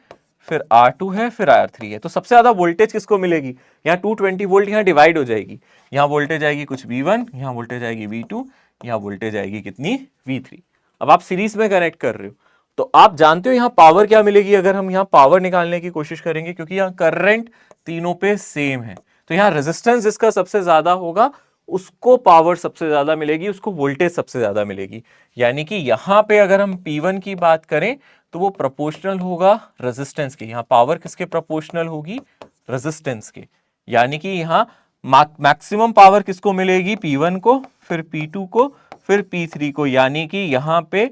S1: फिर R2 है, फिर R3 है। तो सबसे ज्यादा वोल्टेज किसको मिलेगी? यहाँ 220 वोल्ट यहाँ डिवाइड हो जाएगी, यहाँ वोल्टेज आएगी कुछ V1, यहाँ वोल्टेज आएगी V2, यहाँ वोल्टेज आएगी कितनी? V3। अब आप सीरीज में कनेक्ट कर रहे हो तो आप जानते हो यहाँ पावर क्या मिलेगी? अगर हम यहाँ पावर निकालने की कोशिश करेंगे, क्योंकि यहाँ करंट तीनों पे सेम है, तो यहाँ रेजिस्टेंस जिसका सबसे ज्यादा होगा उसको पावर सबसे ज्यादा मिलेगी, उसको वोल्टेज सबसे ज्यादा मिलेगी। यानी कि यहाँ पे अगर हम P1 की बात करें तो वो प्रोपोर्शनल होगा रेजिस्टेंस के। यहाँ पावर किसके प्रोपोर्शनल होगी? रेजिस्टेंस के। यानी कि यहाँ मैक्सिमम पावर किसको मिलेगी, P1 को, फिर P2 को, फिर P3 को, यानी कि यहाँ पे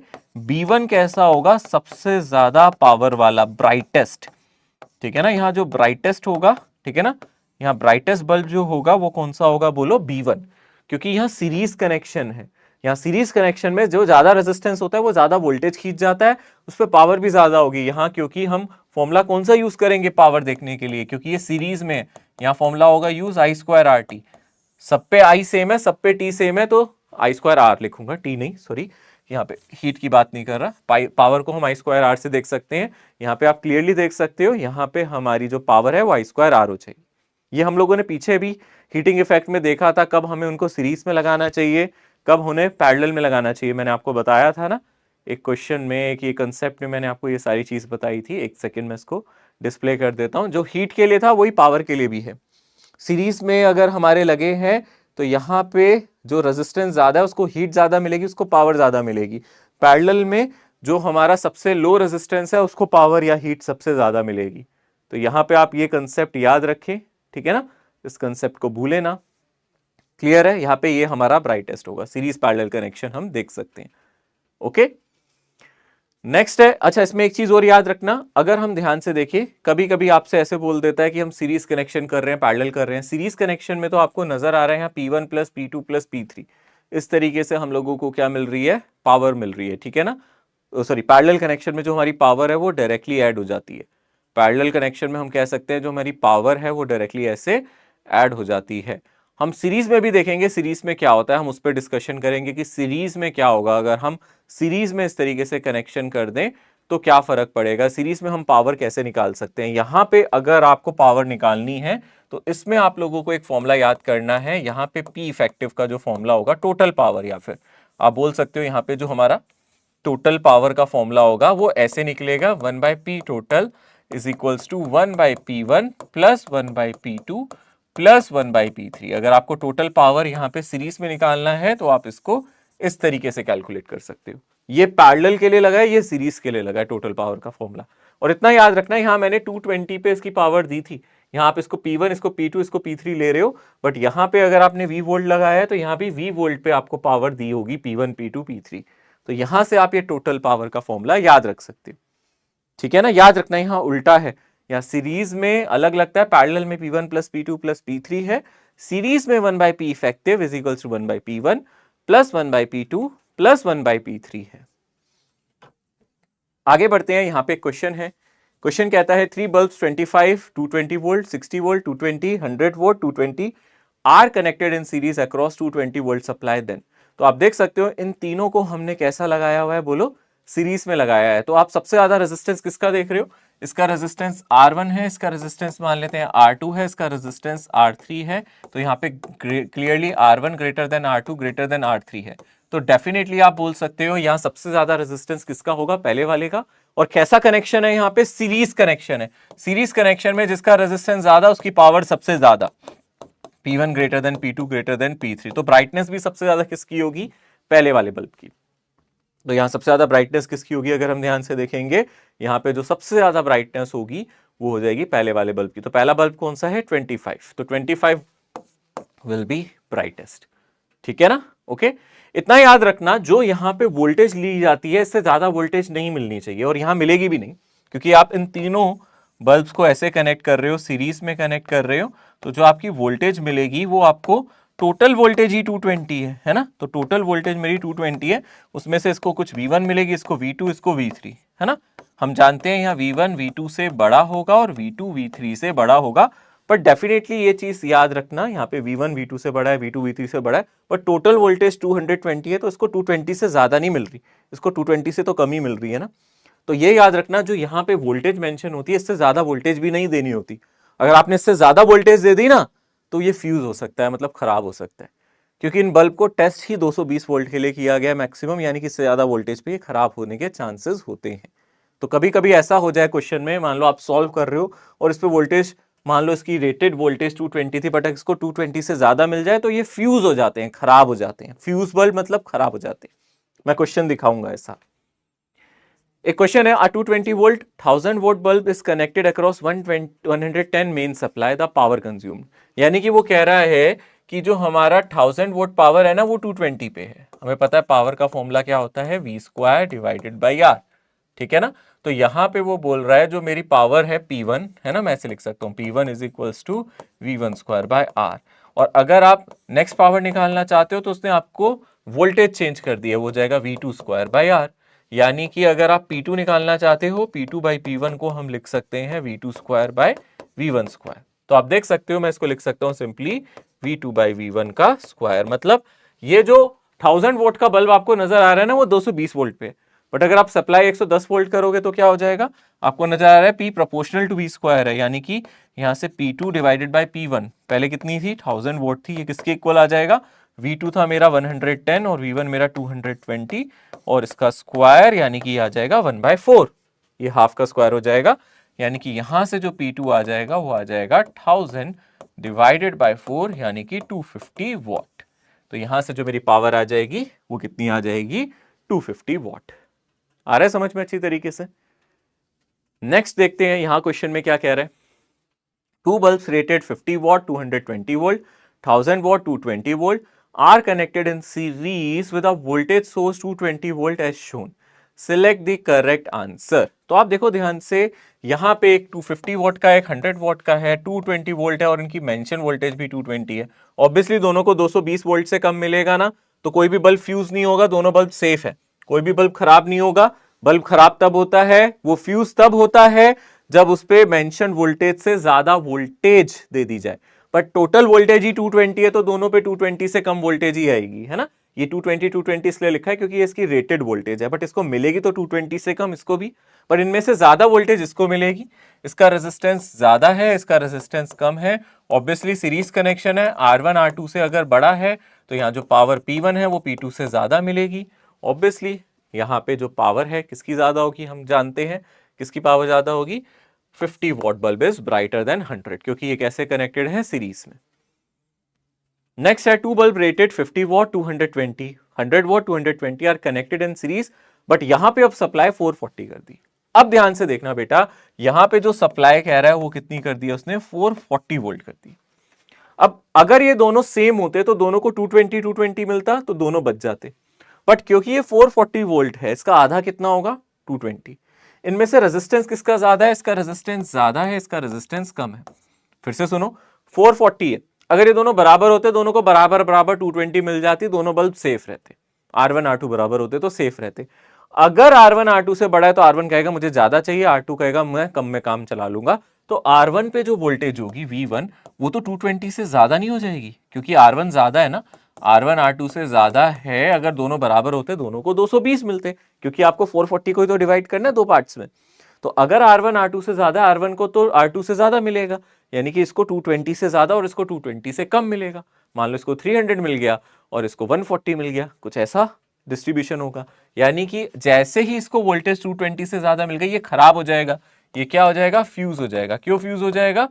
S1: B1 कैसा होगा, सबसे ज्यादा पावर वाला, ब्राइटेस्ट, ठीक है ना। यहाँ जो ब्राइटेस्ट होगा, ठीक है ना, यहाँ ब्राइटेस्ट बल्ब जो होगा वो कौन सा होगा, बोलो B1, क्योंकि यहाँ सीरीज कनेक्शन है। यहाँ सीरीज कनेक्शन में जो ज्यादा रेजिस्टेंस होता है वो ज्यादा वोल्टेज खींच जाता है, उस पर पावर भी ज्यादा होगी। यहाँ क्योंकि हम फॉर्मूला कौन सा यूज करेंगे पावर देखने के लिए, क्योंकि ये सीरीज में, यहाँ फॉर्मूला होगा यूज I²RT। सब पे I सेम है, सब पे T सेम है, तो I²R लिखूंगा, T नहीं, सॉरी, यहाँ पे हीट की बात नहीं कर रहा। पावर को हम I²R से देख सकते हैं। यहाँ पे आप क्लियरली देख सकते हो, यहाँ पे हमारी जो पावर है वो I²R हो जाएगी। ये हम लोगों ने पीछे भी हीटिंग इफेक्ट में देखा था, कब हमें उनको सीरीज में लगाना चाहिए, कब उन्हें पैरेलल में लगाना चाहिए, मैंने आपको बताया था ना एक क्वेश्चन में, एक ये कंसेप्ट में मैंने आपको ये सारी चीज बताई थी। एक सेकंड में इसको डिस्प्ले कर देता हूं। जो हीट के लिए था वही पावर के लिए भी है। सीरीज में अगर हमारे लगे हैं तो यहाँ पे जो रेजिस्टेंस ज्यादा है उसको हीट ज्यादा मिलेगी, उसको पावर ज्यादा मिलेगी। पैरेलल में जो हमारा सबसे लो रेजिस्टेंस है उसको पावर या हीट सबसे ज्यादा मिलेगी। तो यहाँ पे आप ये कंसेप्ट याद रखें, ठीक है ना, इस कंसेप्ट को भूले ना। क्लियर है, यहाँ पे ये हमारा ब्राइटेस्ट होगा, सीरीज पैरेलल कनेक्शन हम देख सकते हैं। ओके, नेक्स्ट है, अच्छा इसमें एक चीज और याद रखना, अगर हम ध्यान से देखें, कभी कभी आपसे ऐसे बोल देता है कि हम सीरीज कनेक्शन कर रहे हैं, पैरेलल कर रहे हैं। सीरीज कनेक्शन में तो आपको नजर आ रहा है यहाँ P1 plus P2 plus P3, इस तरीके से हम लोगों को क्या मिल रही है, पावर मिल रही है, ठीक है ना। सॉरी, पैरेलल कनेक्शन में जो हमारी पावर है वो डायरेक्टली ऐड हो जाती है। पैरेलल कनेक्शन में हम कह सकते हैं जो हमारी पावर है वो डायरेक्टली ऐसे ऐड हो जाती है। हम सीरीज में भी देखेंगे सीरीज में क्या होता है, हम उस पर डिस्कशन करेंगे कि सीरीज में क्या होगा अगर हम सीरीज में इस तरीके से कनेक्शन कर दें तो क्या फर्क पड़ेगा, सीरीज में हम पावर कैसे निकाल सकते हैं। यहां पे अगर आपको पावर निकालनी है तो इसमें आप लोगों को एक फॉर्मूला याद करना है। यहाँ पे P इफेक्टिव का जो फॉर्मूला होगा, टोटल पावर, या फिर आप बोल सकते हो यहाँ पे जो हमारा टोटल पावर का फॉर्मूला होगा वो ऐसे निकलेगा, 1/P total is equals to 1/P1 plus 1/P2 plus 1/P3। अगर आपको टोटल पावर यहाँ पे सीरीज में निकालना है तो आप इसको इस तरीके से कैलकुलेट कर सकते हो। ये पैरेलल के लिए लगा है, ये सीरीज के लिए लगा है टोटल पावर का फॉर्मूला। और इतना याद रखना, यहाँ मैंने 220 पे इसकी पावर दी थी, यहाँ आप इसको P1, इसको P2, इसको P3 ले रहे हो, बट यहाँ पे अगर आपने V वोल्ट लगाया है तो यहाँ भी V वोल्ट पे आपको पावर दी होगी, P1 P2 P3। तो यहां से आप ये टोटल पावर का फॉर्मूला याद रख सकते हो, ठीक है ना। याद रखना यहाँ उल्टा है, यहाँ सीरीज में अलग लगता है, पैरेलल में P1 plus P2 plus P3 है, सीरीज में 1/P effective is equals to 1/P1 plus 1/P2 plus 1/P3 है। आगे बढ़ते हैं, यहाँ पे क्वेश्चन है। क्वेश्चन कहता है 3 bulbs 25, 220 volt, 60 volt, 220, 100 volt, 220 are connected in series across 220 volt supply. Then तो आप देख सकते हो इन तीनों को हमने कैसा लगाया हुआ है, बोलो सीरीज में लगाया है। तो आप सबसे ज्यादा रेजिस्टेंस किसका देख रहे हो, इसका रेजिस्टेंस R1 है, इसका रेजिस्टेंस मान लेते हैं R2 है, इसका रेजिस्टेंस R3 है। तो यहाँ पे clearly R1 greater than R2 greater than R3 है। तो डेफिनेटली आप बोल सकते हो यहाँ सबसे ज्यादा रेजिस्टेंस किसका होगा, पहले वाले का। और कैसा कनेक्शन है, यहाँ पे सीरीज कनेक्शन है। सीरीज कनेक्शन में जिसका रेजिस्टेंस ज्यादा उसकी पावर सबसे ज्यादा, P1 greater than P2 greater than P3। तो ब्राइटनेस भी सबसे ज्यादा किसकी होगी, पहले वाले बल्ब की। तो यहाँ सबसे ज्यादा ब्राइटनेस किसकी होगी, अगर हम ध्यान से देखेंगे यहाँ पे जो सबसे ज्यादा ब्राइटनेस होगी वो हो जाएगी पहले वाले बल्ब की। तो पहला बल्ब कौन सा है, 25, तो 25 विल बी ब्राइटेस्ट, ठीक है ना। ओके, इतना याद रखना, जो यहाँ पे वोल्टेज ली जाती है इससे ज्यादा वोल्टेज नहीं मिलनी चाहिए, और यहाँ मिलेगी भी नहीं, क्योंकि आप इन तीनों बल्ब्स को ऐसे कनेक्ट कर रहे हो, सीरीज में कनेक्ट कर रहे हो। तो जो आपकी वोल्टेज मिलेगी वो आपको टोटल वोल्टेज ही 220 है ना। तो टोटल वोल्टेज मेरी 220 है, उसमें से इसको कुछ V1 मिलेगी, इसको V2, इसको V3, है ना। हम जानते हैं यहाँ V1 V2 से बड़ा होगा और V2 V3 से बड़ा होगा, पर डेफिनेटली ये चीज याद रखना, यहाँ पे V1 V2 से बड़ा है, V2 V3 से बड़ा है, पर टोटल वोल्टेज 220 है, तो इसको 220 से ज्यादा नहीं मिल रही, इसको 220 से तो कम ही मिल रही है ना। तो ये याद रखना, जो यहाँ पे वोल्टेज मेंशन होती है इससे ज्यादा वोल्टेज भी नहीं देनी होती। अगर आपने इससे ज्यादा वोल्टेज दे दी ना तो ये फ्यूज हो सकता है, मतलब खराब हो सकता है, क्योंकि इन बल्ब को टेस्ट ही 220 वोल्ट के लिए किया गया मैक्सिमम, यानी कि इससे ज्यादा वोल्टेज पे ये खराब होने के चांसेस होते हैं। तो कभी कभी ऐसा हो जाए क्वेश्चन में, मान लो आप सॉल्व कर रहे हो और इस पे वोल्टेज, मान लो इसकी रेटेड वोल्टेज 220 थी, बट इसको 220 से ज्यादा मिल जाए तो ये फ्यूज हो जाते हैं, खराब हो जाते हैं। फ्यूज बल्ब मतलब खराब हो जाते हैं, मैं क्वेश्चन दिखाऊंगा ऐसा। एक क्वेश्चन है, a 220 volt 1000 volt bulb is connected across 110 main supply, the power consumed. यानी कि वो कह रहा है कि जो हमारा 1000 वोल्ट पावर है ना वो 220 पे है। हमें पता है पावर का फॉर्मूला क्या होता है, V square divided by R, ठीक है ना। तो यहां पे वो बोल रहा है जो मेरी पावर है P1 है ना, मैं ऐसे लिख सकता हूं P1 is equals to V1 square by R। और अगर आप नेक्स्ट पावर निकालना चाहते हो तो उसने आपको वोल्टेज चेंज कर दिया, वो जाएगा V2 स्क्वायर बाय R। यानी कि अगर आप P2 निकालना चाहते हो, P2 बाई P1 को हम लिख सकते हैं V2 square by V1 square. तो आप देख सकते हो मैं इसको लिख सकता हूं सिंपली V2 बाई V1 का स्क्वायर। मतलब ये जो 1000 वोल्ट का बल्ब आपको नजर आ रहा है ना वो 220 वोल्ट पे, बट अगर आप सप्लाई 110 वोल्ट करोगे तो क्या हो जाएगा, आपको नजर आ रहा है P proportional to V square है। यानी कि यहां से P2 डिवाइडेड बाय P1, पहले कितनी थी 1000 वोल्ट थी, ये किसके इक्वल आ जाएगा, V2 था मेरा 110 और V1 मेरा 220 और इसका स्क्वायर यानी कि आ जाएगा 1/4, ये हाफ का स्क्वायर हो जाएगा। यानी कि यहां से जो P2 आ जाएगा वो आ जाएगा 1000 डिवाइडेड बाय 4 यानी कि 250 वॉट। तो यहां से जो मेरी पावर आ जाएगी वो कितनी आ जाएगी, 250 वॉट। आ रहा है समझ में अच्छी तरीके से। नेक्स्ट देखते हैं यहां क्वेश्चन में क्या कह रहा है। Two bulbs rated 50 watt 220 volt 1000 watt 220 volt are connected in series with a voltage source 220 volt as shown. Select the correct answer. तो आप देखो ध्यान से, यहां पे एक 250 वॉट का एक 100 वॉट का है, 220 वोल्ट है और इनकी मेंशन वोल्टेज भी 220 है। ऑब्वियसली दोनों को 220 वोल्ट से कम मिलेगा ना, तो कोई भी बल्ब फ्यूज नहीं होगा, दोनों बल्ब सेफ है, कोई भी बल्ब खराब नहीं होगा। बल्ब खराब तब होता है, वो फ्यूज तब होता है जब उस पे मेंशन वोल्टेज से ज्यादा वोल्टेज दे दी जाए। बट टोटल वोल्टेज ही 220 है तो दोनों पे 220 से कम वोल्टेज ही आएगी, है ना। ये 220 इसलिए लिखा है क्योंकि ये इसकी रेटेड वोल्टेज है, बट इसको मिलेगी तो 220 से कम इसको भी, पर इनमें से ज्यादा वोल्टेज इसको मिलेगी। इसका रेजिस्टेंस ज्यादा है, इसका रेजिस्टेंस कम है। ऑब्वियसली सीरीज कनेक्शन है, R1 R2 से अगर बड़ा है तो यहाँ जो पावर P1 है वो P2 से ज्यादा मिलेगी। ऑब्वियसली यहाँ पे जो पावर है किसकी ज्यादा होगी, हम जानते हैं किसकी पावर ज्यादा होगी, 50 what bulb is brighter then 100, क्योंकि ये कैसे कनेक्टेड है, सीरीज में। नेक्स्ट है two bulb rated 50 watt 220 100 watt 220 are connected in series, but यहां पे अब सप्लाई 440 कर दी। अब ध्यान से देखना बेटा, यहां पे जो सप्लाई कह रहा है वो कितनी कर दी उसने, 440 वोल्ट कर दी। अब अगर ये दोनों सेम होते तो दोनों को 220 मिलता तो दोनों बच जाते, बट क्योंकि ये 440 वोल्ट है, इसका आधा कितना होगा 220। इनमें से रेजिस्टेंस किसका ज्यादा है, इसका रेजिस्टेंस ज्यादा है, इसका रेजिस्टेंस कम है। फिर से सुनो, 440 है, अगर ये दोनों बराबर होते, दोनों को बराबर बराबर 220 मिल जाती, दोनों बल्ब सेफ रहते, R1 R2 बराबर होते तो सेफ रहते। अगर R1 R2 से बड़ा है तो R1 कहेगा मुझे ज्यादा चाहिए, R2 कहेगा मैं कम में काम चला लूंगा। तो R1 पे जो वोल्टेज होगी V1 वो तो 220 से ज्यादा नहीं हो जाएगी, क्योंकि R1 ज्यादा है ना, R1 R2 से ज्यादा है। अगर दोनों बराबर होते दोनों को 220 मिलते, क्योंकि आपको 440 को ही तो डिवाइड करना है दो पार्ट्स में। तो अगर R1 R2 से ज्यादा, R1 को तो R2 से ज्यादा मिलेगा, यानी कि इसको 220 से ज्यादा और इसको 220 से कम मिलेगा। मान लो इसको 300 मिल गया और इसको 140 मिल गया, कुछ ऐसा डिस्ट्रीब्यूशन होगा। यानी कि जैसे ही इसको वोल्टेज 220 से ज्यादा मिल गई, ये खराब हो जाएगा, ये क्या हो जाएगा, फ्यूज हो जाएगा। क्यों फ्यूज हो जाएगा,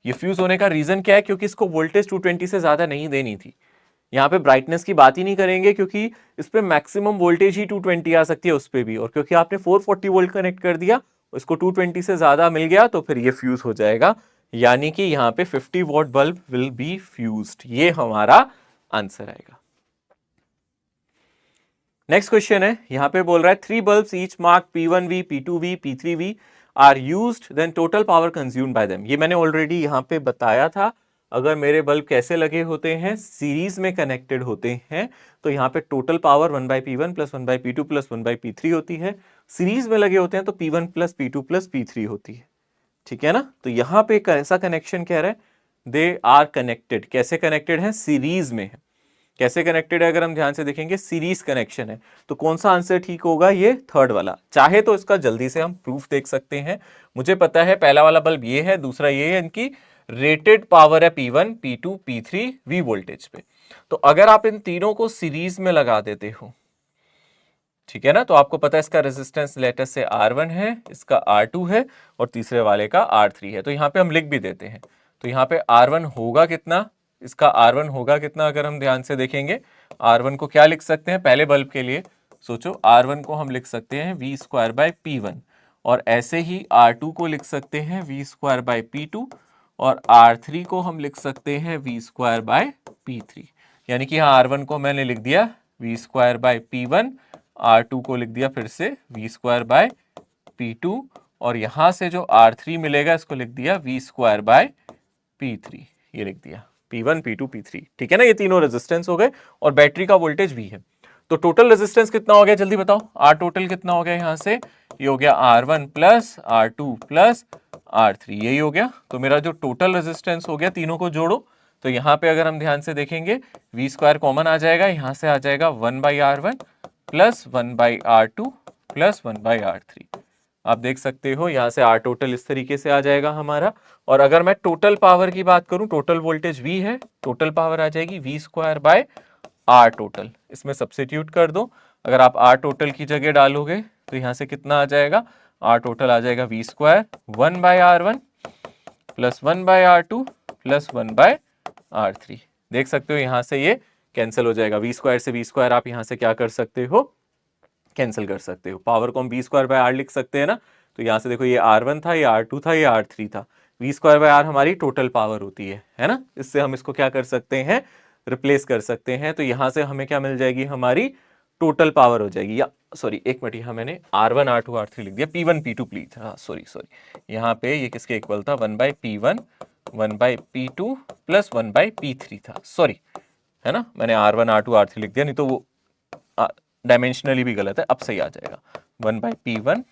S1: ये फ्यूज होने का रीजन क्या है, क्योंकि इसको वोल्टेज 220 से ज्यादा नहीं देनी थी। यहाँ पे ब्राइटनेस की बात ही नहीं करेंगे, क्योंकि इस पे मैक्सिमम वोल्टेज ही 220 आ सकती है उस पे भी, और क्योंकि आपने 440 वोल्ट कनेक्ट कर दिया, इसको 220 से ज्यादा मिल गया तो फिर ये फ्यूज हो जाएगा। यानी कि यहाँ पे 50 what bulb will be fused, ये हमारा आंसर आएगा। नेक्स्ट क्वेश्चन है, यहां पे बोल रहा है 3 bulbs each mark P1V P2V P3V are used, then total power consumed by them. ये मैंने ऑलरेडी यहां पे बताया था। अगर मेरे बल्ब कैसे लगे होते हैं, सीरीज में कनेक्टेड होते हैं, तो यहाँ पे total power 1/P1 plus 1/P2 plus 1/P3 होती है। सीरीज में लगे होते हैं तो P1 plus P2 plus P3 होती है, ठीक है ना। तो यहाँ पे कैसा कनेक्शन कह रहा है, दे आर कनेक्टेड, कैसे कनेक्टेड है, सीरीज में है। कैसे कनेक्टेड है, अगर हम ध्यान से देखेंगे सीरीज कनेक्शन है, तो कौन सा आंसर ठीक होगा, ये थर्ड वाला। चाहे तो इसका जल्दी से हम प्रूफ देख सकते हैं। मुझे पता है पहला वाला बल्ब ये है, दूसरा ये है, इनकी रेटेड पावर है P1 P2 P3 V voltage पे। तो अगर आप इन तीनों को सीरीज में लगा देते हो, ठीक है ना, तो आपको पता है इसका रेजिस्टेंस लेटेस्ट से R1 है, इसका R2 है और तीसरे वाले का R3 है। तो यहाँ पे हम लिख भी देते हैं, तो यहाँ पे R1 होगा कितना, इसका R1 होगा कितना, अगर हम ध्यान से देखेंगे R1 को क्या लिख सकते हैं, पहले बल्ब के लिए सोचो R1 को हम लिख सकते हैं v स्क्वायर बाय P1 और ऐसे ही R2 को लिख सकते हैं v स्क्वायर बाय P2 और R3 को हम लिख सकते हैं v स्क्वायर बाय P3। यानी कि यहाँ R1 को मैंने लिख दिया v square by P1, R2 को लिख दिया फिर से v स्क्वायर बाय P2 और यहां से जो R3 मिलेगा इसको लिख दिया v स्क्वायर बाय P3। ये लिख दिया P1, P2, P3। ठीक है ना, ये तीनों रेजिस्टेंस हो गए और बैटरी का वोल्टेज V है। तो टोटल रेजिस्टेंस कितना हो गया जल्दी बताओ, R टोटल कितना हो गया यहां से, ये हो गया R1 plus R2 plus R3, यही हो गया। तो मेरा जो टोटल रेजिस्टेंस हो गया, तीनों को जोड़ो तो यहाँ पे अगर हम ध्यान से देखेंगे V स्क्वायर कॉमन आ जाएगा, यहाँ से आ जाएगा 1/R1 plus 1/R2 plus 1/R3। आप देख सकते हो यहाँ से R टोटल इस तरीके से आ जाएगा हमारा। और अगर मैं टोटल पावर की बात करूं, टोटल वोल्टेज V है, टोटल पावर आ जाएगी V square by R total. इसमें सब्स्टिट्यूट कर दो, अगर आप R टोटल की जगह डालोगे तो यहाँ से कितना आ जाएगा, R टोटल आ जाएगा V square 1/R1 plus 1/R2 plus 1/R3। देख सकते हो यहाँ से ये कैंसिल हो जाएगा, V स्क्वायर से V स्क्वायर आप यहाँ से क्या कर सकते हो, कैंसिल कर सकते हो। पावर को हम V स्क्वायर बाय R लिख सकते हैं ना, तो यहाँ से देखो ये R1 था, ये R2 था, ये R3 था। V स्क्वायर बाय R हमारी टोटल पावर होती है ना। इससे हम इसको क्या कर सकते हैं, रिप्लेस कर सकते हैं। तो यहाँ से हमें क्या मिल जाएगी, हमारी टोटल पावर हो जाएगी, या सॉरी एक मिनट, यहाँ मैंने R1 R2 R3 लिख दिया, P1 P2 प्लीज, हाँ सॉरी यहाँ पे ये किसके इक्वल था, 1/P1 1/P2 प्लस 1/P3 था, सॉरी है ना, मैंने R1 R2 R3 लिख दिया, नहीं तो वो डायमेंशनली भी गलत है। अब सही आ जाएगा 1/P1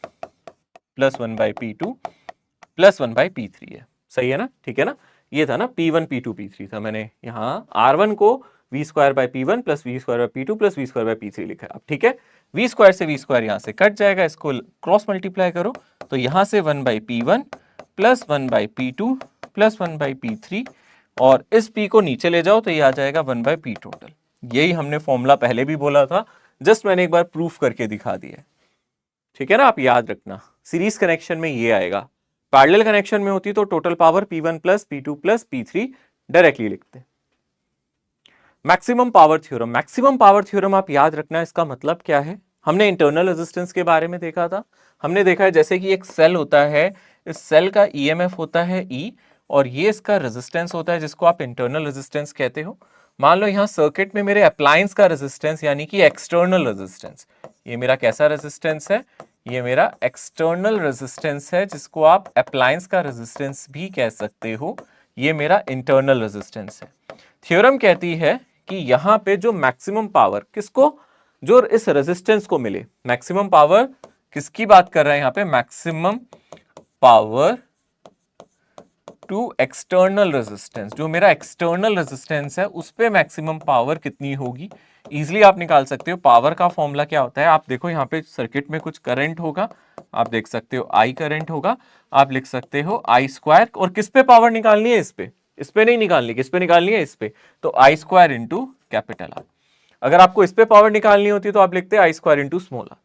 S1: plus 1/P2 plus 1/P3 है, सही है ना, ठीक है ना। ये था ना P1 P2 P3 था, मैंने यहाँ R1 को V square by P1 plus V square by P2 plus V square by P3 लिखा है। अब ठीक है, V स्क्वायर से V स्क्वायर यहाँ से कट जाएगा, इसको क्रॉस मल्टीप्लाई करो तो यहाँ से 1/P1 plus 1/P2 plus 1/P3 और इस P को नीचे ले जाओ तो ये आ जाएगा 1/P टोटल। यही हमने फॉर्मूला पहले भी बोला था, जस्ट मैंने एक बार प्रूफ करके दिखा दिया, ठीक है ना। आप याद रखना, सीरीज कनेक्शन में ये आएगा, पैरेलल कनेक्शन में होती तो total power P1 plus P2 plus P3 directly लिखते। Maximum power theorem, maximum power theorem आप याद रखना, इसका मतलब क्या है, हमने इंटरनल रेजिस्टेंस के बारे में देखा था। हमने देखा है जैसे कि एक सेल होता है, इस सेल का EMF होता है E और ये इसका रेजिस्टेंस होता है जिसको आप इंटरनल रेजिस्टेंस कहते हो। मान लो यहाँ सर्किट में मेरे अप्लायंस का रेजिस्टेंस यानी कि एक्सटर्नल रेजिस्टेंस, ये मेरा कैसा रेजिस्टेंस है, ये मेरा एक्सटर्नल रेजिस्टेंस है जिसको आप अप्लायंस का रेजिस्टेंस भी कह सकते हो, ये मेरा इंटरनल रेजिस्टेंस है। थ्योरम कहती है कि यहाँ पे जो मैक्सिमम पावर किसको, जो इस रेजिस्टेंस को मिले, मैक्सिमम पावर किसकी बात कर रहे हैं यहाँ पे, maximum power to external resistance, जो मेरा एक्सटर्नल रेजिस्टेंस है उस पे मैक्सिमम पावर कितनी होगी। इजीली आप निकाल सकते हो। पावर का फॉर्मूला क्या होता है, आप देखो यहाँ पे सर्किट में कुछ करंट होगा, आप देख सकते हो I करंट होगा, आप लिख सकते हो I स्क्वायर, और किस पे पावर निकालनी है, इस पे नहीं निकालनी, किस पे निकालनी है, इस पे, तो I square into capital R। अगर आपको इस पे पावर निकालनी होती तो आप लिखते I square into small r,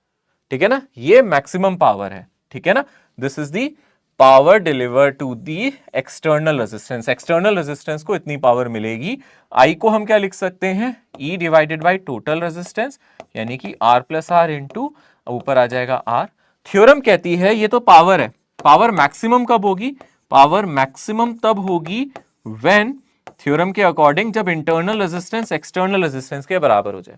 S1: ठीक है ना। ये मैक्सिमम पावर है, ठीक है ना, this is the power deliver to the external resistance. External resistance को इतनी पावर मिलेगी। I को हम क्या लिख सकते हैं, E divided by total resistance यानी कि R प्लस R इंटू ऊपर आ जाएगा R। थ्योरम कहती है ये तो पावर है, पावर मैक्सिमम कब होगी, पावर मैक्सिमम तब होगी व्हेन, थ्योरम के अकॉर्डिंग, जब इंटरनल रेजिस्टेंस एक्सटर्नल रेजिस्टेंस के बराबर हो जाए।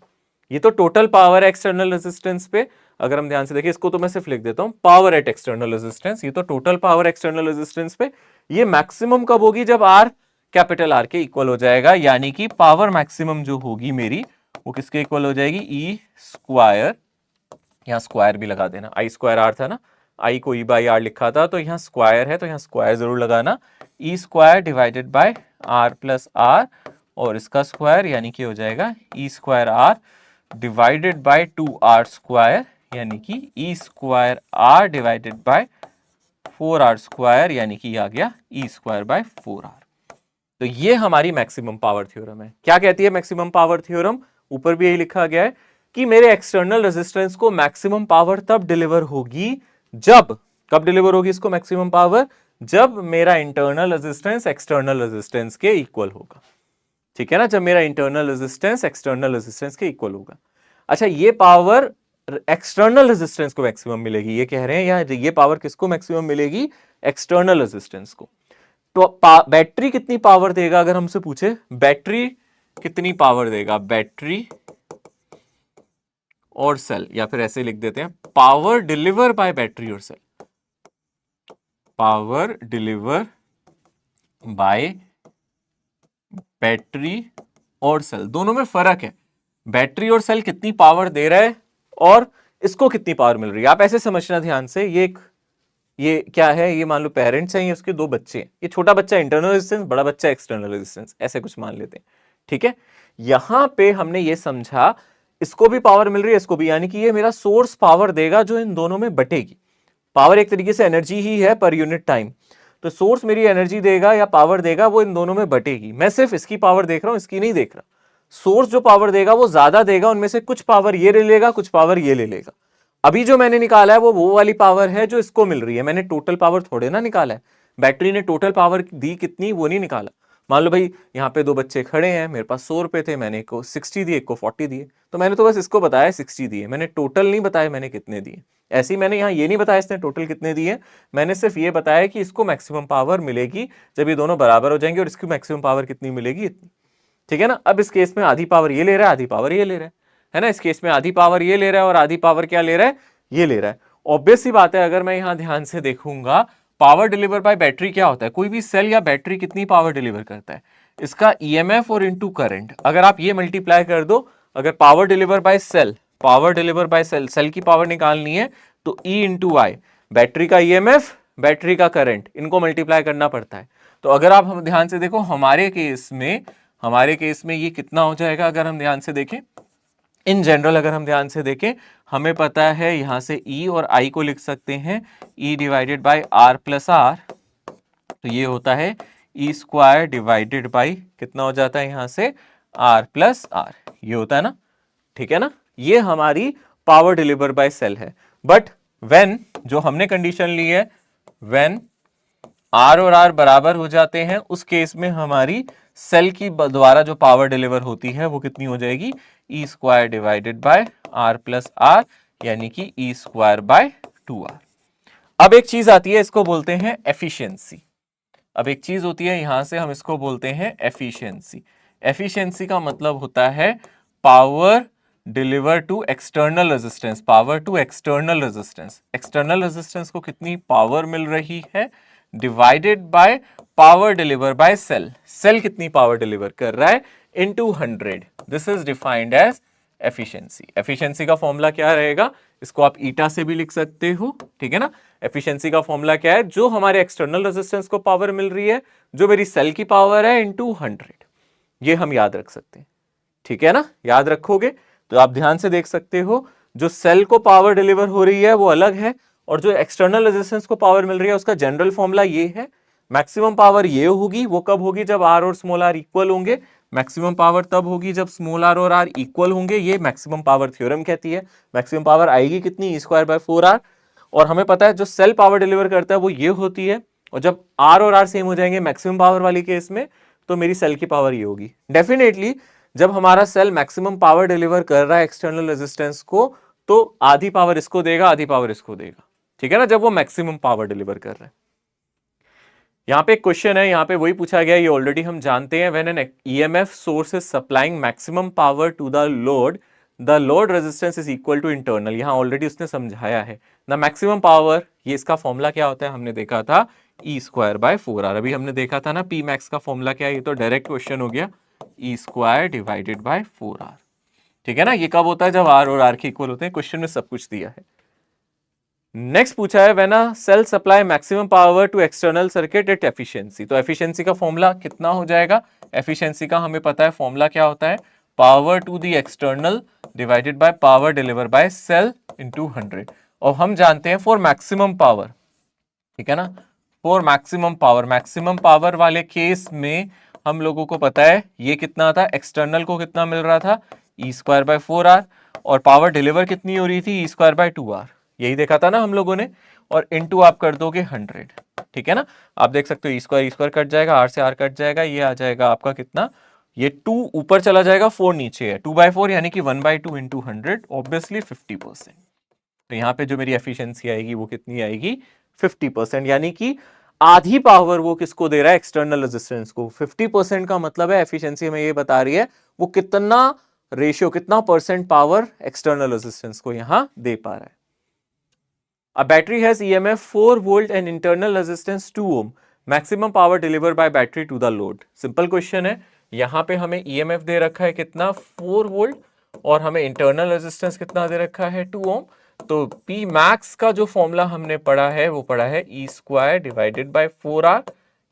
S1: ये तो टोटल पावर है एक्सटर्नल रेजिस्टेंस पे, अगर हम ध्यान से देखिए, इसको तो मैं सिर्फ लिख देता हूं पावर एट एक्सटर्नल रेजिस्टेंस, ये तो टोटल पावर एक्सटर्नल रेजिस्टेंस पे। ये मैक्सिमम कब होगी, जब R कैपिटल R के इक्वल हो जाएगा, यानी कि पावर मैक्सिमम जो होगी मेरी वो किसके इक्वल हो जाएगी, E स्क्वायर, यहाँ स्क्वायर भी लगा देना, I स्क्वायर R था ना, I को E बाई R लिखा था, तो यहाँ स्क्वायर है तो यहाँ स्क्वायर जरूर लगाना, E square divided bye R plus R और इसका स्क्वायर यानी कि हो जाएगा E square R divided by 2R square यानी कि E square R divided by 4R square यानी कि आ गया E स्क्वायर बाय 4R। तो ये हमारी मैक्सिमम पावर थ्योरम है। क्या कहती है मैक्सिमम पावर थ्योरम, ऊपर भी यही लिखा गया है कि मेरे एक्सटर्नल रेजिस्टेंस को मैक्सिमम पावर तब डिलीवर होगी जब, कब डिलीवर होगी इसको मैक्सिमम पावर, जब मेरा इंटरनल रेजिस्टेंस एक्सटर्नल रेजिस्टेंस के इक्वल होगा, ठीक है ना, जब मेरा इंटरनल रेजिस्टेंस एक्सटर्नल रेजिस्टेंस के इक्वल होगा। अच्छा, ये पावर एक्सटर्नल रेजिस्टेंस को मैक्सिमम मिलेगी, ये कह रहे हैं, या ये पावर किसको मैक्सिमम मिलेगी? एक्सटर्नल रेजिस्टेंस को। तो बैटरी कितनी पावर देगा? अगर हमसे पूछे बैटरी कितनी पावर देगा, बैटरी और सेल, या फिर ऐसे लिख देते हैं पावर डिलीवर बाय बैटरी और cell, power deliver by battery और सेल। दोनों में फर्क है, बैटरी और सेल कितनी पावर दे रहा है और इसको कितनी पावर मिल रही है। आप ऐसे समझना ध्यान से, ये क्या है, ये मान लो पेरेंट्स हैं, ये उसके दो बच्चे हैं, ये छोटा बच्चा इंटरनल रेजिस्टेंस, बड़ा बच्चा एक्सटर्नल रेजिस्टेंस, ऐसे कुछ मान लेते हैं, ठीक है। यहां पे हमने ये समझा इसको भी पावर मिल रही है, इसको भी, यानी कि ये मेरा सोर्स पावर देगा जो इन दोनों में बटेगी। पावर एक तरीके से एनर्जी ही है पर यूनिट टाइम, तो सोर्स मेरी एनर्जी देगा या पावर देगा, वो इन दोनों में बटेगी। मैं सिर्फ इसकी पावर देख रहा हूं, इसकी नहीं देख रहा। सोर्स जो पावर देगा वो ज्यादा देगा, उनमें से कुछ पावर ये ले लेगा, कुछ पावर ये ले लेगा। अभी जो मैंने निकाला है वो वाली पावर है जो इसको मिल रही है, मैंने टोटल पावर थोड़े ना निकाला है। बैटरी ने टोटल पावर दी कितनी वो नहीं निकाला। मान लो भाई यहाँ पे दो बच्चे खड़े हैं, मेरे पास 100 रुपए थे, मैंने एक को 60 दिए, एक को 40 दिए, तो मैंने तो बस इसको बताया 60 दिए, मैंने टोटल नहीं बताया मैंने कितने दिए। ऐसे ही मैंने यहाँ ये नहीं बताया इसने टोटल कितने दिए, मैंने सिर्फ ये बताया कि इसको मैक्सिमम पावर मिलेगी जब ये दोनों बराबर हो जाएंगे, और इसकी मैक्सिमम पावर कितनी मिलेगी, इतनी, ठीक है ना। अब इस केस में आधी पावर ये ले रहा है, आधी पावर ये ले रहा है ना। इस केस में आधी पावर ये ले रहा है और आधी पावर क्या ले रहा है, ये ले रहा है। ऑब्वियस सी बात है, अगर मैं यहां ध्यान से देखूंगा पावर डिलीवर बाय बैटरी क्या होता है, कोई भी सेल या बैटरी कितनी पावर डिलीवर करता है, इसका ईएमएफ और इनटू करंट, अगर आप ये मल्टीप्लाई कर दो, अगर power deliver by cell, power deliver by cell, cell की पावर निकालनी है तो ई इंटू आई, बैटरी का ईएमएफ, बैटरी का करंट, इनको मल्टीप्लाई करना पड़ता है। तो अगर आप हम ध्यान से देखो हमारे केस में ये कितना हो जाएगा, अगर हम ध्यान से देखें, इन जनरल अगर हम ध्यान से देखें, हमें पता है यहां से E और I को लिख सकते हैं E divided by R plus R, तो ये होता है E स्क्वायर डिवाइडेड बाई कितना हो जाता है यहां से R प्लस आर, ये होता है ना, ठीक है ना। ये हमारी पावर डिलीवर बाय सेल है। बट व्हेन, जो हमने कंडीशन ली है, व्हेन R और R बराबर हो जाते हैं, उस केस में हमारी सेल की द्वारा जो पावर डिलीवर होती है वो कितनी हो जाएगी, E square divided by R plus R, यानी कि ई स्क्वायर बाय 2r। अब एक चीज आती है, इसको बोलते हैं एफिशिएंसी। अब एक चीज होती है यहां से हम इसको बोलते हैं एफिशिएंसी। एफिशिएंसी का मतलब होता है power deliver to external resistance, power to external resistance, external resistance को कितनी पावर मिल रही है divided by power deliver by cell, cell कितनी पावर डिलीवर कर रहा है into 100, this is defined as efficiency. Efficiency का फॉर्मूला क्या रहेगा, इसको आप ईटा से भी लिख सकते हो, ठीक है ना। एफिशिएंसी का फॉर्मूला क्या है, जो हमारे एक्सटर्नल रेजिस्टेंस को पावर मिल रही है, जो मेरी सेल की पावर है इनटू 100, ये हम याद रख सकते हैं, ठीक है ना। याद रखोगे तो आप ध्यान से देख सकते हो, जो सेल को पावर डिलीवर हो रही है वो अलग है, और जो एक्सटर्नल रेजिस्टेंस को पावर मिल रही है उसका जनरल फॉर्मूला ये है। मैक्सिमम पावर ये होगी, वो कब होगी, जब आर और स्मॉल आर इक्वल होंगे। मैक्सिमम पावर तब होगी जब स्मॉल आर और आर इक्वल होंगे, ये मैक्सिमम पावर थ्योरम कहती है। मैक्सिमम पावर आएगी कितनी, ई स्क्वायर बाय 4r, और हमें पता है जो सेल पावर डिलीवर करता है वो ये होती है, और जब आर और आर सेम हो जाएंगे मैक्सिमम पावर वाली केस में, तो मेरी सेल की पावर ये होगी। डेफिनेटली जब हमारा सेल मैक्सिमम पावर डिलीवर कर रहा है एक्सटर्नल रेजिस्टेंस को, तो आधी पावर इसको देगा, आधी पावर इसको देगा, ठीक है ना, जब वो मैक्सिमम पावर डिलीवर कर रहा है। यहां पे एक क्वेश्चन है, यहां पे वही पूछा गया, ये ऑलरेडी हम जानते हैं, when an EMF source is supplying maximum power to the load resistance is equal to internal. यहां ऑलरेडी उसने समझाया है द मैक्सिमम पावर, ये इसका फॉर्मूला क्या होता है, हमने देखा था ई स्क्वायर बाय 4r। अभी हमने देखा था ना पी मैक्स का फॉर्मूला क्या है, ये तो डायरेक्ट क्वेश्चन हो गया, ई स्क्वायर डिवाइडेड बाय 4r, ठीक है ना। ये कब होता है, जब आर और आर के इक्वल होते हैं, क्वेश्चन में सब कुछ दिया है। नेक्स्ट पूछा है when a cell supply maximum power to external circuit at efficiency, तो एफिशिएंसी का फॉर्मूला कितना हो जाएगा, एफिशिएंसी का हमें पता है फॉर्मूला क्या होता है, power to the external divided by power deliver by cell into 100, और हम जानते हैं फॉर मैक्सिमम पावर, ठीक है ना, फॉर मैक्सिमम पावर वाले केस में हम लोगों को पता है ये कितना था, एक्सटर्नल को कितना मिल रहा था, ई स्क्वायर बाय 4r, और पावर डिलीवर कितनी हो रही थी, ई स्क्वायर बाय 2r, यही देखा था ना हम लोगों ने, और इनटू आप कर दोगे 100, ठीक है ना। आप देख सकते हो ई स्क्वायर कट जाएगा, आर से आर कट जाएगा, ये आ जाएगा आपका कितना, ये 2 ऊपर चला जाएगा, 4 नीचे है, 2/4 यानी कि 1/2 इंटू 100, ऑब्वियसली 50%। तो यहां पे जो मेरी एफिशिएंसी आएगी वो कितनी आएगी, 50%, यानी कि आधी पावर वो किसको दे रहा है, एक्सटर्नल रेजिस्टेंस को। 50% का मतलब है एफिशिएंसी हमें ये बता रही है वो कितना रेशियो, कितना परसेंट पावर एक्सटर्नल रेजिस्टेंस को यहां दे पा रहा है। A battery has EMF 4 volt and internal resistance 2 ohm. Maximum power delivered by battery to the load. Simple question है, यहां पे हमें EMF दे रखा है कितना, 4 वोल्ट, और हमें इंटरनल रेजिस्टेंस कितना दे रखा है, 2 ओम। तो P मैक्स का जो फॉर्मूला हमने पढ़ा है वो पढ़ा है E square divided bye 4R,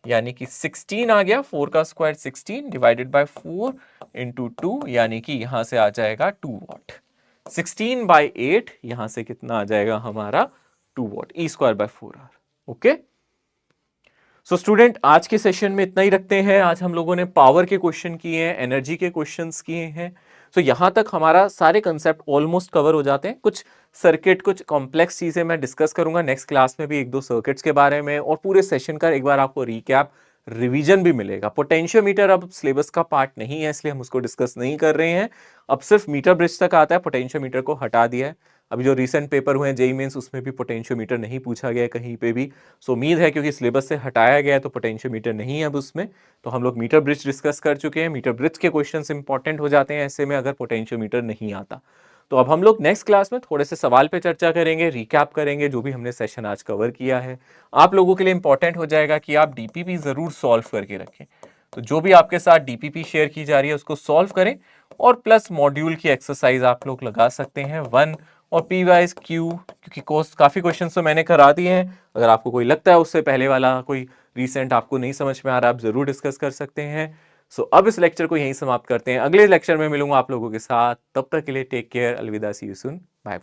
S1: यानी कि 16 आ गया, 4 का स्क्वायर 16 डिवाइडेड बाय 4 इंटू 2, यानी कि यहां से आ जाएगा 2 वॉट। 16/8 यहां से कितना आ जाएगा हमारा, 2 what, E square by 4R। Okay, so student आज के सेशन में इतना ही रखते हैं। आज हम लोगों ने पावर के क्वेश्चन किए हैं, एनर्जी के क्वेश्चंस किए हैं। सो यहां तक हमारा सारे कंसेप्ट ऑलमोस्ट कवर हो जाते हैं। कुछ सर्किट, कुछ कॉम्प्लेक्स चीजें मैं डिस्कस करूंगा नेक्स्ट क्लास में भी, 1-2 सर्किट्स के बारे में, और पूरे सेशन का एक बार आपको रिकैप, रिवीजन भी मिलेगा। पोटेंशियोमीटर अब सिलेबस का पार्ट नहीं है, इसलिए हम उसको डिस्कस नहीं कर रहे हैं। अब सिर्फ मीटर ब्रिज तक आता है, पोटेंशियोमीटर को हटा दिया है। अभी जो रिसेंट पेपर हुए हैं जेईई मेंस, उसमें भी पोटेंशियोमीटर नहीं पूछा गया है कहीं पे भी। सो उम्मीद है क्योंकि सिलेबस से हटाया गया है तो पोटेंशियोमीटर नहीं है अब उसमें। तो हम लोग मीटर ब्रिज डिस्कस कर चुके हैं। मीटर ब्रिज के क्वेश्चंस इंपॉर्टेंट हो जाते हैं ऐसे में अगर पोटेंशियोमीटर नहीं आता। तो अब हम लोग नेक्स्ट क्लास में थोड़े से सवाल पे चर्चा करेंगे, रिकैप करेंगे जो भी हमने सेशन आज कवर किया है। आप लोगों के लिए इंपॉर्टेंट हो जाएगा कि आप डीपीपी जरूर सॉल्व करके रखें। तो जो भी आपके साथ डीपीपी शेयर की जा रही है उसको सॉल्व करें, और प्लस मॉड्यूल की एक्सरसाइज आप लोग लगा सकते हैं 1 और पी वाइज क्यू, क्योंकि काफी क्वेश्चन तो मैंने करा दिए हैं। अगर आपको कोई लगता है उससे पहले वाला कोई रीसेंट आपको नहीं समझ में आ रहा, आप जरूर डिस्कस कर सकते हैं। सो अब इस लेक्चर को यहीं समाप्त करते हैं। अगले लेक्चर में मिलूंगा आप लोगों के साथ, तब तक के लिए टेक केयर, अलविदा, सी यू सून, बाय।